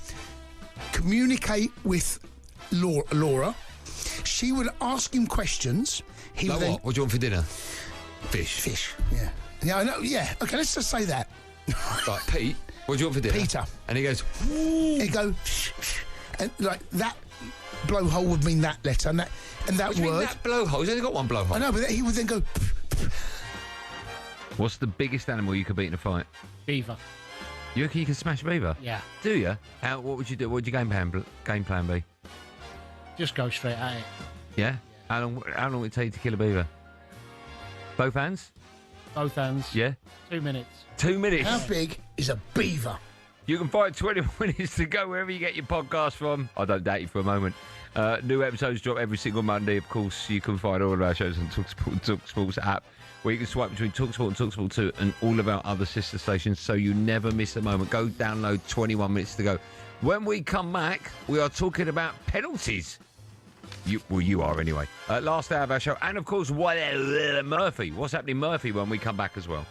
Speaker 24: communicate with Laura. She would ask him questions.
Speaker 8: Like what? What do you want for dinner?
Speaker 24: Fish. Yeah. Yeah, I know. Yeah. Okay, let's just say that.
Speaker 8: Right, Pete, what do you want for dinner?
Speaker 24: Peter.
Speaker 8: And he goes,
Speaker 24: He go, and like that blowhole would mean that letter, and that
Speaker 8: what do you mean
Speaker 24: word.
Speaker 8: that blowhole? He's only got one blowhole.
Speaker 24: I know, but he would then go.
Speaker 8: What's the biggest animal you could beat in a fight?
Speaker 9: Beaver.
Speaker 8: You reckon you can smash a beaver?
Speaker 9: Yeah.
Speaker 8: Do you? What would you do? What would your game plan be?
Speaker 9: Just go straight at it.
Speaker 8: Yeah? How long would it take to kill a beaver? Both hands?
Speaker 9: Both hands.
Speaker 8: Yeah?
Speaker 9: 2 minutes.
Speaker 8: 2 minutes?
Speaker 24: How big is a beaver?
Speaker 8: You can find 20 minutes to go wherever you get your podcast from. I don't doubt you for a moment. New episodes drop every single Monday. Of course, you can find all of our shows on talkSPORT and talkSPORT's app, where you can swipe between talkSPORT and talkSPORT 2 and all of our other sister stations, so you never miss a moment. Go download 21 minutes to go. When we come back, we are talking about penalties. You are anyway. Last hour of our show. And, of course, Murphy. What's happening, Murphy, when we come back as well?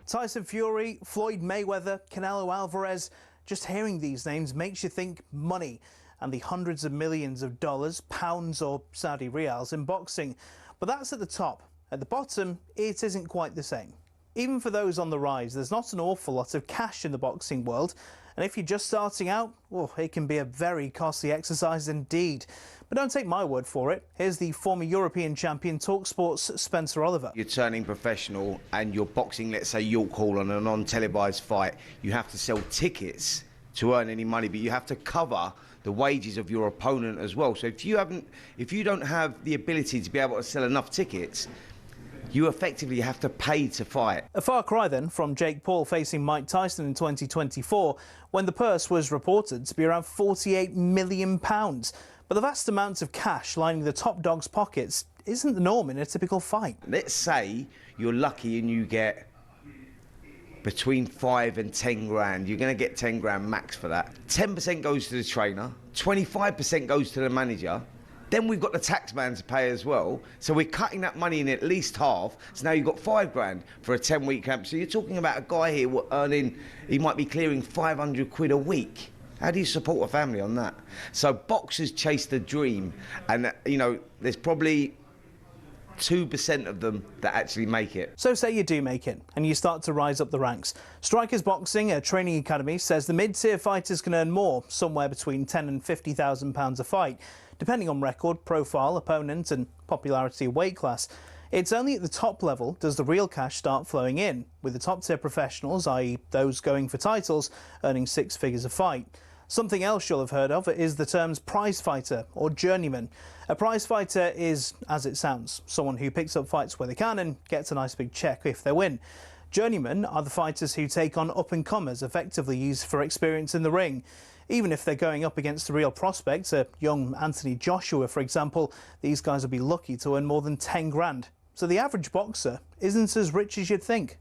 Speaker 14: Tyson Fury, Floyd Mayweather, Canelo Alvarez. Just hearing these names makes you think money and the hundreds of millions of dollars, pounds or Saudi riyals in boxing. But that's at the top. At the bottom, it isn't quite the same. Even for those on the rise, there's not an awful lot of cash in the boxing world. And if you're just starting out, well, it can be a very costly exercise indeed. But don't take my word for it. Here's the former European champion, talkSPORT's Spencer Oliver.
Speaker 15: You're turning professional and you're boxing, let's say, York Hall on a non-televised fight. You have to sell tickets to earn any money, but you have to cover the wages of your opponent as well. So if you don't have the ability to be able to sell enough tickets, you effectively have to pay to fight.
Speaker 14: A far cry then from Jake Paul facing Mike Tyson in 2024, when the purse was reported to be around £48 million. But the vast amounts of cash lining the top dog's pockets isn't the norm in a typical fight.
Speaker 15: Let's say you're lucky and you get between 5 and 10 grand. You're going to get 10 grand max for that. 10% goes to the trainer, 25% goes to the manager, Then we've got the tax man to pay as well. So we're cutting that money in at least half. So now you've got £5,000 for a 10-week camp. So you're talking about a guy here earning, he might be clearing 500 quid a week. How do you support a family on that? So boxers chase the dream. And, you know, there's probably 2% of them that actually make it.
Speaker 14: So say you do make it and you start to rise up the ranks. Strikers Boxing, a training academy, says the mid-tier fighters can earn more, somewhere between £10,000 and £50,000 a fight, depending on record, profile, opponent and popularity of weight class. It's only at the top level does the real cash start flowing in, with the top-tier professionals, i.e. those going for titles, earning 6 figures a fight. Something else you'll have heard of is the terms prize fighter or journeyman. A prize fighter is, as it sounds, someone who picks up fights where they can and gets a nice big check if they win. Journeymen are the fighters who take on up-and-comers, effectively used for experience in the ring. Even if they're going up against the real prospects, a young Anthony Joshua, for example, these guys will be lucky to earn more than 10 grand. So the average boxer isn't as rich as you'd think.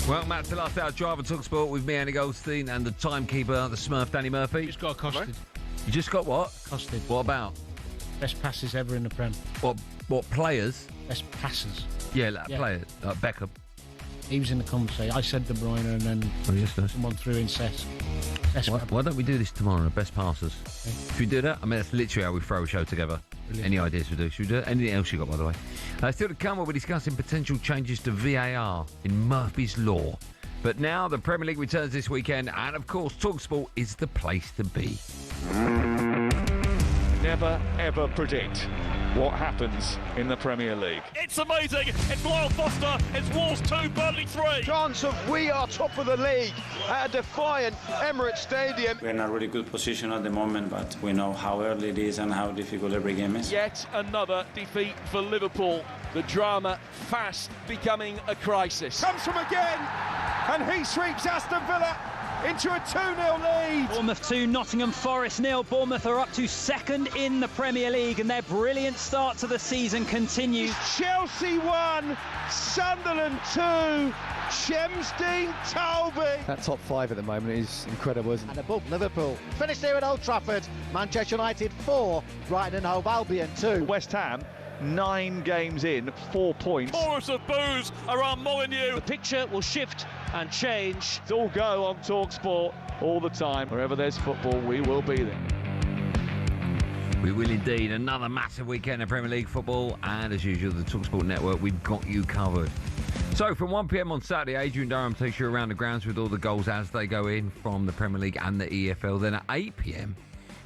Speaker 8: Welcome back to Last Hour Drive on talkSPORT with me, Andy Goldstein, and the timekeeper, the Smurf, Danny Murphy.
Speaker 9: Just got accosted.
Speaker 8: You just got what?
Speaker 9: Accosted.
Speaker 8: What about?
Speaker 9: Best passes ever in the Prem.
Speaker 8: What players?
Speaker 9: Best passers.
Speaker 8: Yeah, players. Like Beckham.
Speaker 9: He was in the conversation. I said De Bruyne and then someone threw in Cesc.
Speaker 8: Why don't we do this tomorrow, best passers? Okay. Should we do that? I mean, that's literally how we throw a show together. Brilliant. Any ideas we do? Should we do it? Anything else you got, by the way? Still to come, we'll be discussing potential changes to VAR in Murphy's Law. But now the Premier League returns this weekend, and of course, talkSPORT is the place to be.
Speaker 6: Never ever predict what happens in the Premier League.
Speaker 10: It's amazing. It's Lyle Foster. It's Wolves 2, Burnley 3.
Speaker 12: Chance of we are top of the league at a defiant Emirates Stadium.
Speaker 13: We're in a really good position at the moment, but we know how early it is and how difficult every game is.
Speaker 6: Yet another defeat for Liverpool. The drama fast becoming a crisis.
Speaker 12: Comes from again, and he sweeps Aston Villa into a 2-0 lead.
Speaker 17: Bournemouth 2, Nottingham Forest 0. Bournemouth are up to second in the Premier League, and their brilliant start to the season continues.
Speaker 12: Chelsea 1, Sunderland 2, Shamsteen Toby.
Speaker 18: That top 5 at the moment is incredible, isn't it?
Speaker 25: And above Liverpool. Finished here at Old Trafford. Manchester United 4, Brighton and Hove Albion 2.
Speaker 10: West Ham 9 games in, 4 points.
Speaker 6: Chorus of boos around Molineux.
Speaker 10: The picture will shift and change. It's all go on talkSPORT all the time. Wherever there's football, we will be there.
Speaker 8: We will indeed. Another massive weekend of Premier League football, and as usual, the talkSPORT network, we've got you covered. So from 1 p.m. on Saturday, Adrian Durham takes you around the grounds with all the goals as they go in from the Premier League and the EFL. Then at 8 p.m,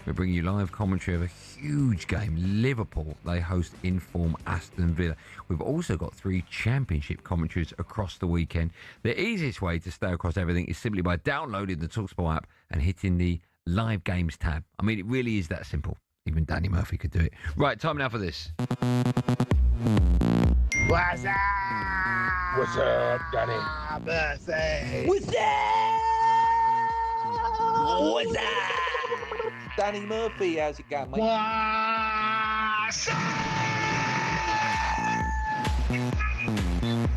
Speaker 8: we bring you live commentary of a huge game. Liverpool, they host in-form Aston Villa. We've also got 3 championship commentaries across the weekend. The easiest way to stay across everything is simply by downloading the talkSPORT app and hitting the live games tab. I mean, it really is that simple. Even Danny Murphy could do it. Right, time now for this.
Speaker 12: What's up?
Speaker 23: What's up, Danny?
Speaker 12: Birthday.
Speaker 17: What's up?
Speaker 12: What's up?
Speaker 26: Danny Murphy, how's it going, mate?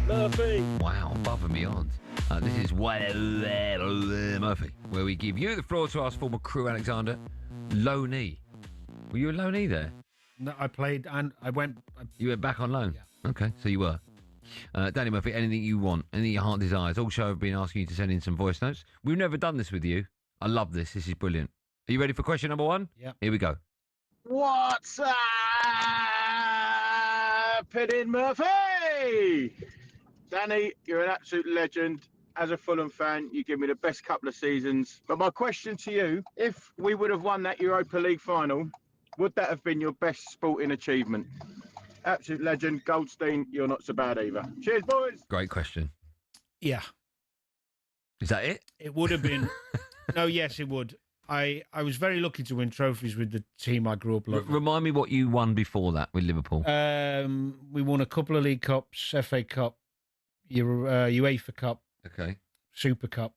Speaker 10: Murphy.
Speaker 8: Wow, above and beyond. This is Murphy, where we give you the floor to ask former crew Alexander. Low knee. Were you a low knee there?
Speaker 9: No, I played and I went.
Speaker 8: You went back on loan?
Speaker 9: Yeah.
Speaker 8: Okay, so you were. Danny Murphy, anything you want, anything your heart desires. Also, I've been asking you to send in some voice notes. We've never done this with you. I love this. This is brilliant. Are you ready for question number 1?
Speaker 9: Yeah.
Speaker 8: Here we go.
Speaker 4: What's happening, Murphy? Danny, you're an absolute legend. As a Fulham fan, you give me the best couple of seasons. But my question to you, if we would have won that Europa League final, would that have been your best sporting achievement? Absolute legend. Goldstein, you're not so bad either. Cheers, boys.
Speaker 8: Great question.
Speaker 9: Yeah.
Speaker 8: Is that it?
Speaker 9: It would have been. No, yes, it would. I was very lucky to win trophies with the team I grew up loving.
Speaker 8: Remind me what you won before that with Liverpool.
Speaker 9: We won a couple of League Cups, FA Cup, UEFA Cup.
Speaker 8: Okay.
Speaker 9: Super Cup.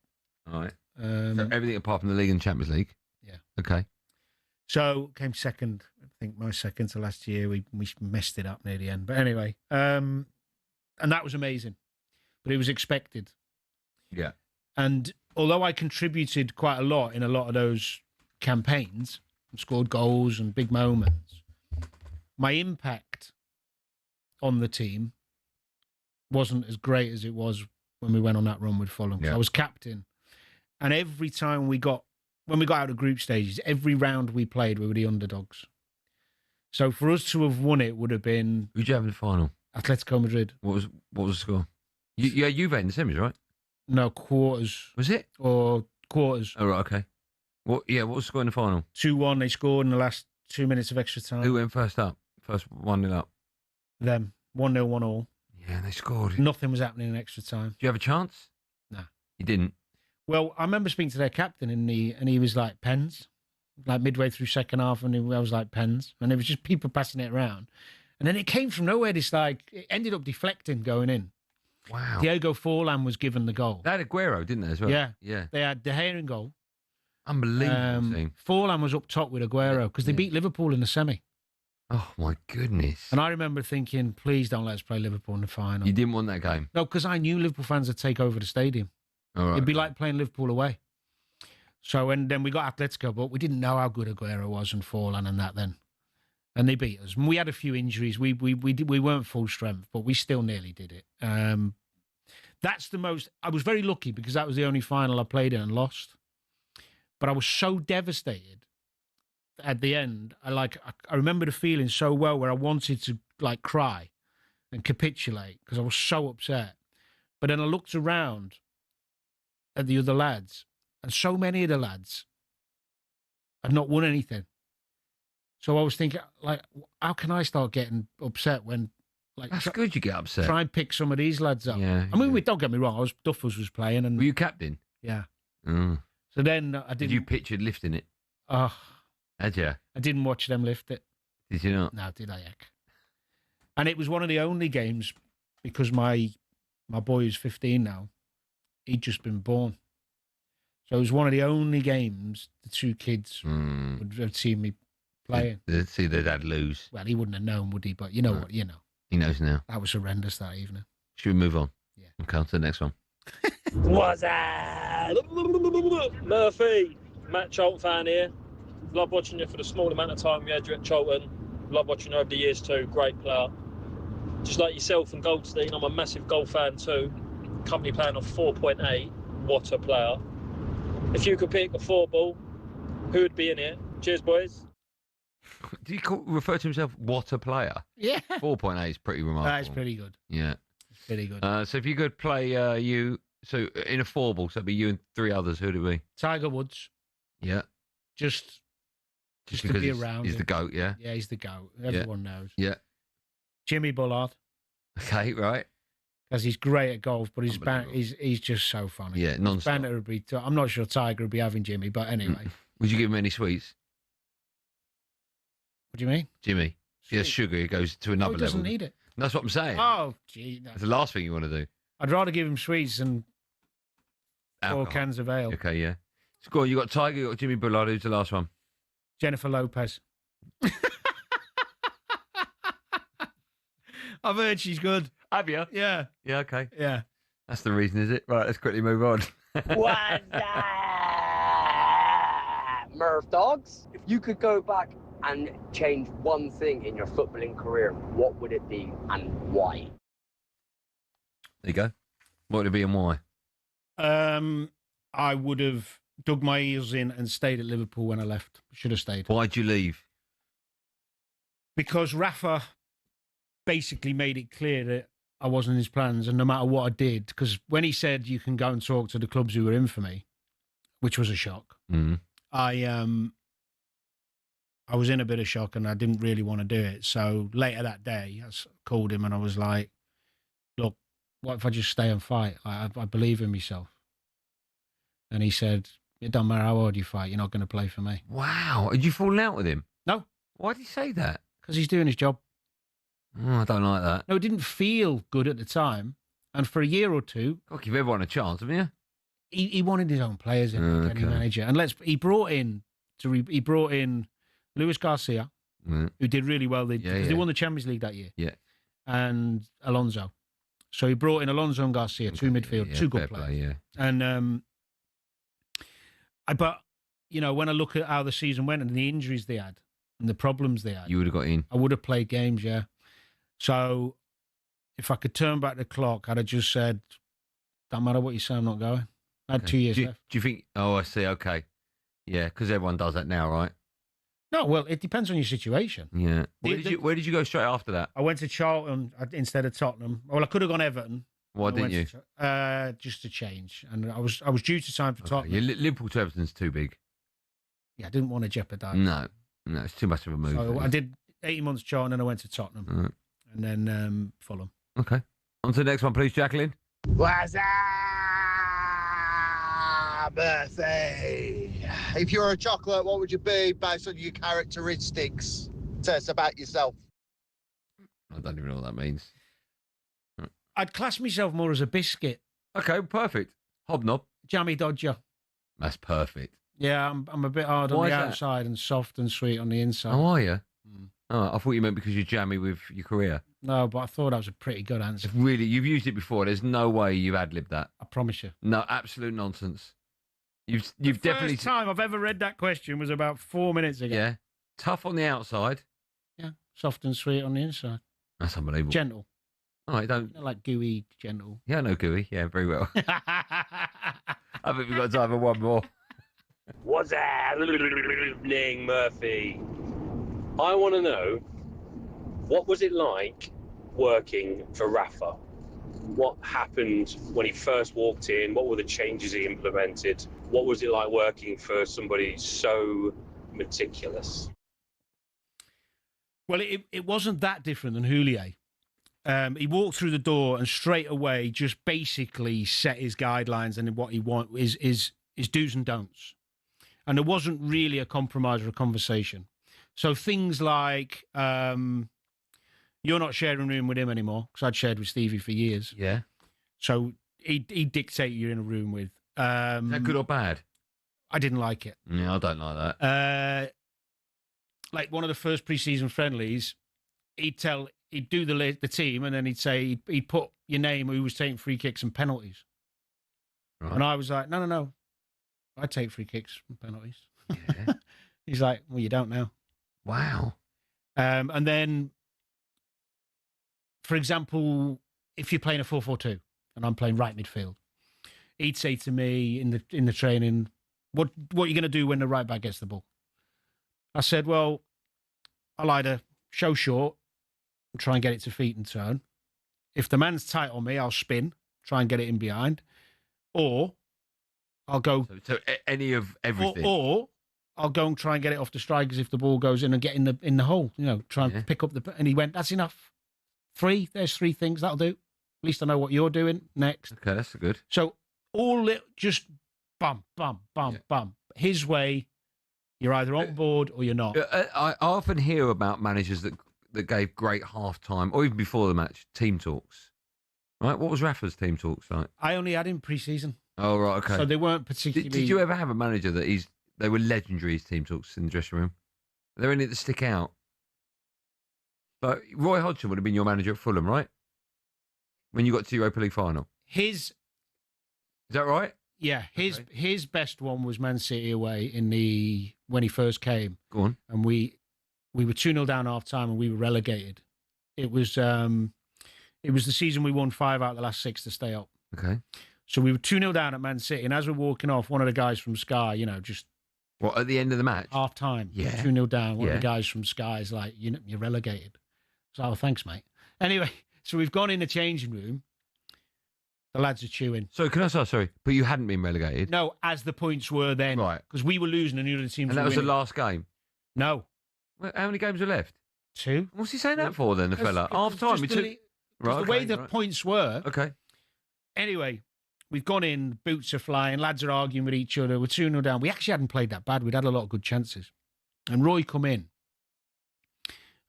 Speaker 8: All right. So everything apart from the League and Champions League?
Speaker 9: Yeah.
Speaker 8: Okay.
Speaker 9: So came second. I think my second to last year. We messed it up near the end. But anyway, and that was amazing. But it was expected.
Speaker 8: Yeah.
Speaker 9: And although I contributed quite a lot in a lot of those campaigns, and scored goals and big moments, my impact on the team wasn't as great as it was when we went on that run with Fulham.
Speaker 8: Yeah.
Speaker 9: I was captain. And every time when we got out of group stages, every round we played, we were the underdogs. So for us to have won it would have been...
Speaker 8: Who'd you have in the final?
Speaker 9: Atletico Madrid.
Speaker 8: What was the score? Yeah, Juve in the semis, right?
Speaker 9: No, quarters.
Speaker 8: Was it?
Speaker 9: Or quarters.
Speaker 8: Oh, right, okay. What was the score in the final?
Speaker 9: 2-1. They scored in the last 2 minutes of extra time.
Speaker 8: Who went first up? First 1-0 up?
Speaker 9: Them. 1-0, 1-1.
Speaker 8: Yeah, they scored.
Speaker 9: Nothing was happening in extra time.
Speaker 8: Do you have a chance?
Speaker 9: No.
Speaker 8: You didn't?
Speaker 9: Well, I remember speaking to their captain and he was like, pens. Like midway through second half, and I was like, pens. And it was just people passing it around. And then it came from nowhere, it ended up deflecting going in.
Speaker 8: Wow.
Speaker 9: Diego Forlan was given the goal.
Speaker 8: They had Aguero, didn't they, as well?
Speaker 9: Yeah.
Speaker 8: Yeah.
Speaker 9: They had De Gea in goal.
Speaker 8: Unbelievable team.
Speaker 9: Forlan was up top with Aguero because they beat Liverpool in the semi.
Speaker 8: Oh, my goodness.
Speaker 9: And I remember thinking, please don't let us play Liverpool in the final.
Speaker 8: You didn't want that game?
Speaker 9: No, because I knew Liverpool fans would take over the stadium.
Speaker 8: All right.
Speaker 9: It'd be like playing Liverpool away. So, and then we got Atletico, but we didn't know how good Aguero was and Forlan and that then. And they beat us. And we had a few injuries. We weren't full strength, but we still nearly did it. That's the most... I was very lucky because that was the only final I played in and lost. But I was so devastated at the end. I remember the feeling so well where I wanted to cry and capitulate because I was so upset. But then I looked around at the other lads, and so many of the lads had not won anything. So I was thinking, how can I start getting upset when...
Speaker 8: That's good you get upset.
Speaker 9: Try and pick some of these lads up.
Speaker 8: Yeah,
Speaker 9: I mean, don't get me wrong, Duffers was playing. And
Speaker 8: were you captain?
Speaker 9: Yeah.
Speaker 8: Mm.
Speaker 9: So then I didn't...
Speaker 8: Did you picture lifting it?
Speaker 9: Oh.
Speaker 8: Had you?
Speaker 9: I didn't watch them lift it.
Speaker 8: Did you not?
Speaker 9: No, did I, heck? And it was one of the only games, because my boy who's 15 now, he'd just been born. So it was one of the only games the two kids would have seen me playing.
Speaker 8: They'd see their dad lose.
Speaker 9: Well, he wouldn't have known, would he? But you know what, you know.
Speaker 8: He knows now.
Speaker 9: That was horrendous that evening.
Speaker 8: Should we move on? Yeah. Okay, on to the next one.
Speaker 16: What's that? Murphy, Matt Charlton fan here. Love watching you for the small amount of time we had you at Charlton. Love watching you over the years too. Great player. Just like yourself and Goldstein, I'm a massive goal fan too. Company plan of 4.8. What a player. If you could pick a 4-ball, who would be in it? Cheers, boys.
Speaker 8: Do you refer to himself what a player?
Speaker 9: Yeah.
Speaker 8: 4.8 is pretty remarkable.
Speaker 9: That is pretty good.
Speaker 8: Yeah.
Speaker 9: It's pretty good.
Speaker 8: So if you could play so in a 4-ball, so it'd be you and 3 others, who'd it be?
Speaker 9: Tiger Woods.
Speaker 8: Yeah.
Speaker 9: Just to
Speaker 8: because
Speaker 9: be around
Speaker 8: he's
Speaker 9: him.
Speaker 8: the GOAT, yeah?
Speaker 9: Yeah, he's the GOAT. Everyone knows.
Speaker 8: Yeah.
Speaker 9: Jimmy Bullard.
Speaker 8: Okay, right.
Speaker 9: Because he's great at golf, but he's just so funny.
Speaker 8: Yeah, non-stop.
Speaker 9: Banter would be... I'm not sure Tiger would be having Jimmy, but anyway.
Speaker 8: Would you give him any sweets?
Speaker 9: What do you mean?
Speaker 8: Jimmy. He has sugar, he goes to another level.
Speaker 9: He doesn't need it.
Speaker 8: That's what I'm saying.
Speaker 9: Oh, gee. No.
Speaker 8: That's the last thing you want to do.
Speaker 9: I'd rather give him sweets than
Speaker 8: Alcohol.
Speaker 9: 4 cans of ale.
Speaker 8: Okay, yeah. So go on, you got Tiger, you got Jimmy Bullard. Who's the last one?
Speaker 9: Jennifer Lopez. I've heard she's good.
Speaker 8: Have you?
Speaker 9: Yeah.
Speaker 8: Yeah, okay.
Speaker 9: Yeah.
Speaker 8: That's the reason, is it? Right, let's quickly move on.
Speaker 26: What's that, Murph Dogs? If you could go back and change one thing in your footballing career, what would it be and why?
Speaker 8: There you go. What would it be and why?
Speaker 9: I would have dug my heels in and stayed at Liverpool when I left. Should have stayed.
Speaker 8: Why'd you leave?
Speaker 9: Because Rafa basically made it clear that I wasn't in his plans, and no matter what I did, because when he said you can go and talk to the clubs who were in for me, which was a shock, I was in a bit of shock and I didn't really want to do it. So later that day, I called him and I was like, look, what if I just stay and fight? I believe in myself. And he said, it don't matter how hard you fight, you're not going to play for me.
Speaker 8: Wow. Had you fallen out with him?
Speaker 9: No.
Speaker 8: Why did he say that?
Speaker 9: Because he's doing his job.
Speaker 8: Oh, I don't like that.
Speaker 9: No, it didn't feel good at the time. And for a year or two...
Speaker 8: God, give everyone a chance, haven't you?
Speaker 9: He wanted his own players in, any manager. And he brought in Luis Garcia, who did really well. They won the Champions League that year.
Speaker 8: Yeah.
Speaker 9: And Alonso. So he brought in Alonso and Garcia, two midfield, two good players. And but when I look at how the season went and the injuries they had and the problems they had,
Speaker 8: you would have got in.
Speaker 9: I would have played games, yeah. So if I could turn back the clock, I'd have just said, "Don't matter what you say, I'm not going." I had 2 years left.
Speaker 8: Do you think? Oh, I see. Okay, yeah, because everyone does that now, right?
Speaker 9: No, well, it depends on your situation.
Speaker 8: Yeah. Where did you go straight after that?
Speaker 9: I went to Charlton instead of Tottenham. Well, I could have gone Everton.
Speaker 8: Why didn't you?
Speaker 9: Just to change, and I was due to sign for Tottenham.
Speaker 8: Yeah, Liverpool to Everton's too big.
Speaker 9: Yeah, I didn't want to jeopardise.
Speaker 8: No, it's too much of a move.
Speaker 9: So I did 18 months Charlton, and I went to Tottenham, and then Fulham.
Speaker 8: Okay. On to the next one, please, Jacqueline.
Speaker 25: What's up, Murphy? If you were a chocolate, what would you be based on your characteristics? Tell us about yourself.
Speaker 8: I don't even know what that means.
Speaker 9: I'd class myself more as a biscuit.
Speaker 8: Okay, perfect. Hobnob.
Speaker 9: Jammy Dodger.
Speaker 8: That's perfect.
Speaker 9: Yeah, I'm a bit hard on the outside and soft and sweet on the inside.
Speaker 8: Oh, are you? Oh, I thought you meant because you're jammy with your career.
Speaker 9: No, but I thought that was a pretty good answer.
Speaker 8: Really, you've used it before. There's no way you've ad-libbed that.
Speaker 9: I promise you.
Speaker 8: No, absolute nonsense. You've
Speaker 9: the
Speaker 8: definitely...
Speaker 9: first time I've ever read that question was about 4 minutes ago.
Speaker 8: Yeah. Tough on the outside.
Speaker 9: Yeah. Soft and sweet on the inside.
Speaker 8: That's unbelievable.
Speaker 9: Gentle.
Speaker 8: Oh, I don't...
Speaker 9: Like gooey, gentle.
Speaker 8: Yeah, I know gooey. Yeah, very well. I think we've got time for one more.
Speaker 1: What's happening, Murphy? I want to know, what was it like working for Rafa? What happened when he first walked in? What were the changes he implemented? What was it like working for somebody so meticulous?
Speaker 9: Well, it wasn't that different than Houllier. He walked through the door and straight away just basically set his guidelines and what he wants is do's and don'ts. And there wasn't really a compromise or a conversation. So things like, you're not sharing a room with him anymore, because I'd shared with Stevie for years.
Speaker 8: Yeah.
Speaker 9: So he'd dictate you're in a room with.
Speaker 8: Is that good or bad?
Speaker 9: I didn't like it.
Speaker 8: Yeah, I don't like that.
Speaker 9: Like one of the first pre-season friendlies, he'd do the team, and then he'd say, he'd put your name, who was taking free kicks and penalties. Right. And I was like, no. I take free kicks and penalties. Yeah. He's like, well, you don't now.
Speaker 8: Wow.
Speaker 9: And then, for example, if you're playing a 4-4-2 and I'm playing right midfield, he'd say to me in the training, what are you going to do when the right back gets the ball? I said, well, I'll either show short and try and get it to feet and turn. If the man's tight on me, I'll spin, try and get it in behind. Or I'll go...
Speaker 8: So any of everything?
Speaker 9: Or I'll go and try and get it off the strikers if the ball goes in and get in the hole. Try and pick up the... And he went, that's enough. There's 3 things, that'll do. At least I know what you're doing next.
Speaker 8: Okay, that's good.
Speaker 9: So just bum, bum, bum, bum. His way, you're either on board or you're not.
Speaker 8: I often hear about managers that gave great half-time, or even before the match, team talks. Right? What was Rafa's team talks like?
Speaker 9: I only had him pre-season.
Speaker 8: Oh, right, okay.
Speaker 9: So they weren't particularly...
Speaker 8: Did you ever have a manager that they were legendary, his team talks in the dressing room? Are there any that stick out? But Roy Hodgson would have been your manager at Fulham, right? When you got to Europa League final.
Speaker 9: Is
Speaker 8: that right?
Speaker 9: Yeah, his best one was Man City away when he first came.
Speaker 8: Go on.
Speaker 9: And we were 2-0 down half time and we were relegated. It was It was the season we won 5 out of the last 6 to stay up.
Speaker 8: Okay.
Speaker 9: So we were 2-0 down at Man City, and as we're walking off, one of the guys from Sky, just...
Speaker 8: What, at the end of the match?
Speaker 9: Half time.
Speaker 8: Yeah.
Speaker 9: 2-0 down. One of the guys from Sky is like, you're relegated. So, oh, thanks, mate. Anyway, so we've gone in the changing room. The lads are chewing.
Speaker 8: So, can I say, sorry, but you hadn't been relegated?
Speaker 9: No, as the points were then.
Speaker 8: Right.
Speaker 9: Because we were losing and the other teams
Speaker 8: And that
Speaker 9: were
Speaker 8: was
Speaker 9: winning.
Speaker 8: the last game?
Speaker 9: No.
Speaker 8: Well, how many games were left?
Speaker 9: 2.
Speaker 8: What's he saying that for then, the fella? Half time?
Speaker 9: The way the points were.
Speaker 8: Okay.
Speaker 9: Anyway, we've gone in, boots are flying, lads are arguing with each other. We're 2-0 down. We actually hadn't played that bad. We'd had a lot of good chances. And Roy come in.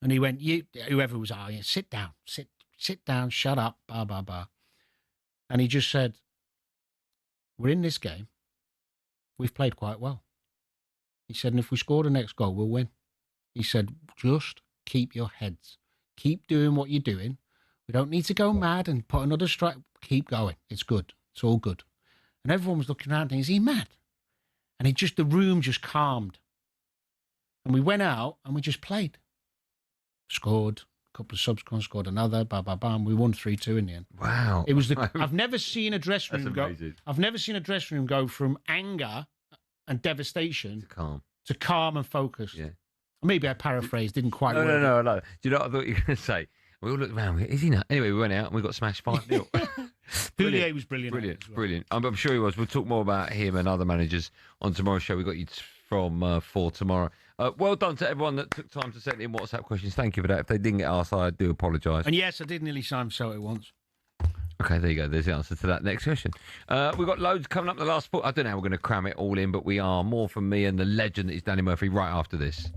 Speaker 9: And he went, whoever was arguing, sit down, sit down, shut up, blah, blah, blah. And he just said, we're in this game. We've played quite well. He said, and if we score the next goal, we'll win. He said, just keep your heads. Keep doing what you're doing. We don't need to go mad and put another strike. Keep going. It's good. It's all good. And everyone was looking around and is he mad? And the room just calmed. And we went out and we just played. Scored. A couple of subs scored another. Bam, bam, bam. We won 3-2 in the end.
Speaker 8: Wow.
Speaker 9: It was I've never seen a dressing room
Speaker 8: That's amazing.
Speaker 9: I've never seen a dressing room go from anger and devastation
Speaker 8: to
Speaker 9: calm and focus.
Speaker 8: Yeah.
Speaker 9: Maybe I paraphrased, didn't quite work.
Speaker 8: No. Do you know what I thought you were going to say? We all looked around. Is he not? Anyway, we went out and we got smashed 5-0.
Speaker 9: Houllier was brilliant.
Speaker 8: Brilliant. I'm sure he was. We'll talk more about him and other managers on tomorrow's show. We got you from 4 tomorrow. Well done to everyone that took time to send in WhatsApp questions. Thank you for that. If they didn't get asked, I do apologise.
Speaker 9: And yes, I did nearly sign so it once.
Speaker 8: Okay, there you go. There's the answer to that next question. We've got loads coming up the last sport. I don't know how we're going to cram it all in, but we are. More from me and the legend that is Danny Murphy right after this.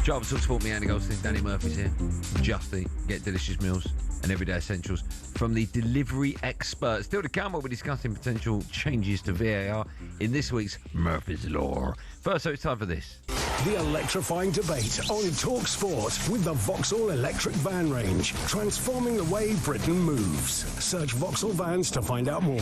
Speaker 8: Job talkSPORT, me, Andy Goldstein Danny Murphy's here. Justy, get delicious meals and everyday essentials from the delivery experts. Still to come, we'll be discussing potential changes to VAR in this week's Murphy's Law. First, so it's time for this.
Speaker 2: The electrifying debate on talkSPORT with the Vauxhall electric van range, transforming the way Britain moves. Search Vauxhall Vans to find out more.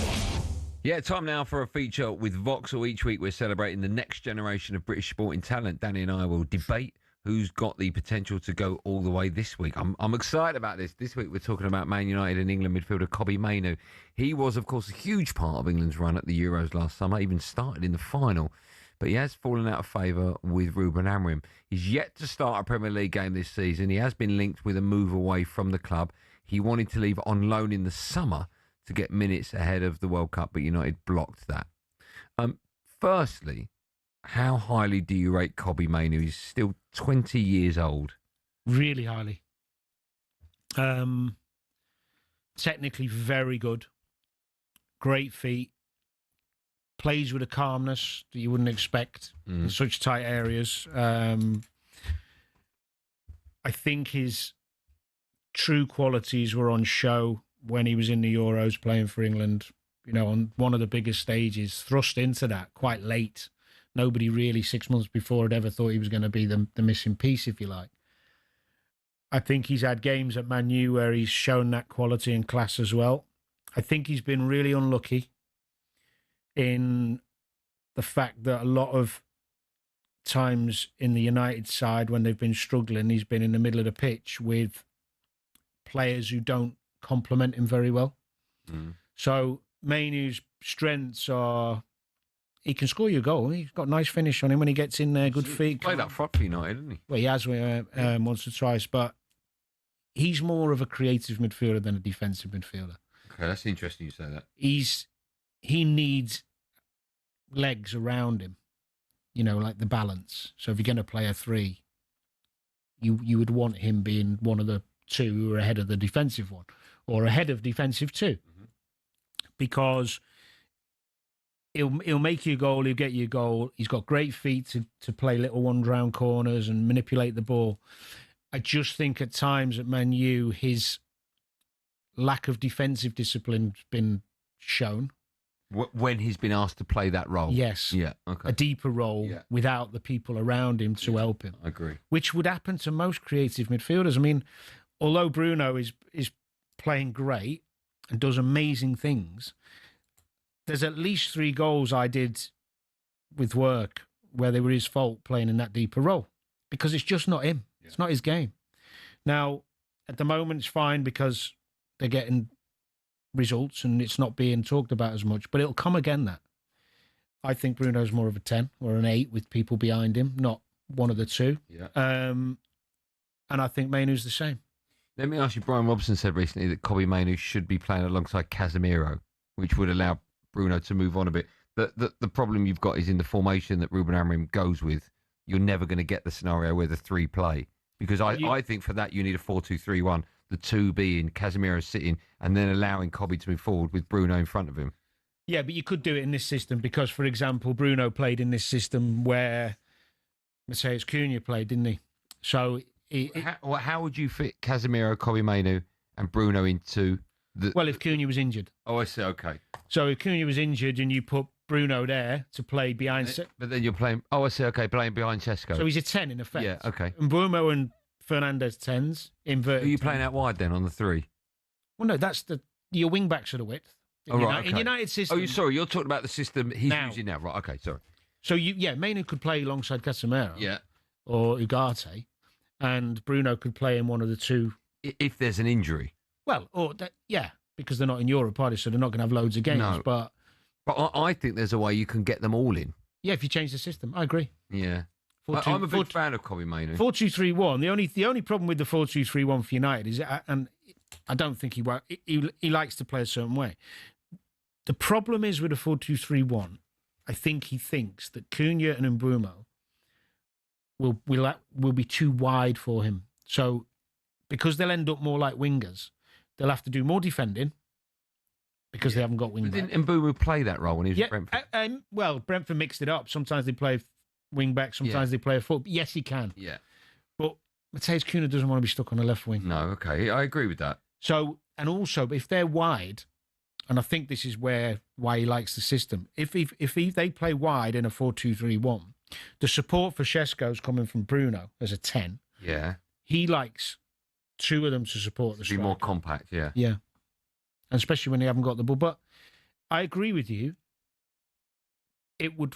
Speaker 8: Yeah, time now for a feature with Vauxhall. Each week we're celebrating the next generation of British sporting talent. Danny and I will debate who's got the potential to go all the way this week. I'm excited about this. This week we're talking about Man United and England midfielder Kobbie Mainoo. He was, of course, a huge part of England's run at the Euros last summer, even started in the final. But he has fallen out of favour with Ruben Amorim. He's yet to start a Premier League game this season. He has been linked with a move away from the club. He wanted to leave on loan in the summer to get minutes ahead of the World Cup, but United blocked that. Firstly, how highly do you rate Kobbie Mainoo? He's still 20 years old.
Speaker 9: Really highly. Technically very good. Great feet. Plays with a calmness that you wouldn't expect in such tight areas. I think his true qualities were on show when he was in the Euros playing for England, you know, on one of the biggest stages, thrust into that quite late. Nobody really 6 months before had ever thought he was going to be the missing piece, if you like. I think he's had games at Man U where he's shown that quality and class as well. I think he's been really unlucky in the fact that a lot of times in the United side when they've been struggling, he's been in the middle of the pitch with players who don't complement him very well. So Mainoo's strengths are he can score you a goal. He's got a nice finish on him when he gets in there, good feet.
Speaker 8: Played up front for United, didn't he?
Speaker 9: Well, he has once or twice, but he's more of a creative midfielder than a defensive midfielder.
Speaker 8: Okay, that's interesting you say that.
Speaker 9: He needs legs around him, you know, like the balance. So if you're going to play a three, you would want him being one of the two who are ahead of the defensive one or ahead of defensive two, because he'll make you a goal, he'll get you a goal. He's got great feet to play little one-round corners and manipulate the ball. I just think at times at Man U, his lack of defensive discipline has been shown.
Speaker 8: When he's been asked to play that role?
Speaker 9: Yes.
Speaker 8: Yeah, okay.
Speaker 9: A deeper role without the people around him to help him.
Speaker 8: I agree.
Speaker 9: Which would happen to most creative midfielders. I mean, although Bruno is playing great and does amazing things, there's at least 3 goals I did with work where they were his fault playing in that deeper role, because it's just not him. Yeah. It's not his game. Now, at the moment, it's fine because they're getting results and it's not being talked about as much, but it'll come again, that. I think Bruno's more of a 10 or an 8 with people behind him, not one of the two.
Speaker 8: Yeah.
Speaker 9: And I think Mainoo's the same.
Speaker 8: Let me ask you, Brian Robson said recently that Kobbie Mainoo should be playing alongside Casemiro, which would allow Bruno to move on a bit. The problem you've got is in the formation that Ruben Amorim goes with, you're never going to get the scenario where the 3 play. Because I think for that you need a 4-2-3-1, the 2 being Casemiro sitting and then allowing Kobbie to move forward with Bruno in front of him.
Speaker 9: Yeah, but you could do it in this system because, for example, Bruno played in this system where Matheus Cunha played, didn't he? So
Speaker 8: how would you fit Casemiro, Kobbie Mainoo and Bruno into the...
Speaker 9: Well, if Cunha was injured.
Speaker 8: Oh, I see, okay.
Speaker 9: So if Cunha was injured and you put Bruno there to play behind...
Speaker 8: But then you're playing... Oh, I see, okay, playing behind Cesco.
Speaker 9: So he's a 10 in effect.
Speaker 8: Yeah, okay.
Speaker 9: And Bruno and Fernandes 10s, inverted.
Speaker 8: Are you playing out wide then on the 3?
Speaker 9: Well, no, that's your wing-backs are the width.
Speaker 8: Oh, right, okay.
Speaker 9: In United system...
Speaker 8: Oh, sorry, you're talking about the system he's using now. Right, okay, sorry.
Speaker 9: So, Mainoo could play alongside Casemiro.
Speaker 8: Yeah.
Speaker 9: Or Ugarte. And Bruno could play in one of the 2.
Speaker 8: If there's an injury.
Speaker 9: Well, because they're not in Europe, are they? So they're not going to have loads of games.
Speaker 8: No.
Speaker 9: But
Speaker 8: But I think there's a way you can get them all in.
Speaker 9: Yeah, if you change the system. I agree.
Speaker 8: Yeah.
Speaker 9: 4-2
Speaker 8: I'm a big fan of Kobbie Mainoo.
Speaker 9: 4-2-3-1. The only problem with the 4-2-3-1 for United is, and I don't think he likes to play a certain way. The problem is with a 4-2-3-1, I think he thinks that Cunha and Mbeumo will be too wide for him. So because they'll end up more like wingers, they'll have to do more defending because they haven't got wing backs.
Speaker 8: Didn't Mbeumo play that role when he was at Brentford?
Speaker 9: Well, Brentford mixed it up. Sometimes they play wing back, sometimes they play a foot. Yes, he can.
Speaker 8: Yeah.
Speaker 9: But Matheus Cunha doesn't want to be stuck on the left wing.
Speaker 8: No, okay. I agree with that.
Speaker 9: So, and also, if they're wide, and I think this is why he likes the system, if they play wide in a 4-2-3-1, the support for Šeško's coming from Bruno as a 10.
Speaker 8: Yeah.
Speaker 9: He likes two of them to support the striker.
Speaker 8: Be more compact, yeah.
Speaker 9: Yeah. And especially when they haven't got the ball. But I agree with you. It would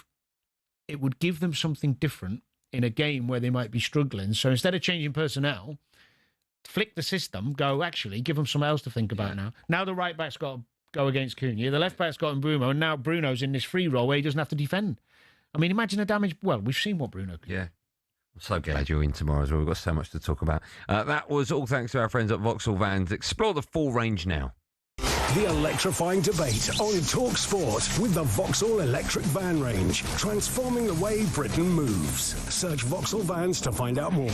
Speaker 9: give them something different in a game where they might be struggling. So instead of changing personnel, flick the system, give them something else to think about now. Now the right back's got to go against Cunha. The left back's got Mbeumo, and now Bruno's in this free role where he doesn't have to defend. I mean, imagine the damage. Well, we've seen what Bruno can do.
Speaker 8: Yeah. I'm so glad you're in tomorrow as well. We've got so much to talk about. That was all thanks to our friends at Vauxhall Vans. Explore the full range now.
Speaker 2: The electrifying debate on talkSPORT with the Vauxhall electric van range, transforming the way Britain moves. Search Vauxhall Vans to find out more.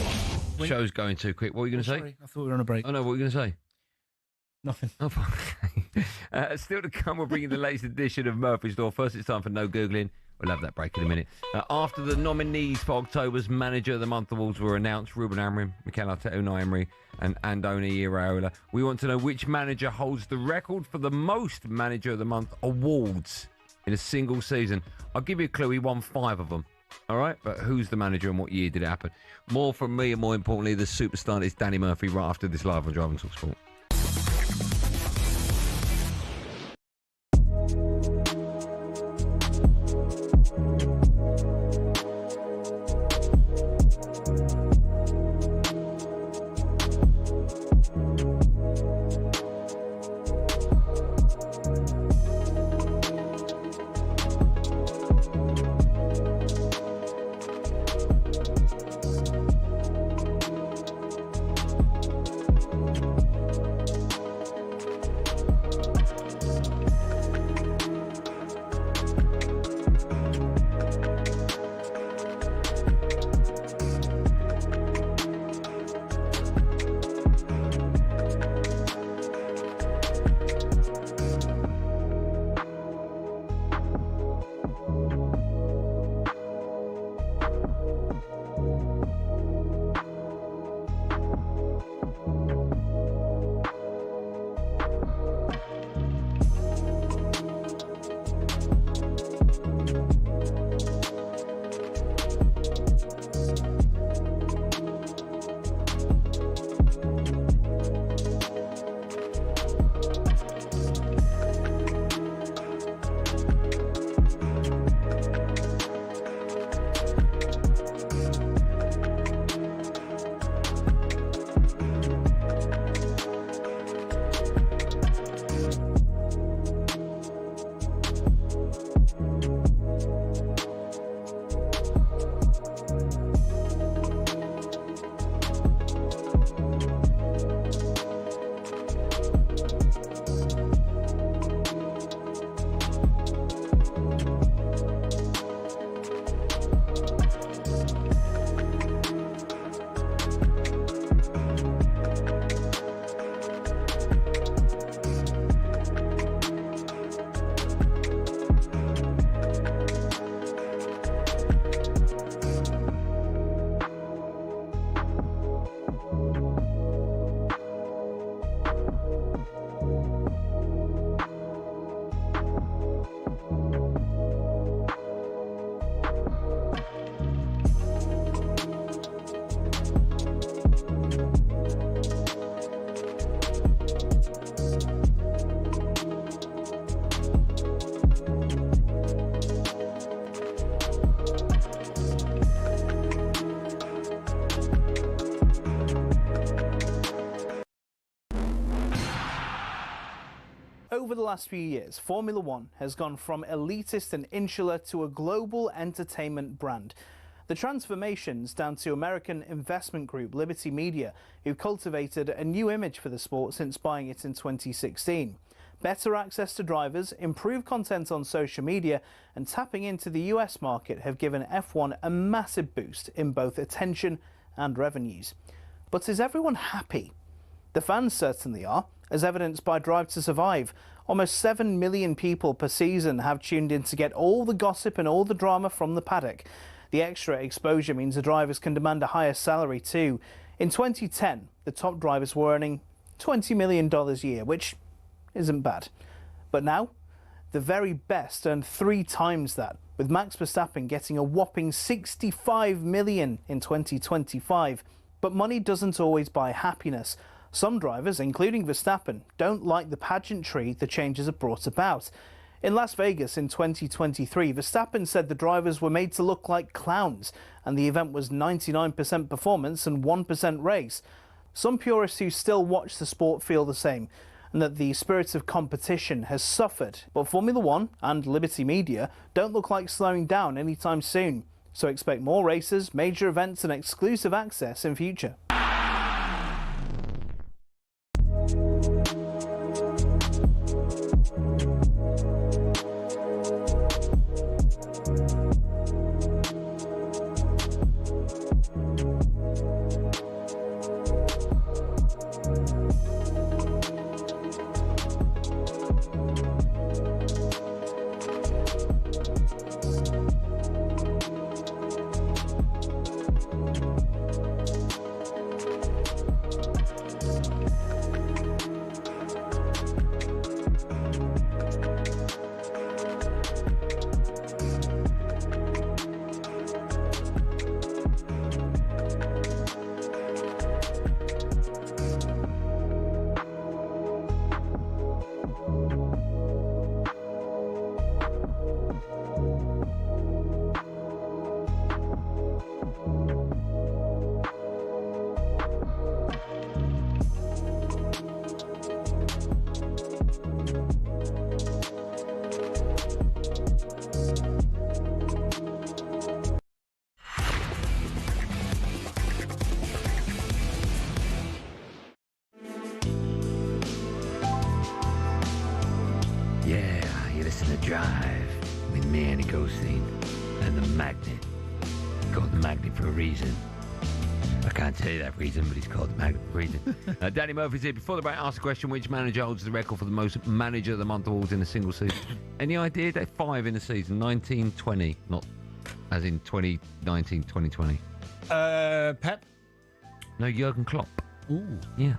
Speaker 8: Show's going too quick. What were you going to say?
Speaker 9: Sorry, I thought we were on a break.
Speaker 8: Oh, no, what were you going to say?
Speaker 9: Nothing.
Speaker 8: Oh, okay. Still to come, we'll bring you the latest edition of Murphy's Law. First, it's time for No Googling. We'll have that break in a minute. After the nominees for October's Manager of the Month awards were announced, Ruben Amorim, Mikel Arteta, Unai Emery and Andoni Iraola, we want to know which manager holds the record for the most Manager of the Month awards in a single season. I'll give you a clue, he won 5 of them. All right, but who's the manager and what year did it happen? More from me and more importantly, the superstar is Danny Murphy right after this live on Drive and Talk Sport.
Speaker 14: Over the last few years, Formula One has gone from elitist and insular to a global entertainment brand. The transformation's down to American investment group Liberty Media, who cultivated a new image for the sport since buying it in 2016. Better access to drivers, improved content on social media, and tapping into the US market have given F1 a massive boost in both attention and revenues. But is everyone happy? The fans certainly are, as evidenced by Drive to Survive. Almost 7 million people per season have tuned in to get all the gossip and all the drama from the paddock. The extra exposure means the drivers can demand a higher salary too. In 2010, the top drivers were earning $20 million a year, which isn't bad. But now, the very best earn 3 times that, with Max Verstappen getting a whopping $65 million in 2025. But money doesn't always buy happiness. Some drivers, including Verstappen, don't like the pageantry the changes have brought about. In Las Vegas in 2023, Verstappen said the drivers were made to look like clowns, and the event was 99% performance and 1% race. Some purists who still watch the sport feel the same, and that the spirit of competition has suffered. But Formula One and Liberty Media don't look like slowing down anytime soon. So expect more races, major events and exclusive access in future.
Speaker 8: Drive with me, Andy Goldstein, and the Magnet. It's called the Magnet for a reason. I can't tell you that reason, but it's called the Magnet for a reason. Danny Murphy's here. Before the break, ask the question, which manager holds the record for the most Manager of the Month awards in a single season? Any idea? They 5 in a season, 1920, not as in 2019, 2020.
Speaker 9: Pep?
Speaker 8: No, Jurgen Klopp.
Speaker 9: Ooh.
Speaker 8: Yeah.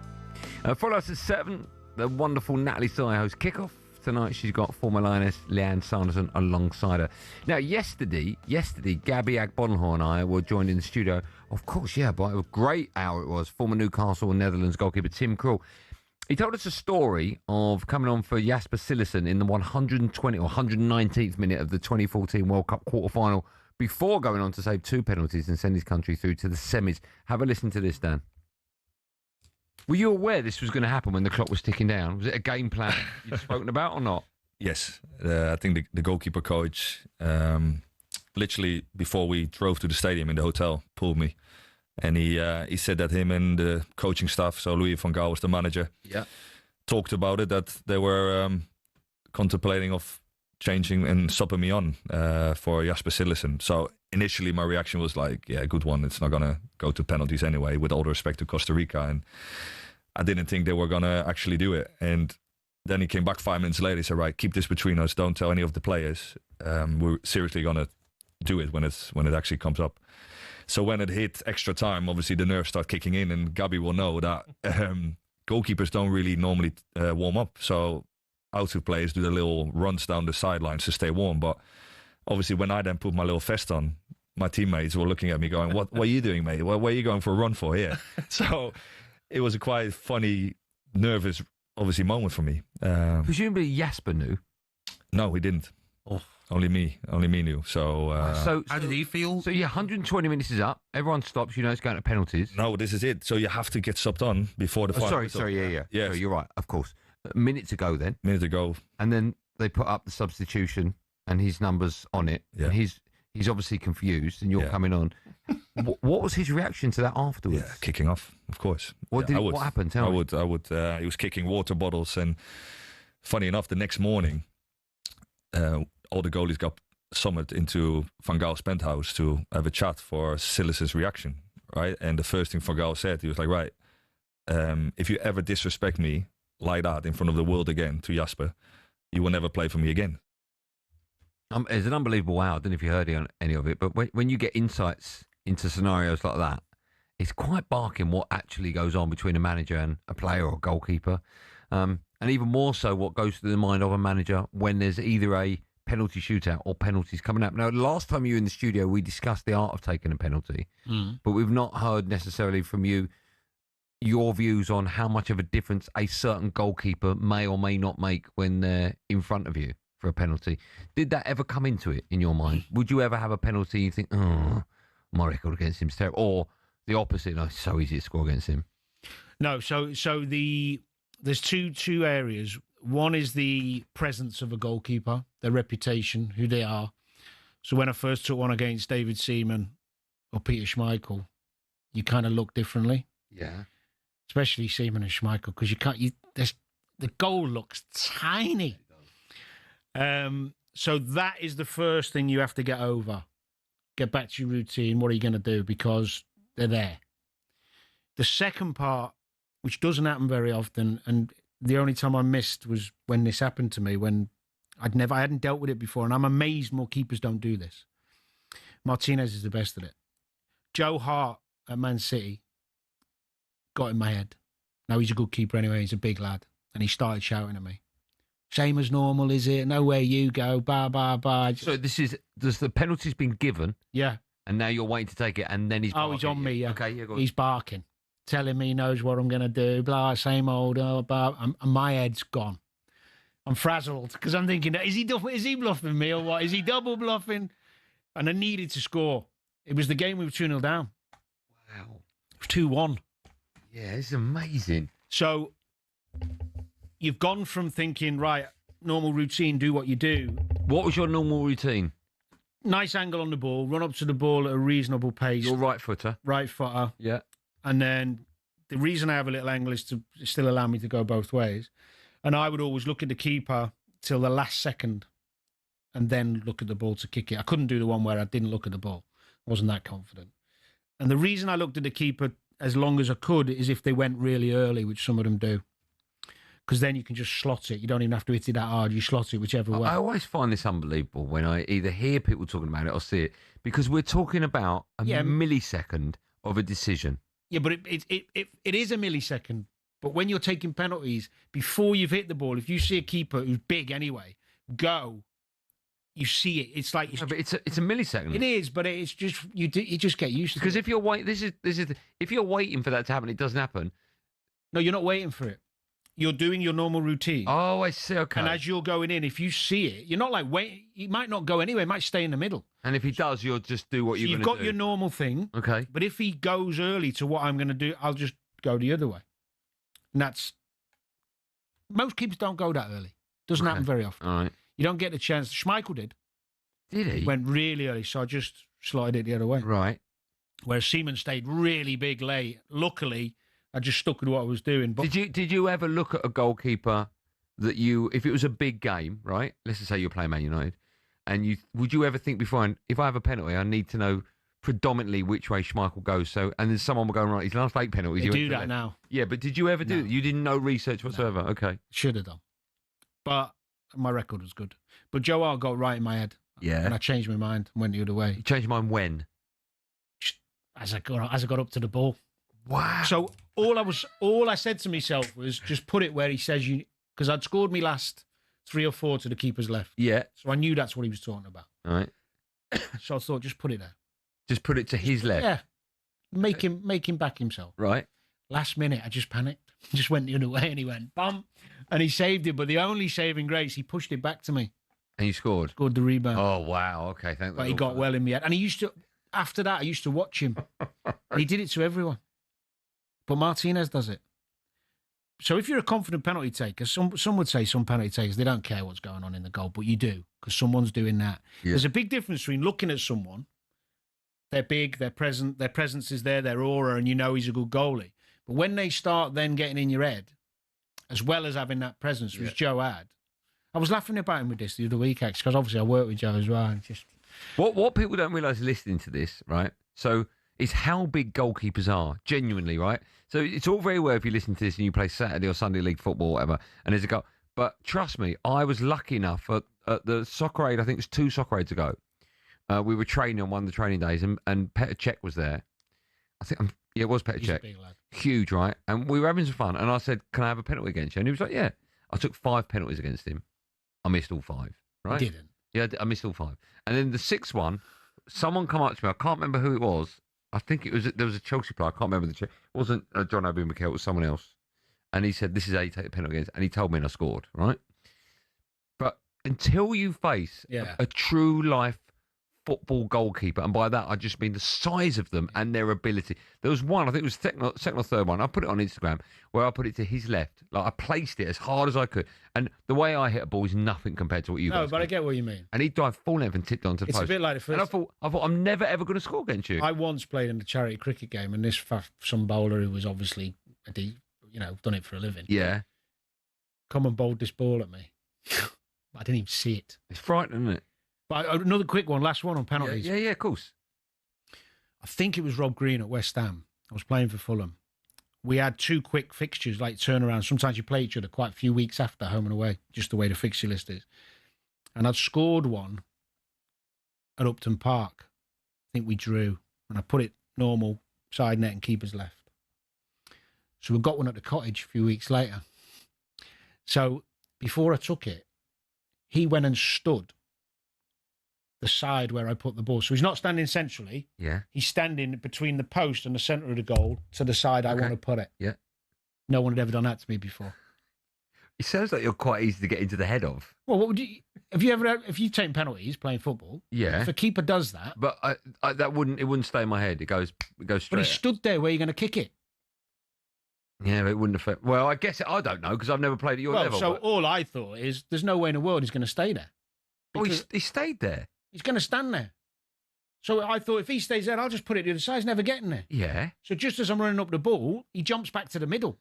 Speaker 8: Follow us at 7. The wonderful Natalie Sy hosts Kickoff. Tonight she's got former Lioness Leanne Sanderson alongside her. Now, yesterday, Gabby Agbonlahor and I were joined in the studio. Of course, yeah, but a great hour it was. Former Newcastle and Netherlands goalkeeper Tim Krul. He told us a story of coming on for Jasper Cillessen in the 120 or 119th minute of the 2014 World Cup quarter-final before going on to save 2 penalties and send his country through to the semis. Have a listen to this, Dan. Were you aware this was going to happen when the clock was ticking down? Was it a game plan you'd spoken about or not?
Speaker 5: Yes. I think the goalkeeper coach, literally before we drove to the stadium in the hotel, pulled me. And he said that him and the coaching staff, so Louis van Gaal was the manager, talked about it, that they were contemplating of changing and subbing me on for Jasper Cillessen. So initially my reaction was like, yeah, good one. It's not going to go to penalties anyway, with all the respect to Costa Rica. And I didn't think they were going to actually do it. And then he came back 5 minutes later. He said, right, keep this between us. Don't tell any of the players. We're seriously going to do it when it actually comes up. So when it hit extra time, obviously the nerves start kicking in, and Gabby will know that goalkeepers don't really normally warm up. So outfield players do the little runs down the sidelines to stay warm. But obviously when I then put my little vest on, my teammates were looking at me going, what are you doing, mate? Where are you going for a run for here? So it was a quite funny, nervous, obviously, moment for me.
Speaker 8: Presumably Jasper knew.
Speaker 5: No, he didn't.
Speaker 8: Oh.
Speaker 5: Only me knew. So
Speaker 11: how did he feel?
Speaker 8: So 120 minutes is up. Everyone stops. You know it's going to penalties.
Speaker 5: No, this is it. So you have to get subbed on before the final.
Speaker 8: Sorry. Yeah. So you're right. Of course. minutes ago then.
Speaker 5: Minute ago.
Speaker 8: And then they put up the substitution and his numbers on it.
Speaker 5: Yeah.
Speaker 8: And he's obviously confused and you're coming on. What was his reaction to that afterwards?
Speaker 5: Yeah, kicking off, of course.
Speaker 8: What happened? Tell me.
Speaker 5: I would. He was kicking water bottles, and funny enough, the next morning, all the goalies got summoned into Van Gaal's penthouse to have a chat for Silas's reaction, right? And the first thing Van Gaal said, he was like, right, if you ever disrespect me like that in front of the world again to Jasper, you will never play for me again.
Speaker 8: It's an unbelievable wow. I don't know if you heard any of it, but when you get insights into scenarios like that, it's quite barking what actually goes on between a manager and a player or a goalkeeper. And even more so what goes through the mind of a manager when there's either a penalty shootout or penalties coming up. Now, last time you were in the studio, we discussed the art of taking a penalty, but we've not heard necessarily from you your views on how much of a difference a certain goalkeeper may or may not make when they're in front of you for a penalty. Did that ever come into it in your mind? Would you ever have a penalty you think, oh, my record against him's terrible? Or the opposite, no, it's so easy to score against him?
Speaker 9: No, so there's two areas. One is the presence of a goalkeeper, their reputation, who they are. So when I first took one against David Seaman or Peter Schmeichel, you kind of look differently.
Speaker 8: Yeah.
Speaker 9: Especially Seaman and Schmeichel, because the goal looks tiny. So that is the first thing you have to get over. Get back to your routine. What are you going to do? Because they're there. The second part, which doesn't happen very often, and the only time I missed was when this happened to me, when I hadn't dealt with it before, and I'm amazed more keepers don't do this. Martinez is the best at it. Joe Hart at Man City got in my head. Now he's a good keeper anyway, he's a big lad, and he started shouting at me. Same as normal, is it? Know where you go, blah, blah, blah.
Speaker 8: So there's the penalty's been given?
Speaker 9: Yeah.
Speaker 8: And now you're waiting to take it, and then he's barking.
Speaker 9: Oh, he's on me, yeah.
Speaker 8: Okay, yeah, go on.
Speaker 9: He's barking, telling me he knows what I'm going to do, blah, same old, blah. And my head's gone. I'm frazzled, because I'm thinking, is he bluffing me or what? Is he double bluffing? And I needed to score. It was the game we were 2-0 down.
Speaker 8: Wow.
Speaker 9: It was 2-1.
Speaker 8: Yeah, it's amazing.
Speaker 9: So you've gone from thinking, right, normal routine, do what you do.
Speaker 8: What was your normal routine?
Speaker 9: Nice angle on the ball, run up to the ball at a reasonable pace.
Speaker 8: You're right footer.
Speaker 9: Right footer.
Speaker 8: Yeah.
Speaker 9: And then the reason I have a little angle is to still allow me to go both ways. And I would always look at the keeper till the last second and then look at the ball to kick it. I couldn't do the one where I didn't look at the ball. I wasn't that confident. And the reason I looked at the keeper as long as I could is if they went really early, which some of them do. Because then you can just slot it. You don't even have to hit it that hard. You slot it whichever way.
Speaker 8: I always find this unbelievable when I either hear people talking about it or see it, because we're talking about a millisecond of a decision.
Speaker 9: Yeah, but it is a millisecond. But when you're taking penalties, before you've hit the ball, if you see a keeper who's big anyway, go, you see it. It's like...
Speaker 8: No, but it's a millisecond.
Speaker 9: It is, but it's just... You just get used to it.
Speaker 8: Because if you're if you're waiting for that to happen, it doesn't happen.
Speaker 9: No, you're not waiting for it. You're doing your normal routine.
Speaker 8: Oh, I see. Okay.
Speaker 9: And as you're going in, if you see it, you're not like, wait, he might not go anywhere. He might stay in the middle.
Speaker 8: And if he does, you'll just do what you're going to do.
Speaker 9: You've got your normal thing.
Speaker 8: Okay.
Speaker 9: But if he goes early to what I'm going to do, I'll just go the other way. And that's... Most keepers don't go that early. Doesn't happen very often.
Speaker 8: All right.
Speaker 9: You don't get the chance. Schmeichel did.
Speaker 8: Did he?
Speaker 9: Went really early, so I just slotted it the other way.
Speaker 8: Right.
Speaker 9: Whereas Seaman stayed really big late. Luckily, I just stuck with what I was doing. But
Speaker 8: Did you ever look at a goalkeeper that if it was a big game, right? Let's just say you're playing Man United, and would you ever think beforehand, if I have a penalty, I need to know predominantly which way Schmeichel goes. So, and then someone will go, right, his last 8 penalties.
Speaker 9: They do that now.
Speaker 8: Yeah, but did you ever do that? You didn't know research whatsoever? No. Okay.
Speaker 9: Should have done. But my record was good. But Joe Hart got right in my head.
Speaker 8: Yeah.
Speaker 9: And I changed my mind and went the other way.
Speaker 8: You changed your mind when?
Speaker 9: As I got up to the ball.
Speaker 8: Wow.
Speaker 9: So all I said to myself was just put it where he says you, because I'd scored me last 3 or 4 to the keeper's left.
Speaker 8: Yeah.
Speaker 9: So I knew that's what he was talking about.
Speaker 8: All right.
Speaker 9: So I thought, just put it there.
Speaker 8: Just put it to his left.
Speaker 9: Yeah. Make him back himself.
Speaker 8: Right.
Speaker 9: Last minute, I just panicked. Just went the other way and he went, bum. And he saved it. But the only saving grace, he pushed it back to me.
Speaker 8: And you scored?
Speaker 9: Scored the rebound.
Speaker 8: Oh, wow. Okay, thank you.
Speaker 9: But he got well in the head. And he used to, after that, I used to watch him. And he did it to everyone. But Martinez does it. So if you're a confident penalty taker, some would say some penalty takers, they don't care what's going on in the goal, but you do, because someone's doing that.
Speaker 8: Yeah.
Speaker 9: There's a big difference between looking at someone, they're big, they're present, their presence is there, their aura, and you know he's a good goalie. But when they start then getting in your head, as well as having that presence, which Joe had, I was laughing about him with this the other week, actually, because obviously I work with Joe as well. And just
Speaker 8: What people don't realise listening to this, right? So is how big goalkeepers are, genuinely, right? So it's all very well if you listen to this and you play Saturday or Sunday league football or whatever, and there's a goal. But trust me, I was lucky enough at the soccer aid, I think it was 2 soccer aids ago. We were training on one of the training days, and Petr Cech was there. I think, it was Petr
Speaker 9: he's a
Speaker 8: Cech.
Speaker 9: big lad.
Speaker 8: Huge, right? And we were having some fun, and I said, "Can I have a penalty against you?" And he was like, "Yeah." I took 5 penalties against him. I missed all 5. Right?
Speaker 9: You didn't.
Speaker 8: Yeah, I missed all 5. And then the 6th one, someone come up to me. I can't remember who it was. I think there was a Chelsea player. I can't remember it wasn't John Obi Mikel. It was someone else. And he said, "This is how you take the penalty against." And he told me, and I scored. Right. But until you face a true life football goalkeeper, and by that I just mean the size of them and their ability. There was one, I think it was second or third one. I put it on Instagram where I put it to his left. Like I placed it as hard as I could, and the way I hit a ball is nothing compared to what you guys.
Speaker 9: No, but
Speaker 8: do.
Speaker 9: I get what you mean.
Speaker 8: And he dived full length and tipped onto the
Speaker 9: It's
Speaker 8: post.
Speaker 9: a bit like the first.
Speaker 8: And I thought I'm never ever going to score against you.
Speaker 9: I once played in a charity cricket game, and this some bowler who was obviously done it for a living.
Speaker 8: Yeah.
Speaker 9: Come and bowled this ball at me. I didn't even see it.
Speaker 8: It's frightening, isn't it?
Speaker 9: But another quick one, last one on penalties.
Speaker 8: Yeah, of course.
Speaker 9: I think it was Rob Green at West Ham. I was playing for Fulham. We had 2 quick fixtures, like turnaround. Sometimes you play each other quite a few weeks after, home and away, just the way the fixture list is. And I'd scored one at Upton Park. I think we drew. And I put it normal, side net and keeper's left. So we got one at the cottage a few weeks later. So before I took it, he went and stood the side where I put the ball. So he's not standing centrally.
Speaker 8: Yeah.
Speaker 9: He's standing between the post and the centre of the goal to the side I want to put it.
Speaker 8: Yeah.
Speaker 9: No one had ever done that to me before.
Speaker 8: It sounds like you're quite easy to get into the head of.
Speaker 9: Well, what would you? If you've taken penalties playing football,
Speaker 8: Yeah.
Speaker 9: if a keeper does that,
Speaker 8: But it wouldn't stay in my head. It goes
Speaker 9: but
Speaker 8: straight.
Speaker 9: he stood there where you're going to kick it.
Speaker 8: Yeah, but it wouldn't affect. Well, I guess I don't know because I've never played at your level.
Speaker 9: So
Speaker 8: but-
Speaker 9: all I thought is there's no way in the world he's going to stay there.
Speaker 8: Oh,
Speaker 9: Because
Speaker 8: he stayed there.
Speaker 9: he's going to stand there. So I thought if he stays there, I'll just put it to the side. He's never getting there.
Speaker 8: Yeah.
Speaker 9: So just as I'm running up the ball, he jumps back to the middle,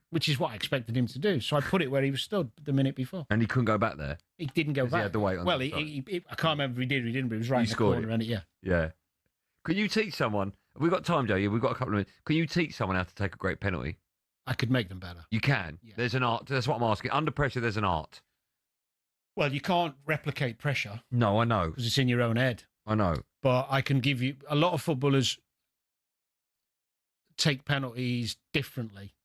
Speaker 9: which is what I expected him to do. So I put it where he was stood the minute before.
Speaker 8: And he couldn't go back there.
Speaker 9: He didn't go
Speaker 8: 'Cause
Speaker 9: back.
Speaker 8: he had to wait on
Speaker 9: well,
Speaker 8: the side.
Speaker 9: I can't remember if he did or he didn't, but it was right
Speaker 8: You
Speaker 9: in the
Speaker 8: scored
Speaker 9: corner,
Speaker 8: it.
Speaker 9: and yeah.
Speaker 8: Yeah. Can you teach someone? Have we got time, Joe? Yeah, we've got a couple of minutes. Can you teach someone how to take a great penalty?
Speaker 9: I could make them better.
Speaker 8: You can. Yeah. There's an art. That's what I'm asking. Under pressure, there's an art.
Speaker 9: Well, you can't replicate pressure
Speaker 8: No, I know.
Speaker 9: because it's in your own head.
Speaker 8: I know.
Speaker 9: But I can give you a lot of footballers take penalties differently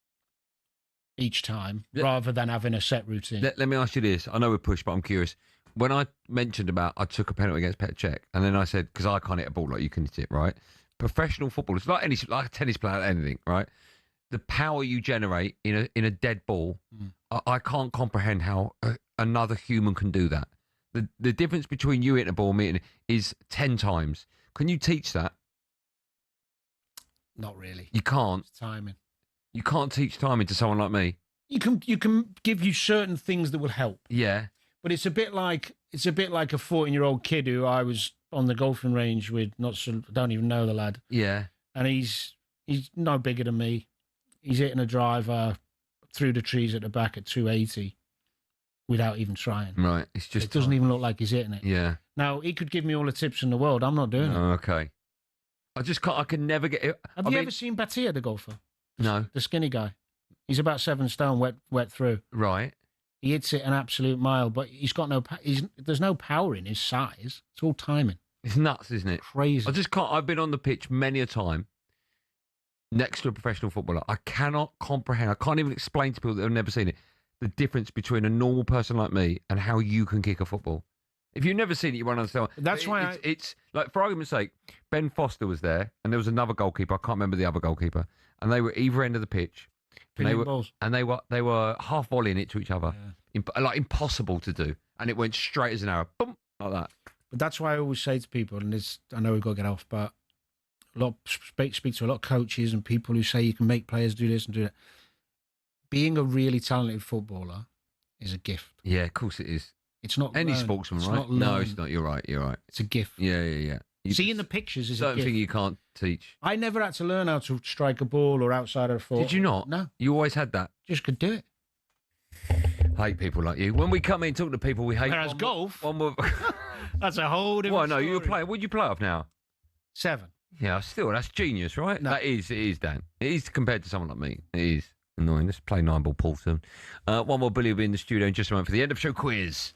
Speaker 9: each time rather than having a set routine.
Speaker 8: Let me ask you this. I know we're pushed, but I'm curious. When I mentioned about I took a penalty against Petr Cech, and then I said, because I can't hit a ball like you can hit it, right? Professional footballers, like a tennis player, anything, right? The power you generate in a dead ball, I can't comprehend how another human can do that. The difference between you hitting a ball and me hitting it is 10 times. Can you teach that?
Speaker 9: Not really.
Speaker 8: You can't.
Speaker 9: It's timing.
Speaker 8: You can't teach timing to someone like me.
Speaker 9: You can give you certain things that will help.
Speaker 8: Yeah.
Speaker 9: But it's a bit like a 14-year-old kid who I was on the golfing range with. Don't even know the lad.
Speaker 8: Yeah.
Speaker 9: And he's no bigger than me. He's hitting a driver through the trees at the back at 280 without even trying.
Speaker 8: Right. It's just
Speaker 9: it doesn't even look like he's hitting it.
Speaker 8: Yeah.
Speaker 9: Now he could give me all the tips in the world. I'm not doing it.
Speaker 8: Oh, okay. I just can't. I can never get it.
Speaker 9: Have you ever seen Batia, the golfer?
Speaker 8: No.
Speaker 9: The skinny guy. He's about 7 stone, wet through.
Speaker 8: Right.
Speaker 9: He hits it an absolute mile, but he's got there's no power in his size. It's all timing.
Speaker 8: It's nuts, isn't it?
Speaker 9: Crazy.
Speaker 8: I just can't. I've been on the pitch many a time next to a professional footballer. I cannot comprehend. I can't even explain to people that have never seen it the difference between a normal person like me and how you can kick a football. If you've never seen it, you won't understand.
Speaker 9: That's why
Speaker 8: it's like, for argument's sake, Ben Foster was there, and there was another goalkeeper. I can't remember the other goalkeeper, and they were either end of the pitch. And they were half volleying it to each other, like impossible to do, and it went straight as an arrow, boom, like that.
Speaker 9: But that's why I always say to people, and I know we've got to get off, but speak to a lot of coaches and people who say you can make players do this and do that. being a really talented footballer is a gift.
Speaker 8: Yeah, of course it is.
Speaker 9: It's not
Speaker 8: any
Speaker 9: learned.
Speaker 8: sportsman,
Speaker 9: It's
Speaker 8: right?
Speaker 9: not
Speaker 8: No,
Speaker 9: learned.
Speaker 8: it's not. You're right. You're right.
Speaker 9: It's a gift.
Speaker 8: Yeah.
Speaker 9: Seeing the pictures is a
Speaker 8: certain
Speaker 9: gift.
Speaker 8: thing you can't teach.
Speaker 9: I never had to learn how to strike a ball or outside of the foot.
Speaker 8: Did you not?
Speaker 9: No.
Speaker 8: You always had that?
Speaker 9: Just could do it.
Speaker 8: Hate people like you. When we come in, talk to people we hate.
Speaker 9: Whereas golf,
Speaker 8: one more.
Speaker 9: That's a whole different
Speaker 8: Well, no,
Speaker 9: story.
Speaker 8: you're playing. What do you play off now?
Speaker 9: 7.
Speaker 8: Yeah, still, that's genius, right?
Speaker 9: No.
Speaker 8: It is, Dan. It is compared to someone like me. It is annoying. Let's play 9-ball pool soon. One more Billy will be in the studio in just a moment for the end of show quiz.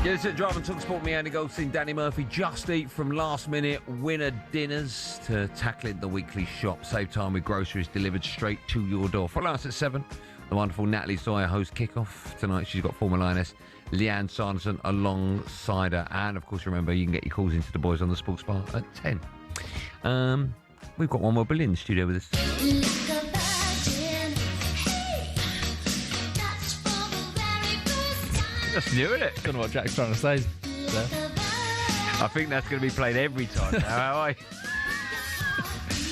Speaker 8: Yes, at Drive and talkSPORT, me, Andy Goldstein, Danny Murphy. Just eat from last-minute winner dinners to tackling the weekly shop. Save time with groceries delivered straight to your door. Follow us at 7 The wonderful Natalie Sawyer hosts kickoff tonight. She's got former Lioness Leanne Sanderson alongside her. And, of course, remember, you can get your calls into the boys on the Sports Bar at 10. We've got one more Billy in the studio with us. That's new, isn't it?
Speaker 3: Don't know what Jack's trying to say there.
Speaker 8: I think that's going to be played every time now. How are you?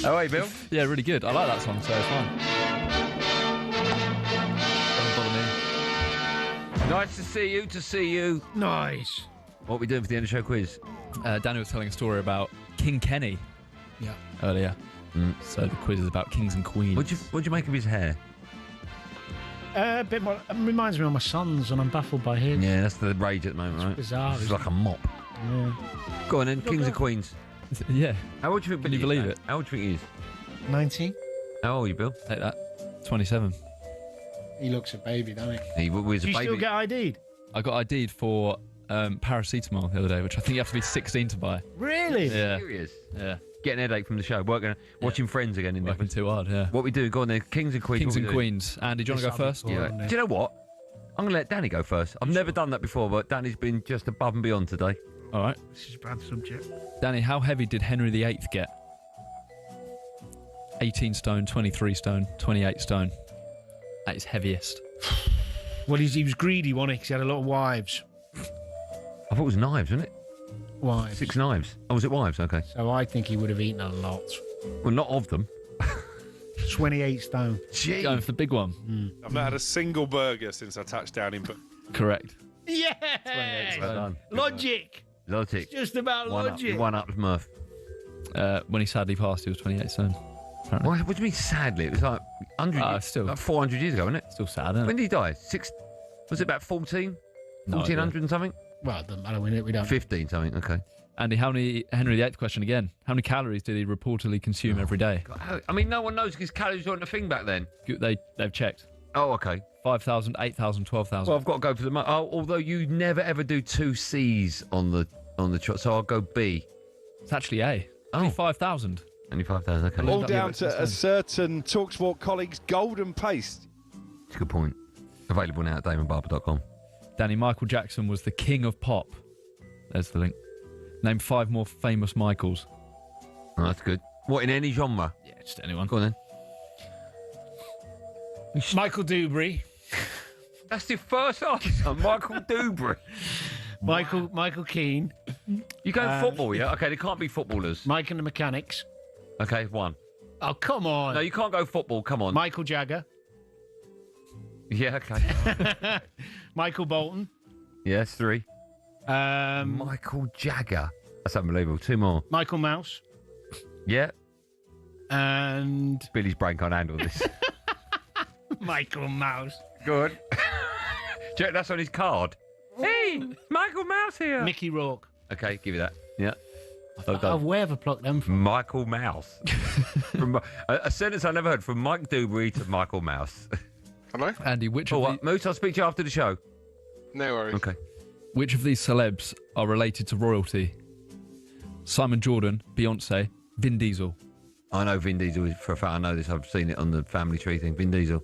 Speaker 8: How are you, Bill?
Speaker 3: Yeah, really good. I like that song, so it's fine. Doesn't bother me.
Speaker 8: Nice to see you.
Speaker 9: Nice.
Speaker 8: What are we doing for the end of the show quiz?
Speaker 3: Danny was telling a story about King Kenny earlier. So the quiz is about kings and queens.
Speaker 8: What'd you make of his hair?
Speaker 9: A bit more. It reminds me of my son's, and I'm baffled by his.
Speaker 8: Yeah, that's the rage at the moment, right?
Speaker 9: Bizarre.
Speaker 8: It's like a mop.
Speaker 9: Yeah.
Speaker 8: Go on then, kings and queens.
Speaker 3: Yeah.
Speaker 8: How old do you think?
Speaker 3: Can you believe it?
Speaker 8: How old do you think he is?
Speaker 9: 19.
Speaker 8: How old are you, Bill?
Speaker 3: Take that. 27.
Speaker 9: He looks a baby, doesn't he?
Speaker 8: He was
Speaker 9: Do
Speaker 8: a
Speaker 9: you
Speaker 8: baby.
Speaker 9: still get ID'd?
Speaker 3: I got ID'd for paracetamol the other day, which I think you have to be 16 to buy.
Speaker 9: Really?
Speaker 3: Yeah.
Speaker 8: Serious?
Speaker 3: Yeah.
Speaker 8: Getting a headache from the show. Watching Friends again in
Speaker 3: Working too hard, yeah.
Speaker 8: What we do? Go on then. Kings and queens.
Speaker 3: Kings
Speaker 8: what
Speaker 3: and
Speaker 8: we do?
Speaker 3: queens. Andy, do you want to go first?
Speaker 8: Yeah. Do you know what? I'm going to let Danny go first. I've never done that before, but Danny's been just above and beyond today.
Speaker 3: All right.
Speaker 9: This is a bad subject.
Speaker 3: Danny, how heavy did Henry VIII get? 18 stone, 23 stone, 28 stone. At his heaviest.
Speaker 9: Well, he was greedy, wasn't he? 'Cause he had a lot of wives.
Speaker 8: I thought it was knives, wasn't it?
Speaker 9: Wives.
Speaker 8: 6 knives. Oh, was it wives? Okay.
Speaker 9: So I think he would have eaten a lot.
Speaker 8: Well, not of them.
Speaker 9: 28 stone.
Speaker 8: Gee.
Speaker 3: Going for the big one.
Speaker 7: I've not had a single burger since I touched down in.
Speaker 3: Correct.
Speaker 9: Yeah.
Speaker 8: Well done.
Speaker 9: Logic.
Speaker 8: Logic.
Speaker 9: It's just about logic.
Speaker 8: One up, Murph.
Speaker 3: When he sadly passed, he was 28 stone.
Speaker 8: What do you mean sadly? It was like 100
Speaker 3: still.
Speaker 8: like 400 years ago, wasn't it?
Speaker 3: Still sad, isn't
Speaker 8: When
Speaker 3: it?
Speaker 8: did he die? Was it about 14?
Speaker 3: No
Speaker 8: 1400 and something?
Speaker 9: Well, it doesn't matter. We don't.
Speaker 8: 15 something, okay.
Speaker 3: Andy, how many Henry VIII question again? How many calories did he reportedly consume every day?
Speaker 8: I mean, no one knows because calories weren't a thing back then.
Speaker 3: They've checked.
Speaker 8: Oh, okay.
Speaker 3: 5,000, 8,000, 12,000.
Speaker 8: Well, I've got to go for the although you never ever do 2 C's on the chart, so I'll go B.
Speaker 3: It's actually A. Only 5,000.
Speaker 8: Only 5,000, okay.
Speaker 12: All down to a certain talkSPORT colleague's golden paste.
Speaker 8: That's a good point. Available now at DamonBarber.com.
Speaker 3: Danny, Michael Jackson was the king of pop. There's the link. Name 5 more famous Michaels.
Speaker 8: Oh, that's good. What, in any genre?
Speaker 3: Yeah, just anyone.
Speaker 8: Go on then.
Speaker 9: Michael Dubry.
Speaker 8: That's your first answer, Michael Dubry.
Speaker 9: Michael Keane.
Speaker 8: You going football, yeah? Okay, they can't be footballers.
Speaker 9: Mike and the Mechanics.
Speaker 8: Okay, 1.
Speaker 9: Oh, come on.
Speaker 8: No, you can't go football. Come on.
Speaker 9: Michael Jagger.
Speaker 8: Yeah, okay.
Speaker 9: Michael Bolton.
Speaker 8: Yes, 3. Michael Jagger. That's unbelievable. 2 more.
Speaker 9: Michael Mouse.
Speaker 8: Yeah.
Speaker 9: And
Speaker 8: Billy's brain can't handle this.
Speaker 9: Michael Mouse.
Speaker 8: Good. Check, that's on his card. Hey, Michael Mouse here.
Speaker 9: Mickey Rourke.
Speaker 8: Okay, give you that. Yeah.
Speaker 9: Where have I plucked them from?
Speaker 8: Michael Mouse. From a sentence I never heard, from Mike Dubry to Michael Mouse.
Speaker 7: Hello?
Speaker 3: Andy, which of
Speaker 8: Moose, I'll speak to you after the show.
Speaker 7: No worries.
Speaker 8: Okay.
Speaker 3: Which of these celebs are related to royalty? Simon Jordan, Beyonce, Vin Diesel.
Speaker 8: I know Vin Diesel for a fact. I know this. I've seen it on the family tree thing. Vin Diesel.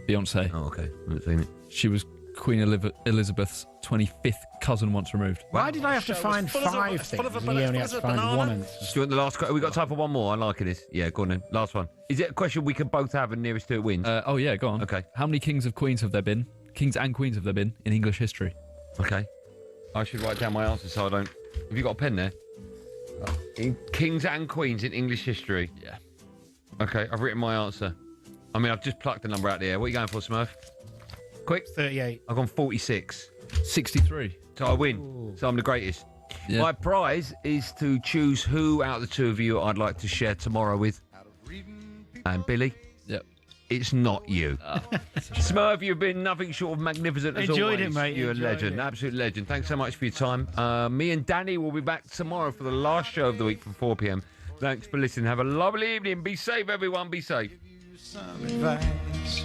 Speaker 3: Beyonce.
Speaker 8: Oh, okay. I haven't seen it.
Speaker 3: She was Queen Elizabeth's 25th cousin once removed.
Speaker 9: Why did I have to find 5 things? And you only had to find 1 answer.
Speaker 8: Do you want the last question? We've got time for one more. I like this. Yeah, go on then. Last one. Is it a question we can both have and nearest to it wins?
Speaker 3: Oh, yeah, go on.
Speaker 8: Okay.
Speaker 3: How many kings of queens have there been? Kings and queens have there been in English history?
Speaker 8: Okay. I should write down my answer so I don't... Have you got a pen there? In kings and queens in English history?
Speaker 3: Yeah.
Speaker 8: Okay, I've written my answer. I mean, I've just plucked the number out there. What are you going for, Smurf? Quick.
Speaker 9: 38.
Speaker 8: I've gone 46.
Speaker 3: 63.
Speaker 8: So I win.
Speaker 9: Ooh.
Speaker 8: So I'm the greatest.
Speaker 3: Yeah.
Speaker 8: My prize is to choose who out of the 2 of you I'd like to share tomorrow with. And Billy?
Speaker 3: Yep.
Speaker 8: It's not you. Smurf, you've been nothing short of magnificent as
Speaker 9: Enjoyed
Speaker 8: always.
Speaker 9: it, mate.
Speaker 8: You're a
Speaker 9: Enjoyed
Speaker 8: legend.
Speaker 9: it.
Speaker 8: Absolute legend. Thanks so much for your time. Me and Danny will be back tomorrow for the last show of the week from 4 p.m. Thanks for listening. Have a lovely evening. Be safe, everyone. Be safe.
Speaker 12: Some advice.